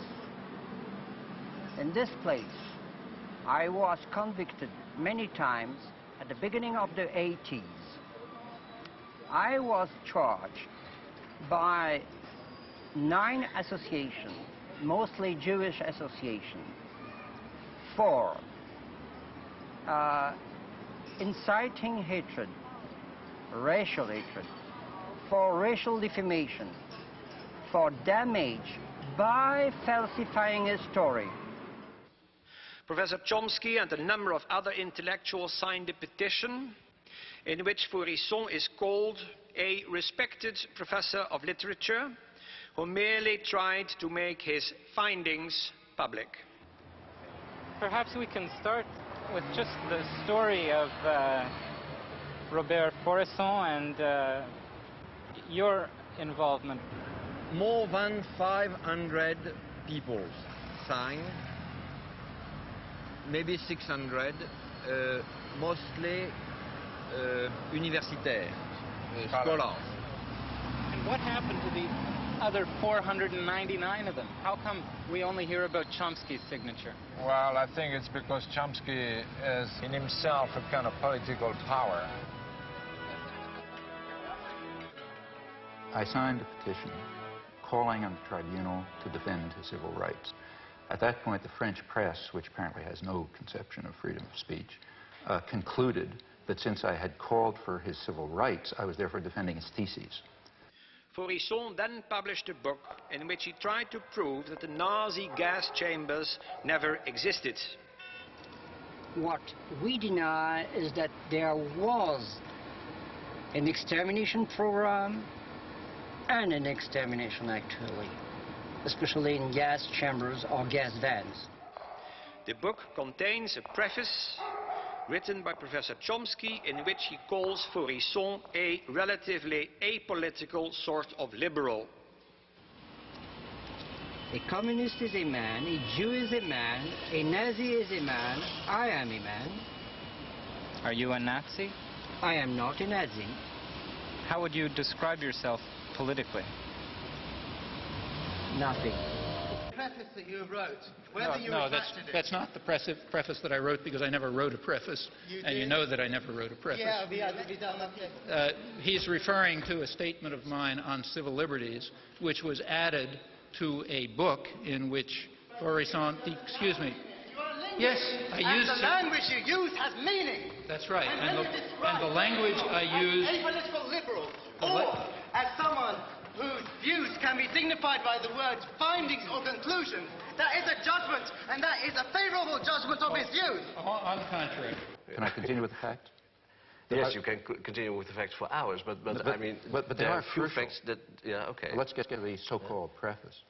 In this place, I was convicted many times at the beginning of the 80s. I was charged by 9 associations, mostly Jewish associations, for inciting hatred, racial hatred, for racial defamation, for damage by falsifying a story. Professor Chomsky and a number of other intellectuals signed a petition in which Fourisson is called a respected professor of literature who merely tried to make his findings public. Perhaps we can start with just the story of Robert Fourisson and your involvement. More than 500 people signed, maybe 600, mostly universitaires, scholars. And what happened to the other 499 of them? How come we only hear about Chomsky's signature? Well, I think it's because Chomsky is in himself a kind of political power. I signed a petition calling on the tribunal to defend his civil rights. At that point, the French press, which apparently has no conception of freedom of speech, concluded that since I had called for his civil rights, I was therefore defending his theses. Fourisson then published a book in which he tried to prove that the Nazi gas chambers never existed. What we deny is that there was an extermination program and an extermination actually, especially in gas chambers or gas vans. The book contains a preface written by Professor Chomsky in which he calls Fourisson a relatively apolitical sort of liberal. A communist is a man, a Jew is a man, a Nazi is a man, I am a man. Are you a Nazi? I am not a Nazi. How would you describe yourself politically? Nothing. The preface that you wrote, whether you retracted it. That's not the preface that I wrote, because I never wrote a preface. And you know that I never wrote a preface. Yeah, he's referring to a statement of mine on civil liberties, which was added to a book in which Fourisson, excuse me. Yes, I used... And the language you use has meaning. That's right. And the language I use... Apolitical liberal, or as someone whose views can be dignified by the words findings or conclusions, that is a judgment, and that is a favorable judgment of his views. On the contrary. Can I continue with the facts? Yes, you can continue with the facts for hours, but I mean, but there are few facts that, yeah, okay. Let's get to the so-called preface.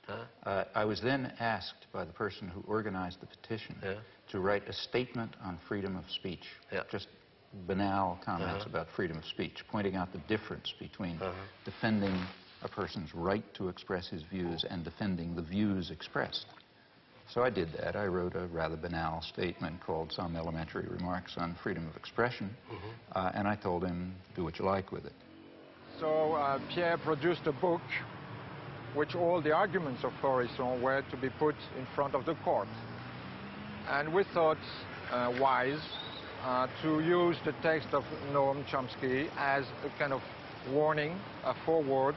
I was then asked by the person who organized the petition to write a statement on freedom of speech, just banal comments about freedom of speech, pointing out the difference between defending a person's right to express his views and defending the views expressed. So I did that. I wrote a rather banal statement called Some Elementary Remarks on Freedom of Expression, and I told him, do what you like with it. So Pierre produced a book which all the arguments of Fourisson were to be put in front of the court. And we thought wise to use the text of Noam Chomsky as a kind of warning, a foreword,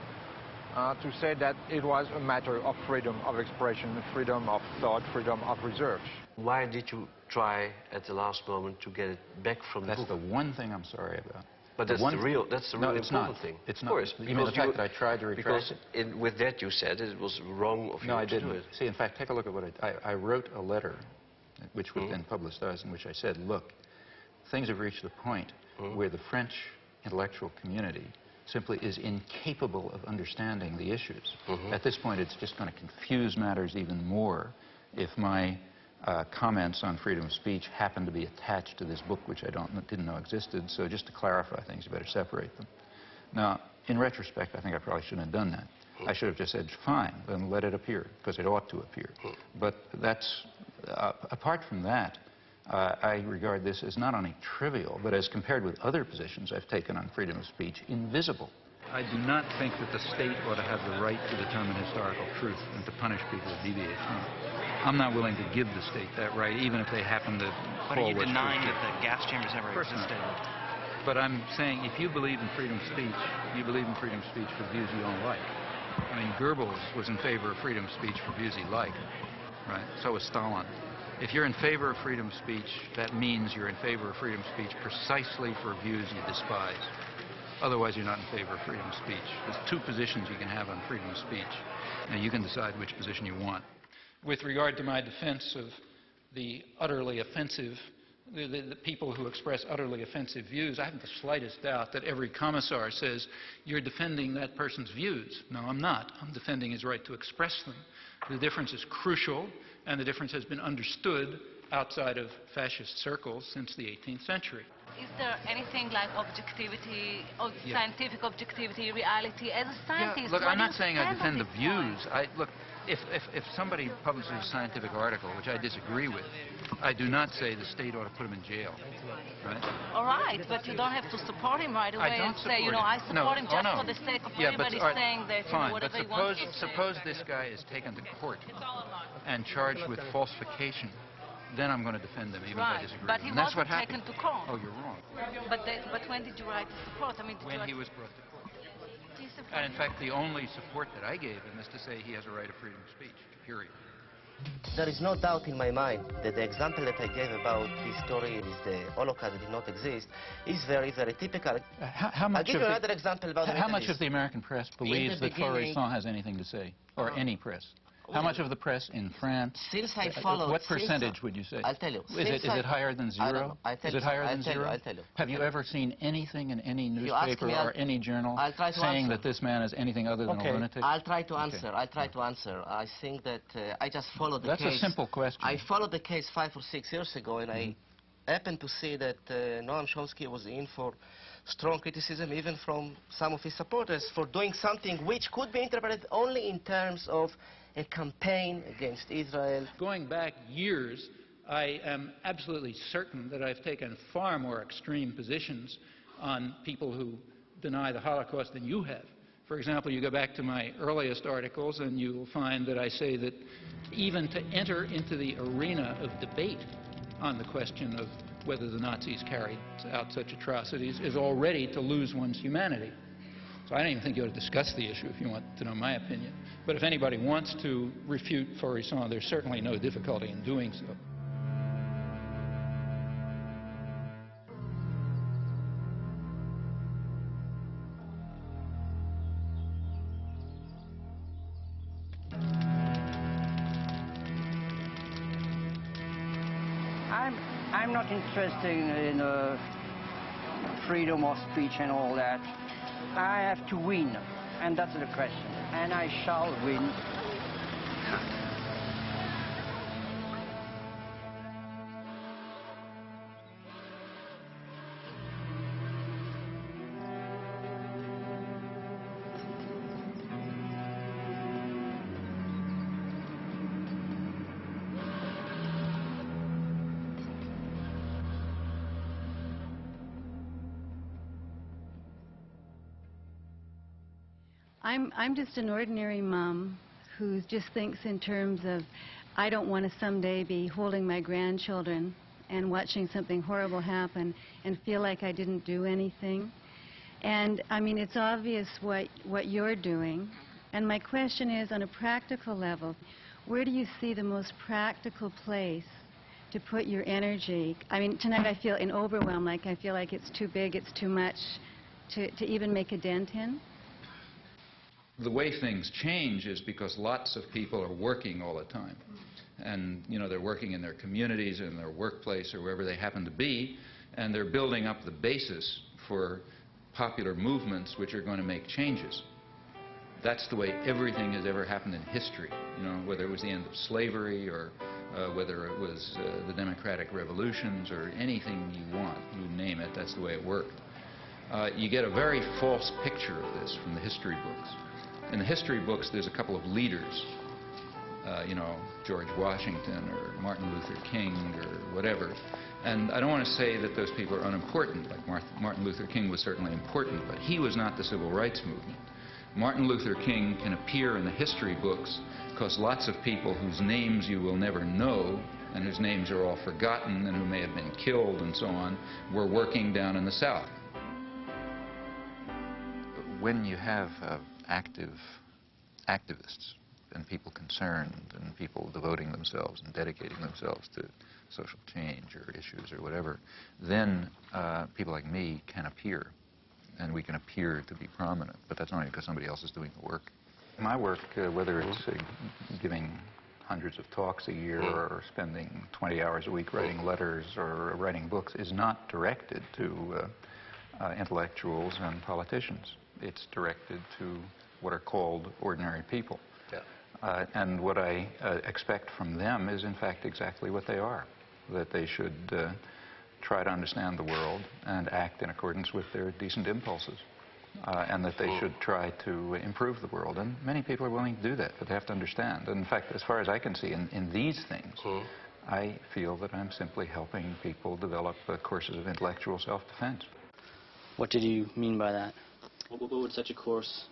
to say that it was a matter of freedom of expression, freedom of thought, freedom of research. Why did you try at the last moment to get it back from the book? That's the one thing I'm sorry about. But that's the real important thing. It's not. Of course. You mean the fact that I tried to retract it? With that you said it was wrong of you to do it. See, in fact, take a look at what I wrote a letter, which was then publicized, in which I said, look, things have reached the point where the French intellectual community simply is incapable of understanding the issues. At this point, it's just going to confuse matters even more if my comments on freedom of speech happen to be attached to this book, which I didn't know existed. So just to clarify things, you better separate them. Now, in retrospect, I think I probably shouldn't have done that. I should have just said, fine, then let it appear, because it ought to appear. But that's, apart from that, I regard this as not only trivial, but as compared with other positions I've taken on freedom of speech, invisible. I do not think that the state ought to have the right to determine historical truth and to punish people who deviate from it. I'm not willing to give the state that right, even if they happen to But are you denying that the gas chambers ever existed? But I'm saying if you believe in freedom of speech, you believe in freedom of speech for views you don't like. I mean, Goebbels was in favor of freedom of speech for views he liked, right? So was Stalin. If you're in favor of freedom of speech, that means you're in favor of freedom of speech precisely for views you despise. Otherwise, you're not in favor of freedom of speech. There's two positions you can have on freedom of speech. Now, you can decide which position you want. With regard to my defense of the utterly offensive, the people who express utterly offensive views, I haven't the slightest doubt that every commissar says, you're defending that person's views. No, I'm not. I'm defending his right to express them. The difference is crucial, and the difference has been understood outside of fascist circles since the 18th century. Is there anything like objectivity, or scientific objectivity, reality? As a scientist, look, I'm not saying I defend the views. Look, if somebody publishes a scientific article, which I disagree with, I do not say the state ought to put him in jail. Right? All right, but you don't have to support him right away and say, you know, I support him just for the sake of everybody saying that, you know, whatever he wants to say. Suppose this guy is taken to court and charged with falsification. Then I'm going to defend them, even if I disagree. But he wasn't taken to court. Oh, you're wrong. But when did you write the support? I mean, when he was brought to court. And in fact, the only support that I gave him is to say he has a right of freedom of speech, period. There is no doubt in my mind that the example that I gave about this story is the Holocaust that did not exist is very, very typical. I'll give you another example about how much of the American press believes that Coercion has anything to say, or any press? How much of the press in France? Since I followed, what percentage would you say? I'll tell you. Is it higher than zero? Is it higher than zero? I'll tell you. Have you ever seen anything in any newspaper or any journal saying that this man is anything other than a lunatic? I'll try to answer. I'll try to answer. I think that I just followed the case. That's a simple question. I followed the case 5 or 6 years ago, and I happened to see that Noam Chomsky was in for strong criticism, even from some of his supporters, for doing something which could be interpreted only in terms of a campaign against Israel. Going back years, I am absolutely certain that I've taken far more extreme positions on people who deny the Holocaust than you have. For example, you go back to my earliest articles and you will find that I say that even to enter into the arena of debate on the question of whether the Nazis carried out such atrocities is already to lose one's humanity. So I don't even think you ought to discuss the issue if you want to know my opinion. But if anybody wants to refute Coercion, there's certainly no difficulty in doing so. I'm not interested in freedom of speech and all that. I have to win, and that's the question. And I shall win. I'm just an ordinary mom who just thinks in terms of, I don't want to someday be holding my grandchildren and watching something horrible happen and feel like I didn't do anything. And I mean, it's obvious what you're doing, And my question is, on a practical level, where do you see the most practical place to put your energy? I mean, tonight I feel in overwhelm, like I feel like it's too big, it's too much to even make a dent in. The way things change is because lots of people are working all the time. And, you know, they're working in their communities, in their workplace, or wherever they happen to be, and they're building up the basis for popular movements which are going to make changes. That's the way everything has ever happened in history, you know, whether it was the end of slavery or whether it was the democratic revolutions or anything you want, you name it, that's the way it worked. You get a very false picture of this from the history books. In the history books, there's a couple of leaders, you know, George Washington or Martin Luther King or whatever. And I don't want to say that those people are unimportant, like Martin Luther King was certainly important, but he was not the civil rights movement. Martin Luther King can appear in the history books because lots of people whose names you will never know and whose names are all forgotten and who may have been killed and so on were working down in the South. When you have active activists and people concerned and people devoting themselves and dedicating themselves to social change or issues or whatever, then people like me can appear, and we can appear to be prominent, but that's only because somebody else is doing the work. My work, whether it's giving hundreds of talks a year or spending 20 hours a week writing letters or writing books, is not directed to intellectuals and politicians. It's directed to what are called ordinary people. Yeah. And what I expect from them is, in fact, exactly what they are, that they should try to understand the world and act in accordance with their decent impulses, and that they should try to improve the world. And many people are willing to do that, but they have to understand. And in fact, as far as I can see, in these things, I feel that I'm simply helping people develop courses of intellectual self-defense. What did you mean by that? What would such a course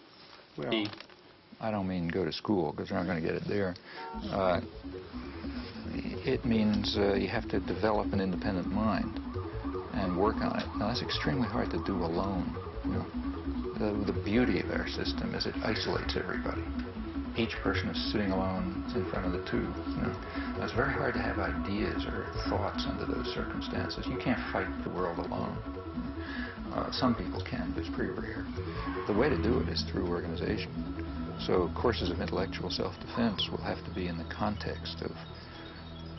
be? I don't mean go to school, because you're not going to get it there. It means you have to develop an independent mind and work on it. Now, that's extremely hard to do alone. You know? The beauty of our system is it isolates everybody. Each person is sitting alone in front of the tube. You know? Now, it's very hard to have ideas or thoughts under those circumstances. You can't fight the world alone. Some people can, but it's pretty rare. The way to do it is through organization. So courses of intellectual self-defense will have to be in the context of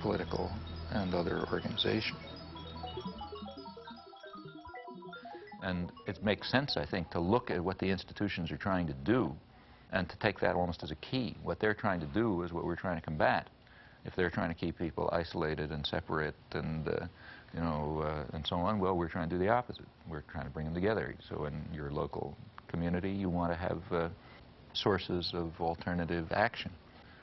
political and other organization. And it makes sense, I think, to look at what the institutions are trying to do and to take that almost as a key. What they're trying to do is what we're trying to combat. If they're trying to keep people isolated and separate and you know, and so on, well, we're trying to do the opposite. We're trying to bring them together. So in your local community, you want to have sources of alternative action.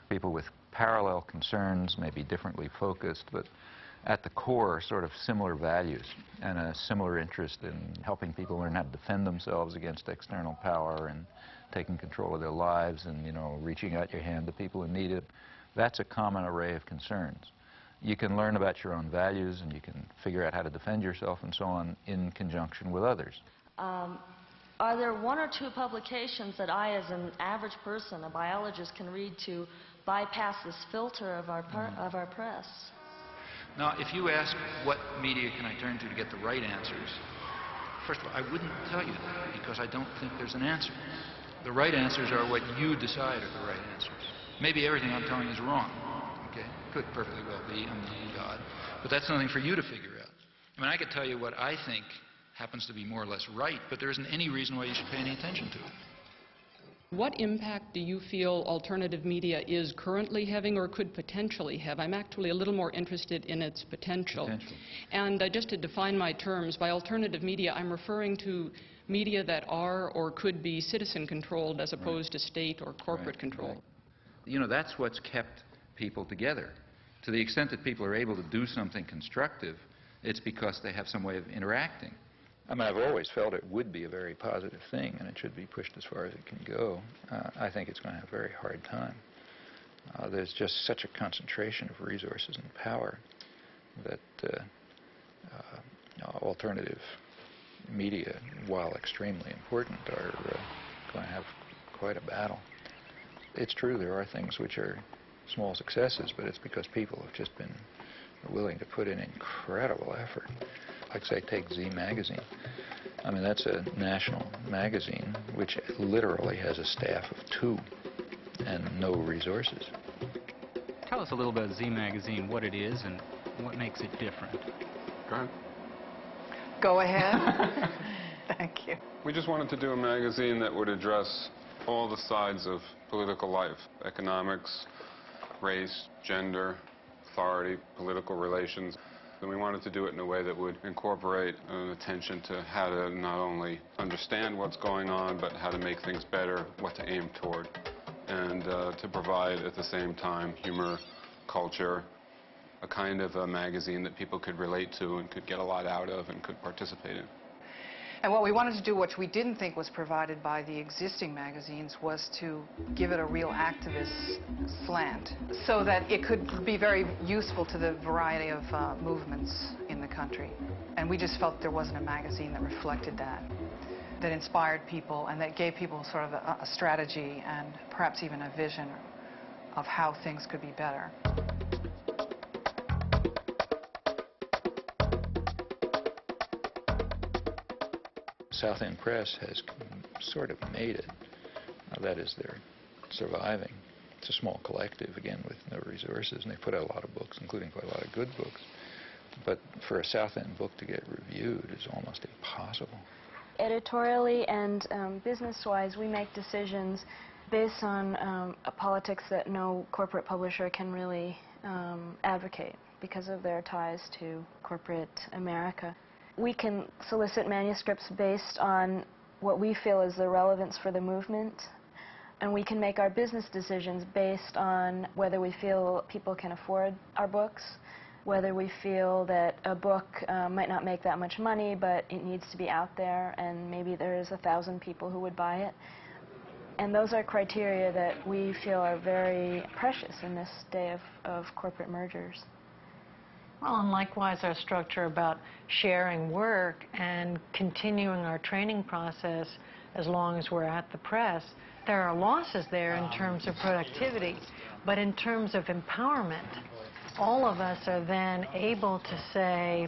People with parallel concerns, maybe differently focused, but at the core, sort of similar values and a similar interest in helping people learn how to defend themselves against external power and taking control of their lives and, you know, reaching out your hand to people who need it. That's a common array of concerns. You can learn about your own values and you can figure out how to defend yourself and so on in conjunction with others. Are there one or two publications that I, as an average person, a biologist, can read to bypass this filter of our press? Now, if you ask what media can I turn to get the right answers, first of all, I wouldn't tell you that because I don't think there's an answer. The right answers are what you decide are the right answers. Maybe everything I'm telling you is wrong. Okay, could perfectly well be, I'm not God, but that's something for you to figure out. I mean, I could tell you what I think happens to be more or less right, but there isn't any reason why you should pay any attention to it. What impact do you feel alternative media is currently having or could potentially have? I'm actually a little more interested in its potential. And just to define my terms, by alternative media, I'm referring to media that are or could be citizen-controlled as opposed to state or corporate control. You know, that's what's kept people together. To the extent that people are able to do something constructive, it's because they have some way of interacting. I mean, I've always felt it would be a very positive thing, and it should be pushed as far as it can go. I think it's going to have a very hard time. There's just such a concentration of resources and power that alternative media, while extremely important, are going to have quite a battle. It's true there are things which are small successes, but it's because people have just been willing to put in incredible effort. Like, say, take Z magazine. I mean, that's a national magazine which literally has a staff of 2 and no resources. Tell us a little bit about Z magazine, what it is and what makes it different. Go ahead. Go ahead. Thank you. We just wanted to do a magazine that would address all the sides of political life: economics, race, gender, authority, political relations. And we wanted to do it in a way that would incorporate an attention to how to not only understand what's going on, but how to make things better, what to aim toward, and to provide at the same time humor, culture, a kind of a magazine that people could relate to and could get a lot out of and could participate in. And what we wanted to do, which we didn't think was provided by the existing magazines, was to give it a real activist slant so that it could be very useful to the variety of movements in the country. And we just felt there wasn't a magazine that reflected that, that inspired people and that gave people sort of a strategy and perhaps even a vision of how things could be better. South End Press has sort of made it. That is, they're surviving. It's a small collective, again, with no resources, and they put out a lot of books, including quite a lot of good books. But for a South End book to get reviewed is almost impossible. Editorially and business-wise, we make decisions based on a politics that no corporate publisher can really advocate because of their ties to corporate America. We can solicit manuscripts based on what we feel is the relevance for the movement, and we can make our business decisions based on whether we feel people can afford our books, whether we feel that a book might not make that much money, but it needs to be out there, and maybe there's 1,000 people who would buy it. And those are criteria that we feel are very precious in this day of corporate mergers. Well, and likewise our structure about sharing work and continuing our training process as long as we're at the press. There are losses there in terms of productivity, but in terms of empowerment, all of us are then able to say,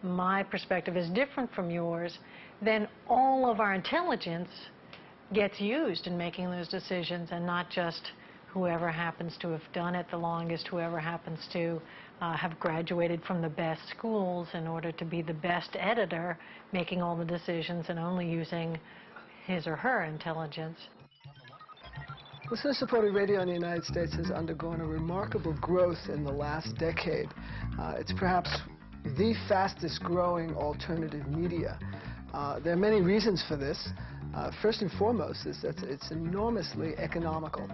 my perspective is different from yours, then all of our intelligence gets used in making those decisions, and not just whoever happens to have done it the longest, whoever happens to have graduated from the best schools in order to be the best editor, making all the decisions and only using his or her intelligence. Listener-supported radio in the United States has undergone a remarkable growth in the last decade. It's perhaps the fastest growing alternative media. There are many reasons for this. First and foremost is that it's enormously economical,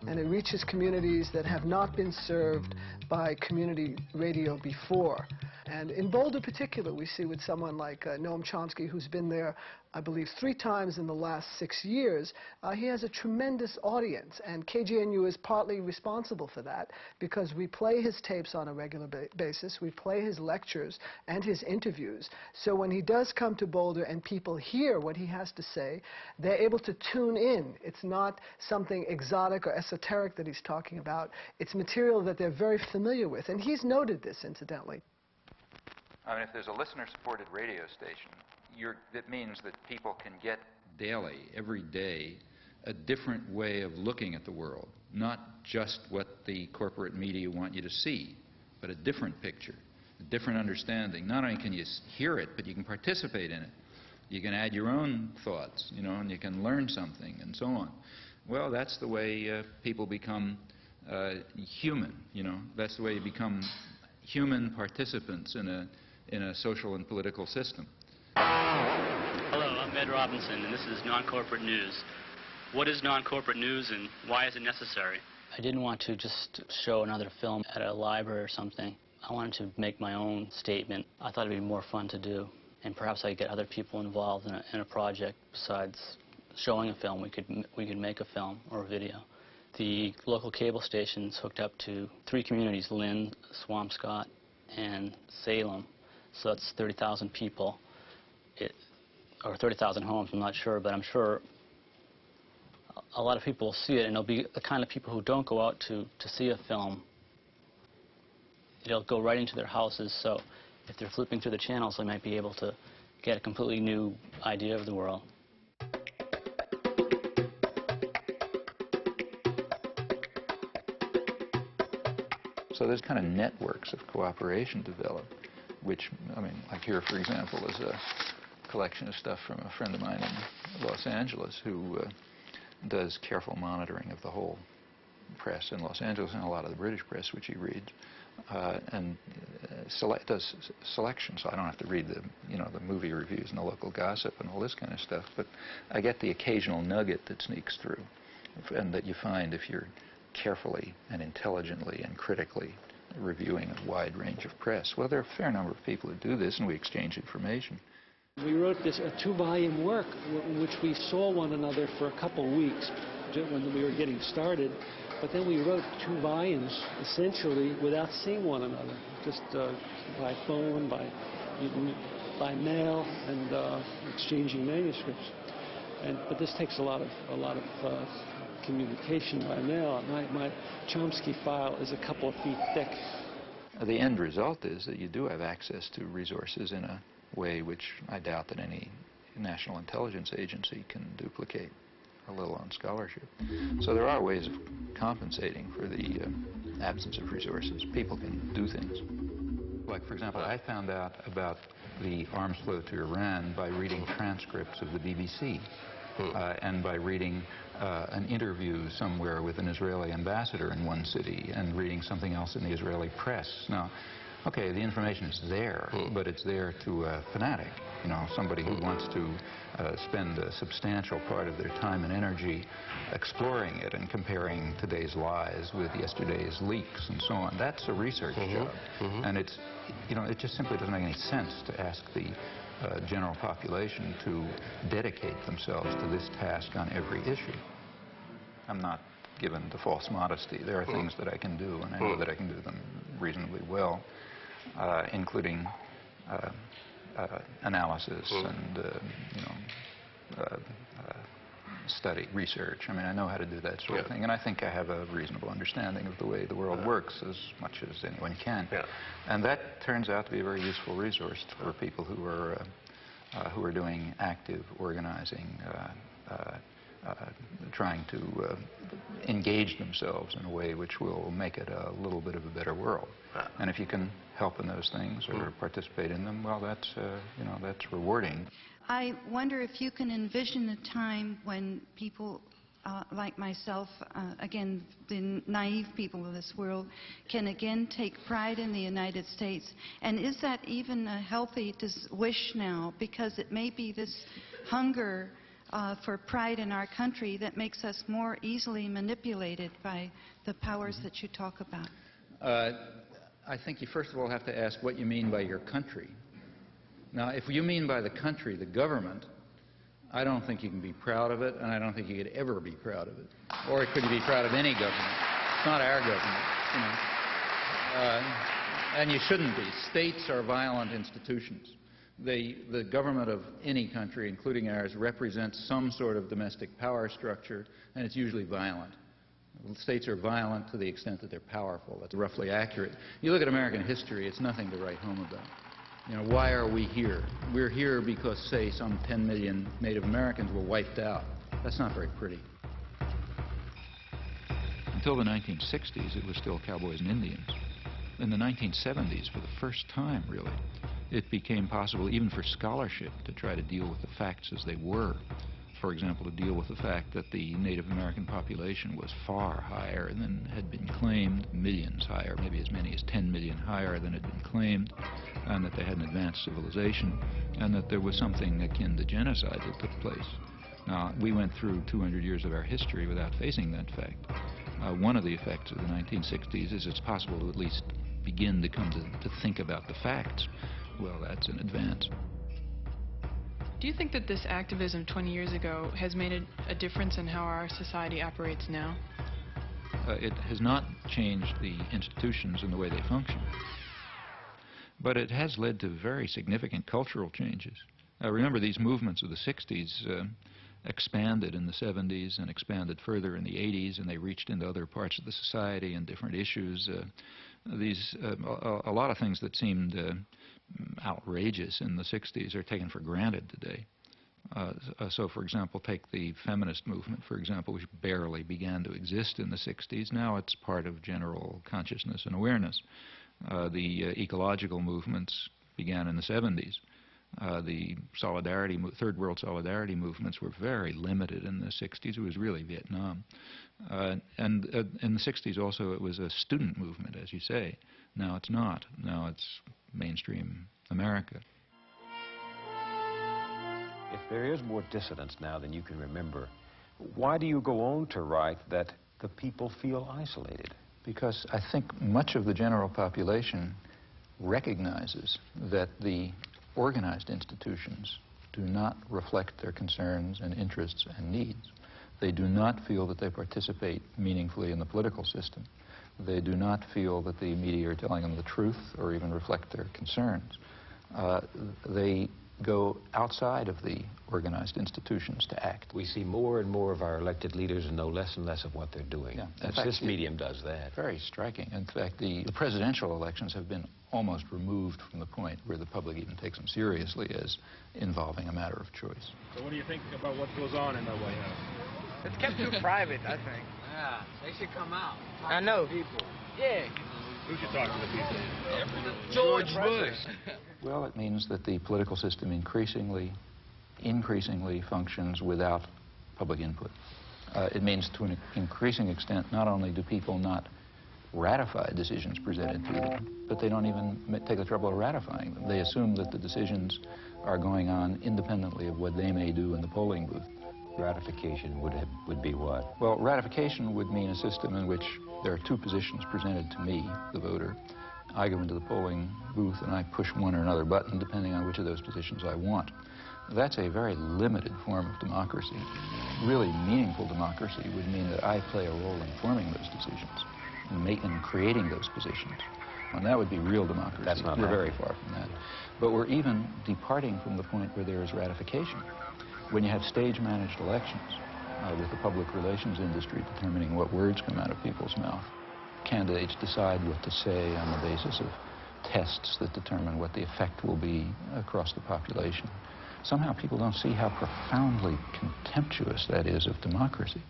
and it reaches communities that have not been served by community radio before. And in Boulder particular, we see with someone like Noam Chomsky, who's been there, I believe, 3 times in the last 6 years, he has a tremendous audience, and KGNU is partly responsible for that, because we play his tapes on a regular basis, we play his lectures and his interviews, so when he does come to Boulder and people hear what he has to say, they're able to tune in. It's not something exotic or esoteric that he's talking about. It's material that they're very familiar with, and he's noted this, incidentally. I mean, if there's a listener-supported radio station, that means that people can get daily, every day, a different way of looking at the world. Not just what the corporate media want you to see, but a different picture, a different understanding. Not only can you hear it, but you can participate in it. You can add your own thoughts, you know, and you can learn something, and so on. Well, that's the way people become human, you know. That's the way you become human participants in a social and political system. Hello, I'm Ed Robinson, and this is Non-Corporate News. What is non-corporate news, and why is it necessary? I didn't want to just show another film at a library or something. I wanted to make my own statement. I thought it would be more fun to do, and perhaps I could get other people involved in a project. Besides showing a film, we could make a film or a video. The local cable station's hooked up to 3 communities, Lynn, Swampscott, and Salem. So that's 30,000 people, or 30,000 homes, I'm not sure, but I'm sure a lot of people will see it, and it'll be the kind of people who don't go out to see a film. It'll go right into their houses, so if they're flipping through the channels, they might be able to get a completely new idea of the world. So there's kind of networks of cooperation developed, which, I mean, like here, for example, is a collection of stuff from a friend of mine in Los Angeles who does careful monitoring of the whole press in Los Angeles and a lot of the British press, which he reads, and does selection, so I don't have to read the, the movie reviews and the local gossip and all this kind of stuff, but I get the occasional nugget that sneaks through, and that you find if you're carefully and intelligently and critically reviewing a wide range of press. Well, there are a fair number of people who do this, and we exchange information. We wrote this a 2-volume work in which we saw one another for a couple weeks when we were getting started, but then we wrote 2 volumes essentially without seeing one another, just by phone, by mail, and exchanging manuscripts. But this takes a lot of communication by mail. My Chomsky file is a couple of feet thick. The end result is that you do have access to resources in a way which I doubt that any national intelligence agency can duplicate, a little on scholarship. So there are ways of compensating for the absence of resources. People can do things. Like, for example, I found out about the arms flow to Iran by reading transcripts of the BBC. And by reading an interview somewhere with an Israeli ambassador in one city and reading something else in the Israeli press. Now, okay, the information is there, but it's there to a fanatic, somebody who wants to spend a substantial part of their time and energy exploring it and comparing today's lies with yesterday's leaks and so on. That's a research job. And it's, it just simply doesn't make any sense to ask the general population to dedicate themselves to this task on every issue. I'm not given to false modesty. There are things that I can do, and I know that I can do them reasonably well, including analysis and study, research. I mean, I know how to do that sort of thing, and I think I have a reasonable understanding of the way the world works as much as anyone can. And that turns out to be a very useful resource for people who are doing active organizing, trying to engage themselves in a way which will make it a little bit of a better world. And if you can help in those things or participate in them, well, that's that's rewarding. I wonder if you can envision a time when people like myself, again, the naive people of this world, can again take pride in the United States. And is that even a healthy wish now? Because it may be this hunger for pride in our country that makes us more easily manipulated by the powers that you talk about. I think you first of all have to ask what you mean by your country. Now, if you mean by the country the government, I don't think you can be proud of it, and I don't think you could ever be proud of it. Or could you be proud of any government? It's not our government, and you shouldn't be. States are violent institutions. The government of any country, including ours, represents some sort of domestic power structure, and it's usually violent. States are violent to the extent that they're powerful. That's roughly accurate. You look at American history, it's nothing to write home about. Why are we here? We're here because, say, some 10 million Native Americans were wiped out. That's not very pretty. Until the 1960s, it was still cowboys and Indians. In the 1970s, for the first time, really, it became possible even for scholarship to try to deal with the facts as they were. For example, to deal with the fact that the Native American population was far higher than had been claimed, millions higher, maybe as many as 10 million higher than had been claimed, and that they had an advanced civilization, and that there was something akin to genocide that took place. Now, we went through 200 years of our history without facing that fact. One of the effects of the 1960s is it's possible to at least begin to come to think about the facts. Well, that's an advance. Do you think that this activism 20 years ago has made a difference in how our society operates now? It has not changed the institutions and the way they function. But it has led to very significant cultural changes. Remember, these movements of the 60s expanded in the 70s and expanded further in the 80s, and they reached into other parts of the society and different issues. A lot of things that seemed outrageous in the 60s are taken for granted today. So, for example, take the feminist movement, for example, which barely began to exist in the 60s. Now it's part of general consciousness and awareness. The ecological movements began in the 70s. The third world solidarity movements were very limited in the 60s. It was really Vietnam. And in the 60s also it was a student movement, as you say. Now it's not. Now it's mainstream America. If there is more dissidence now than you can remember, why do you go on to write that the people feel isolated? Because I think much of the general population recognizes that the organized institutions do not reflect their concerns and interests and needs. They do not feel that they participate meaningfully in the political system. They do not feel that the media are telling them the truth or even reflect their concerns. They go outside of the organized institutions to act. We see more and more of our elected leaders and know less and less of what they're doing. Yeah. This medium does that. Very striking. In fact, the presidential elections have been almost removed from the point where the public even takes them seriously as involving a matter of choice. So what do you think about what goes on in the White House? It's kept too private, I think. Yeah, they should come out. I know. People. Yeah. Who should talk to the people? George Bush. Well, it means that the political system increasingly functions without public input. It means to an increasing extent not only do people not ratify decisions presented to them, but they don't even take the trouble of ratifying them. They assume that the decisions are going on independently of what they may do in the polling booth. Ratification would be what? Well, ratification would mean a system in which there are two positions presented to me, the voter. I go into the polling booth and I push one or another button depending on which of those positions I want. That's a very limited form of democracy. Really meaningful democracy would mean that I play a role in forming those decisions and creating those positions. And that would be real democracy. That's not We're very far from that. But we're even departing from the point where there is ratification. When you have stage-managed elections with the public relations industry determining what words come out of people's mouth, candidates decide what to say on the basis of tests that determine what the effect will be across the population. Somehow people don't see how profoundly contemptuous that is of democracy.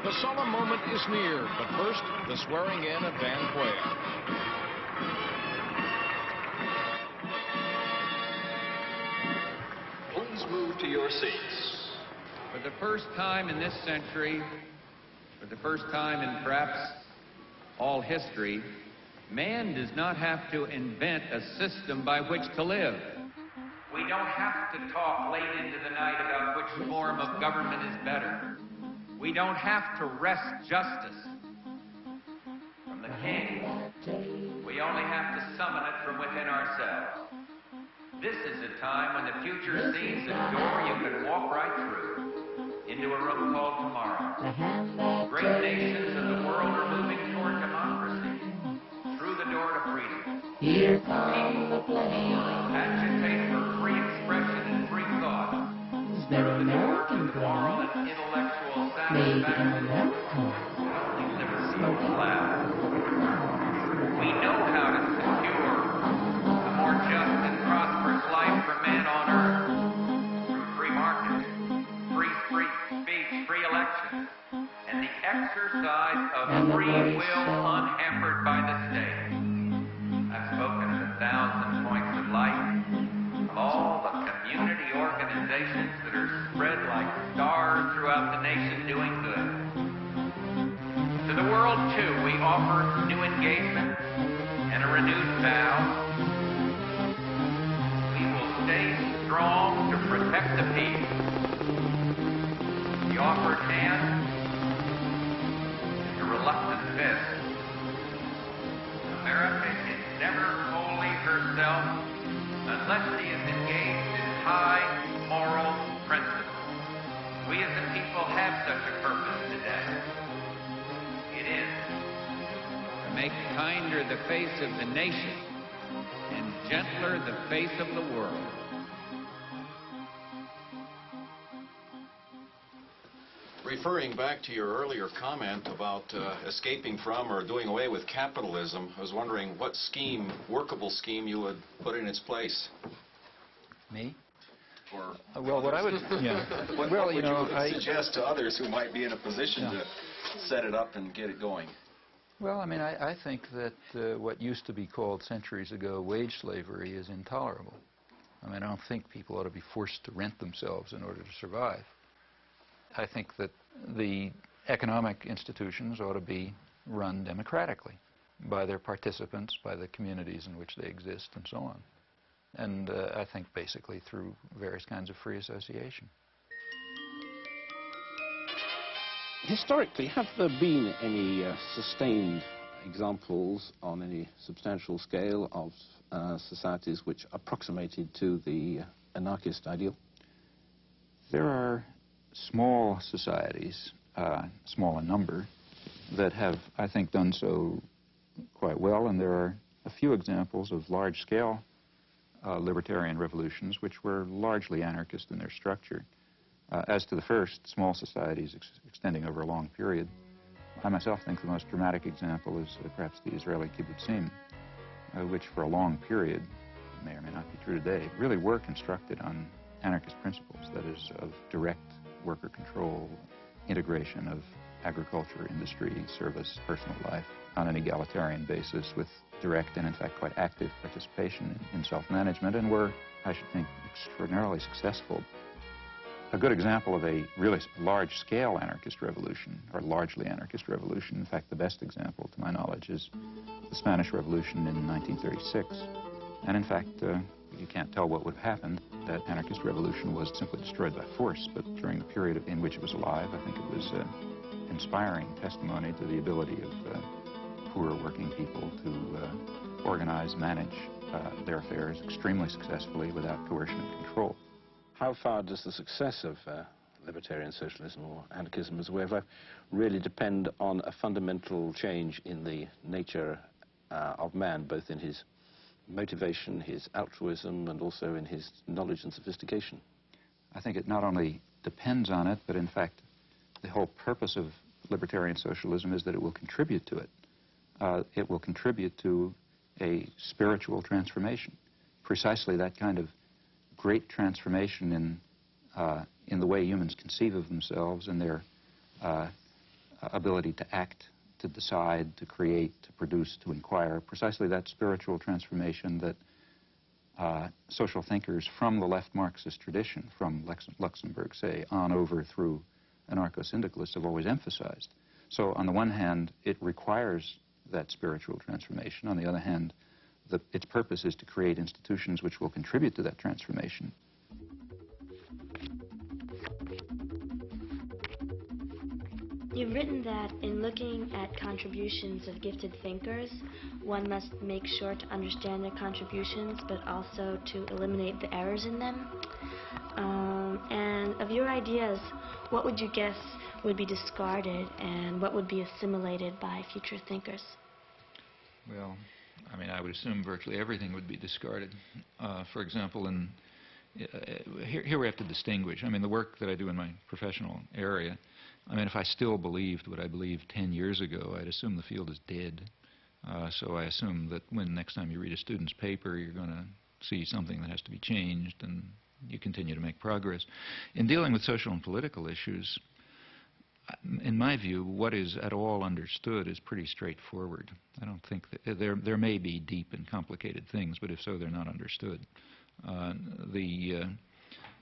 The solemn moment is near, but first, the swearing in of Dan Quayle. Please move to your seats. For the first time in this century, for the first time in perhaps all history, man does not have to invent a system by which to live. We don't have to talk late into the night about which form of government is better. We don't have to wrest justice from the king. We only have to summon it from within ourselves. This is a time when the future seems a door you can walk right through into a room called tomorrow. Great nations of the world are moving toward democracy, through the door to freedom. Here comes the plane. Agitate for free expression and free thought. Through the door to the moral and intellectual satisfaction. Only liberty will last. We know how to secure a more just and prosperous life for men on earth through free markets, free speech, free elections, and the exercise of free will unhampered by the state. I've spoken at 1,000 points of light of all the community organizations that are spread like stars throughout the nation doing good. To the world, too, we offer new engagement and a renewed vow. We will stay strong to protect the peace. The offered hand is a reluctant fist. America is never wholly herself unless she is engaged in high moral principles. We as a people have such a purpose today. It is to make kinder the face of the nation and gentler the face of the world. Referring back to your earlier comment about escaping from or doing away with capitalism, I was wondering what scheme, workable scheme, you would put in its place. Me? Or well, what I would, yeah. what well, would you know, you suggest to others who might be in a position to set it up and get it going? Well, I mean, I think that what used to be called centuries ago wage slavery is intolerable. I mean, I don't think people ought to be forced to rent themselves in order to survive. I think that the economic institutions ought to be run democratically by their participants, by the communities in which they exist, and so on. And I think basically through various kinds of free association. Historically, have there been any sustained examples on any substantial scale of societies which approximated to the anarchist ideal? There are small societies, small in number, that have, I think, done so quite well, and there are a few examples of large-scale libertarian revolutions which were largely anarchist in their structure. As to the first, small societies extending over a long period, I myself think the most dramatic example is perhaps the Israeli kibbutzim, which for a long period, may or may not be true today, really were constructed on anarchist principles, that is, of direct worker control, integration of agriculture, industry, service, personal life on an egalitarian basis with direct and, in fact, quite active participation in self-management, and were, I should think, extraordinarily successful. A good example of a really large-scale anarchist revolution, or largely anarchist revolution, in fact, the best example, to my knowledge, is the Spanish Revolution in 1936. And, in fact, you can't tell what would have happened. That anarchist revolution was simply destroyed by force, but during the period in which it was alive, I think it was inspiring testimony to the ability of poor working people to organize, manage their affairs extremely successfully without coercion and control. How far does the success of libertarian socialism or anarchism as a way of life really depend on a fundamental change in the nature of man, both in his motivation, his altruism, and also in his knowledge and sophistication? I think it not only depends on it, but in fact, the whole purpose of libertarian socialism is that it will contribute to it. It will contribute to a spiritual transformation, precisely that kind of great transformation in the way humans conceive of themselves and their ability to act, to decide, to create, to produce, to inquire, precisely that spiritual transformation that social thinkers from the left Marxist tradition, from Luxemburg, say, on over through anarcho-syndicalists have always emphasized. So on the one hand, it requires that spiritual transformation. On the other hand, its purpose is to create institutions which will contribute to that transformation. You've written that in looking at contributions of gifted thinkers, one must make sure to understand their contributions, but also to eliminate the errors in them. And of your ideas, what would you guess would be discarded and what would be assimilated by future thinkers? Well, I mean, I would assume virtually everything would be discarded. For example, here we have to distinguish. I mean, the work that I do in my professional area, I mean, if I still believed what I believed 10 years ago, I'd assume the field is dead. So I assume that when next time you read a student's paper, you're going to see something that has to be changed, and you continue to make progress. In dealing with social and political issues, in my view, what is at all understood is pretty straightforward. I don't think that there may be deep and complicated things, but if so, they're not understood.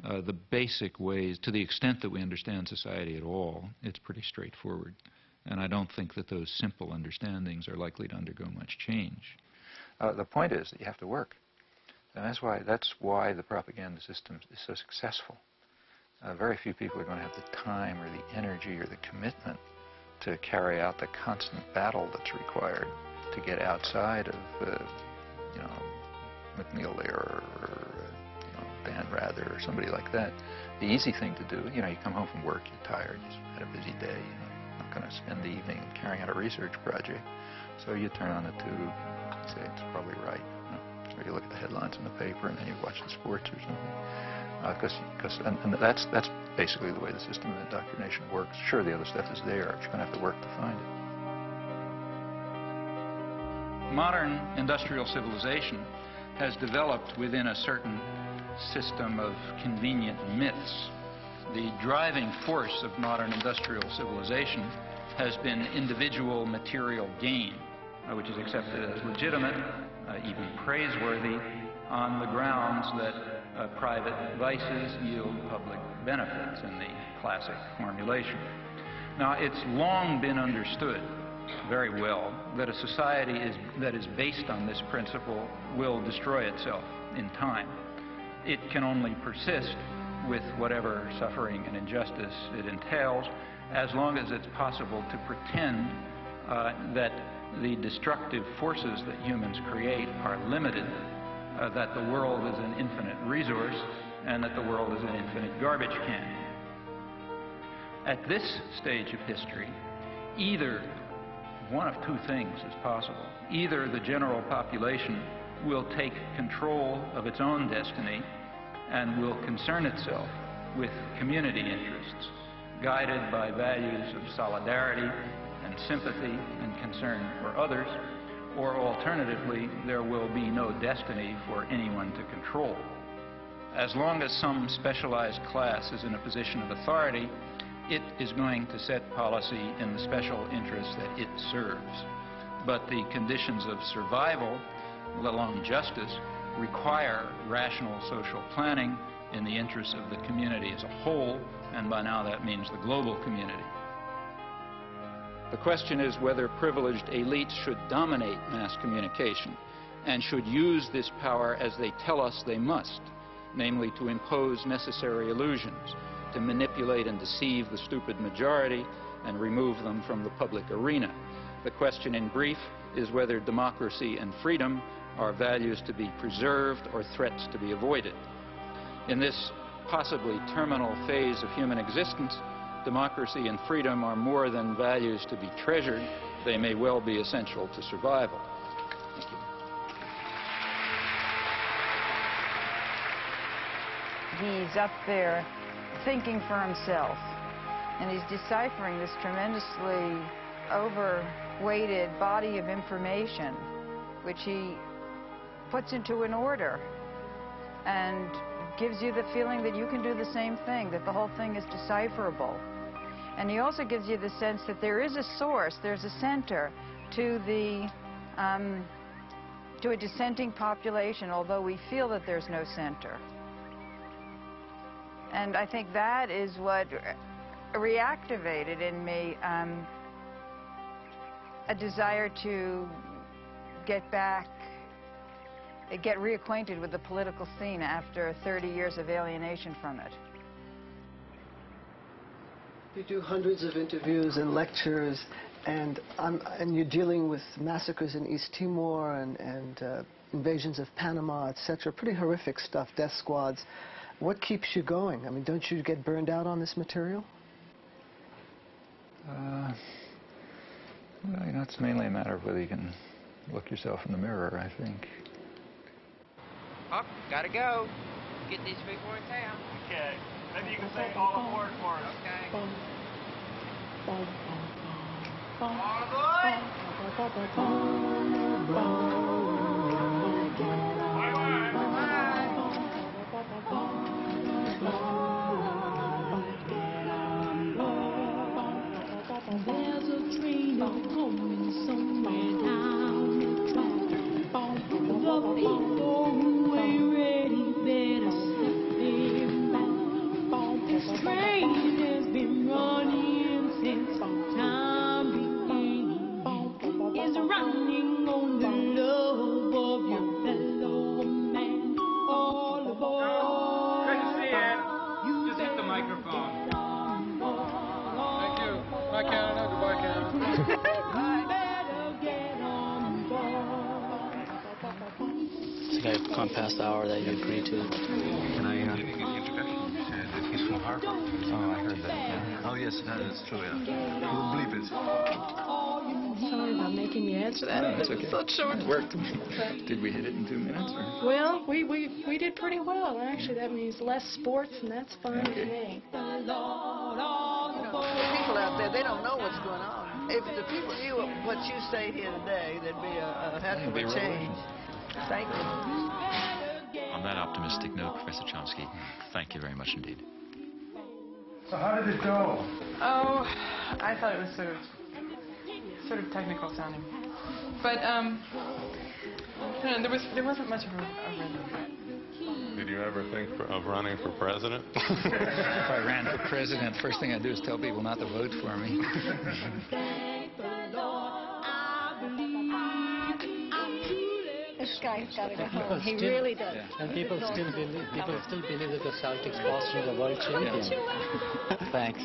The basic ways, to the extent that we understand society at all, it's pretty straightforward. And I don't think that those simple understandings are likely to undergo much change. The point is that you have to work. And that's why the propaganda system is so successful. Very few people are going to have the time or the energy or the commitment to carry out the constant battle that's required to get outside of, you know, McNeil Lehrer or Dan Rather or somebody like that. The easy thing to do, you know, you come home from work, you're tired, you've had a busy day, you know, you're not going to spend the evening carrying out a research project. So you turn on the tube, say it's probably right. You know, or you look at the headlines in the paper, and then you watch the sports or something. And that's basically the way the system of indoctrination works. Sure, the other stuff is there, but you're going to have to work to find it. Modern industrial civilization has developed within a certain system of convenient myths. The driving force of modern industrial civilization has been individual material gain, which is accepted as legitimate, even praiseworthy, on the grounds that private vices yield public benefits in the classic formulation. Now, it's long been understood very well that a society that is based on this principle will destroy itself in time. It can only persist with whatever suffering and injustice it entails, as long as it's possible to pretend that the destructive forces that humans create are limited, that the world is an infinite resource, and that the world is an infinite garbage can. At this stage of history, either one of two things is possible. Either the general population will take control of its own destiny and will concern itself with community interests, guided by values of solidarity and sympathy and concern for others, or alternatively, there will be no destiny for anyone to control. As long as some specialized class is in a position of authority, it is going to set policy in the special interests that it serves. But the conditions of survival, let alone justice, require rational social planning in the interests of the community as a whole, and by now that means the global community. The question is whether privileged elites should dominate mass communication and should use this power as they tell us they must, namely to impose necessary illusions, to manipulate and deceive the stupid majority and remove them from the public arena. The question in brief is whether democracy and freedom are values to be preserved or threats to be avoided. In this possibly terminal phase of human existence, democracy and freedom are more than values to be treasured. They may well be essential to survival. Thank you. He's up there thinking for himself, and he's deciphering this tremendously overweighted body of information, which he puts into an order and gives you the feeling that you can do the same thing, that the whole thing is decipherable. And he also gives you the sense that there is a source, there's a center to a dissenting population, although we feel that there's no center. And I think that is what reactivated in me a desire to get reacquainted with the political scene after 30 years of alienation from it. You do hundreds of interviews and lectures, and you're dealing with massacres in East Timor and invasions of Panama, etc. Pretty horrific stuff, death squads. What keeps you going? I mean, don't you get burned out on this material? Well, you know, it's mainly a matter of whether you can look yourself in the mirror, I think. Oh, gotta go. Get these big boys down. Okay. Maybe you can sing All Aboard for us. Okay. All aboard! There's a train going somewhere down the track. The people who ain't ready better sit back. This train has been running since time began. It's running on the love of your fellow man. All aboard. Couldn't see it. Just hit the microphone. Bye, Canada. Goodbye, Canada. I think I've gone past the hour that you agreed to. Can I give you an introduction? You said that he's from Harvard. Oh, I heard that. Yeah. Oh, yes, that is true, yeah. We'll bleep it. Sorry about making making me answer that. No, that's okay. It's so short. It worked. Did we hit it in 2 minutes? Or? Well, we did pretty well. Actually, that means less sports, and that's fine with me. The people out there, they don't know what's going on. If the people knew what you say here today, there'd be a heck of a change. Thank you. On that optimistic note, Professor Chomsky, thank you very much indeed. So how did it go? Oh, I thought it was sort of technical sounding, but there wasn't much of a rhythm. Did you ever think of running for president? If I ran for president, first thing I'd do is tell people not to vote for me. This guy's got to go home. He really does. Yeah. And people still believe that the Celtics Boston are the world champions. Thanks.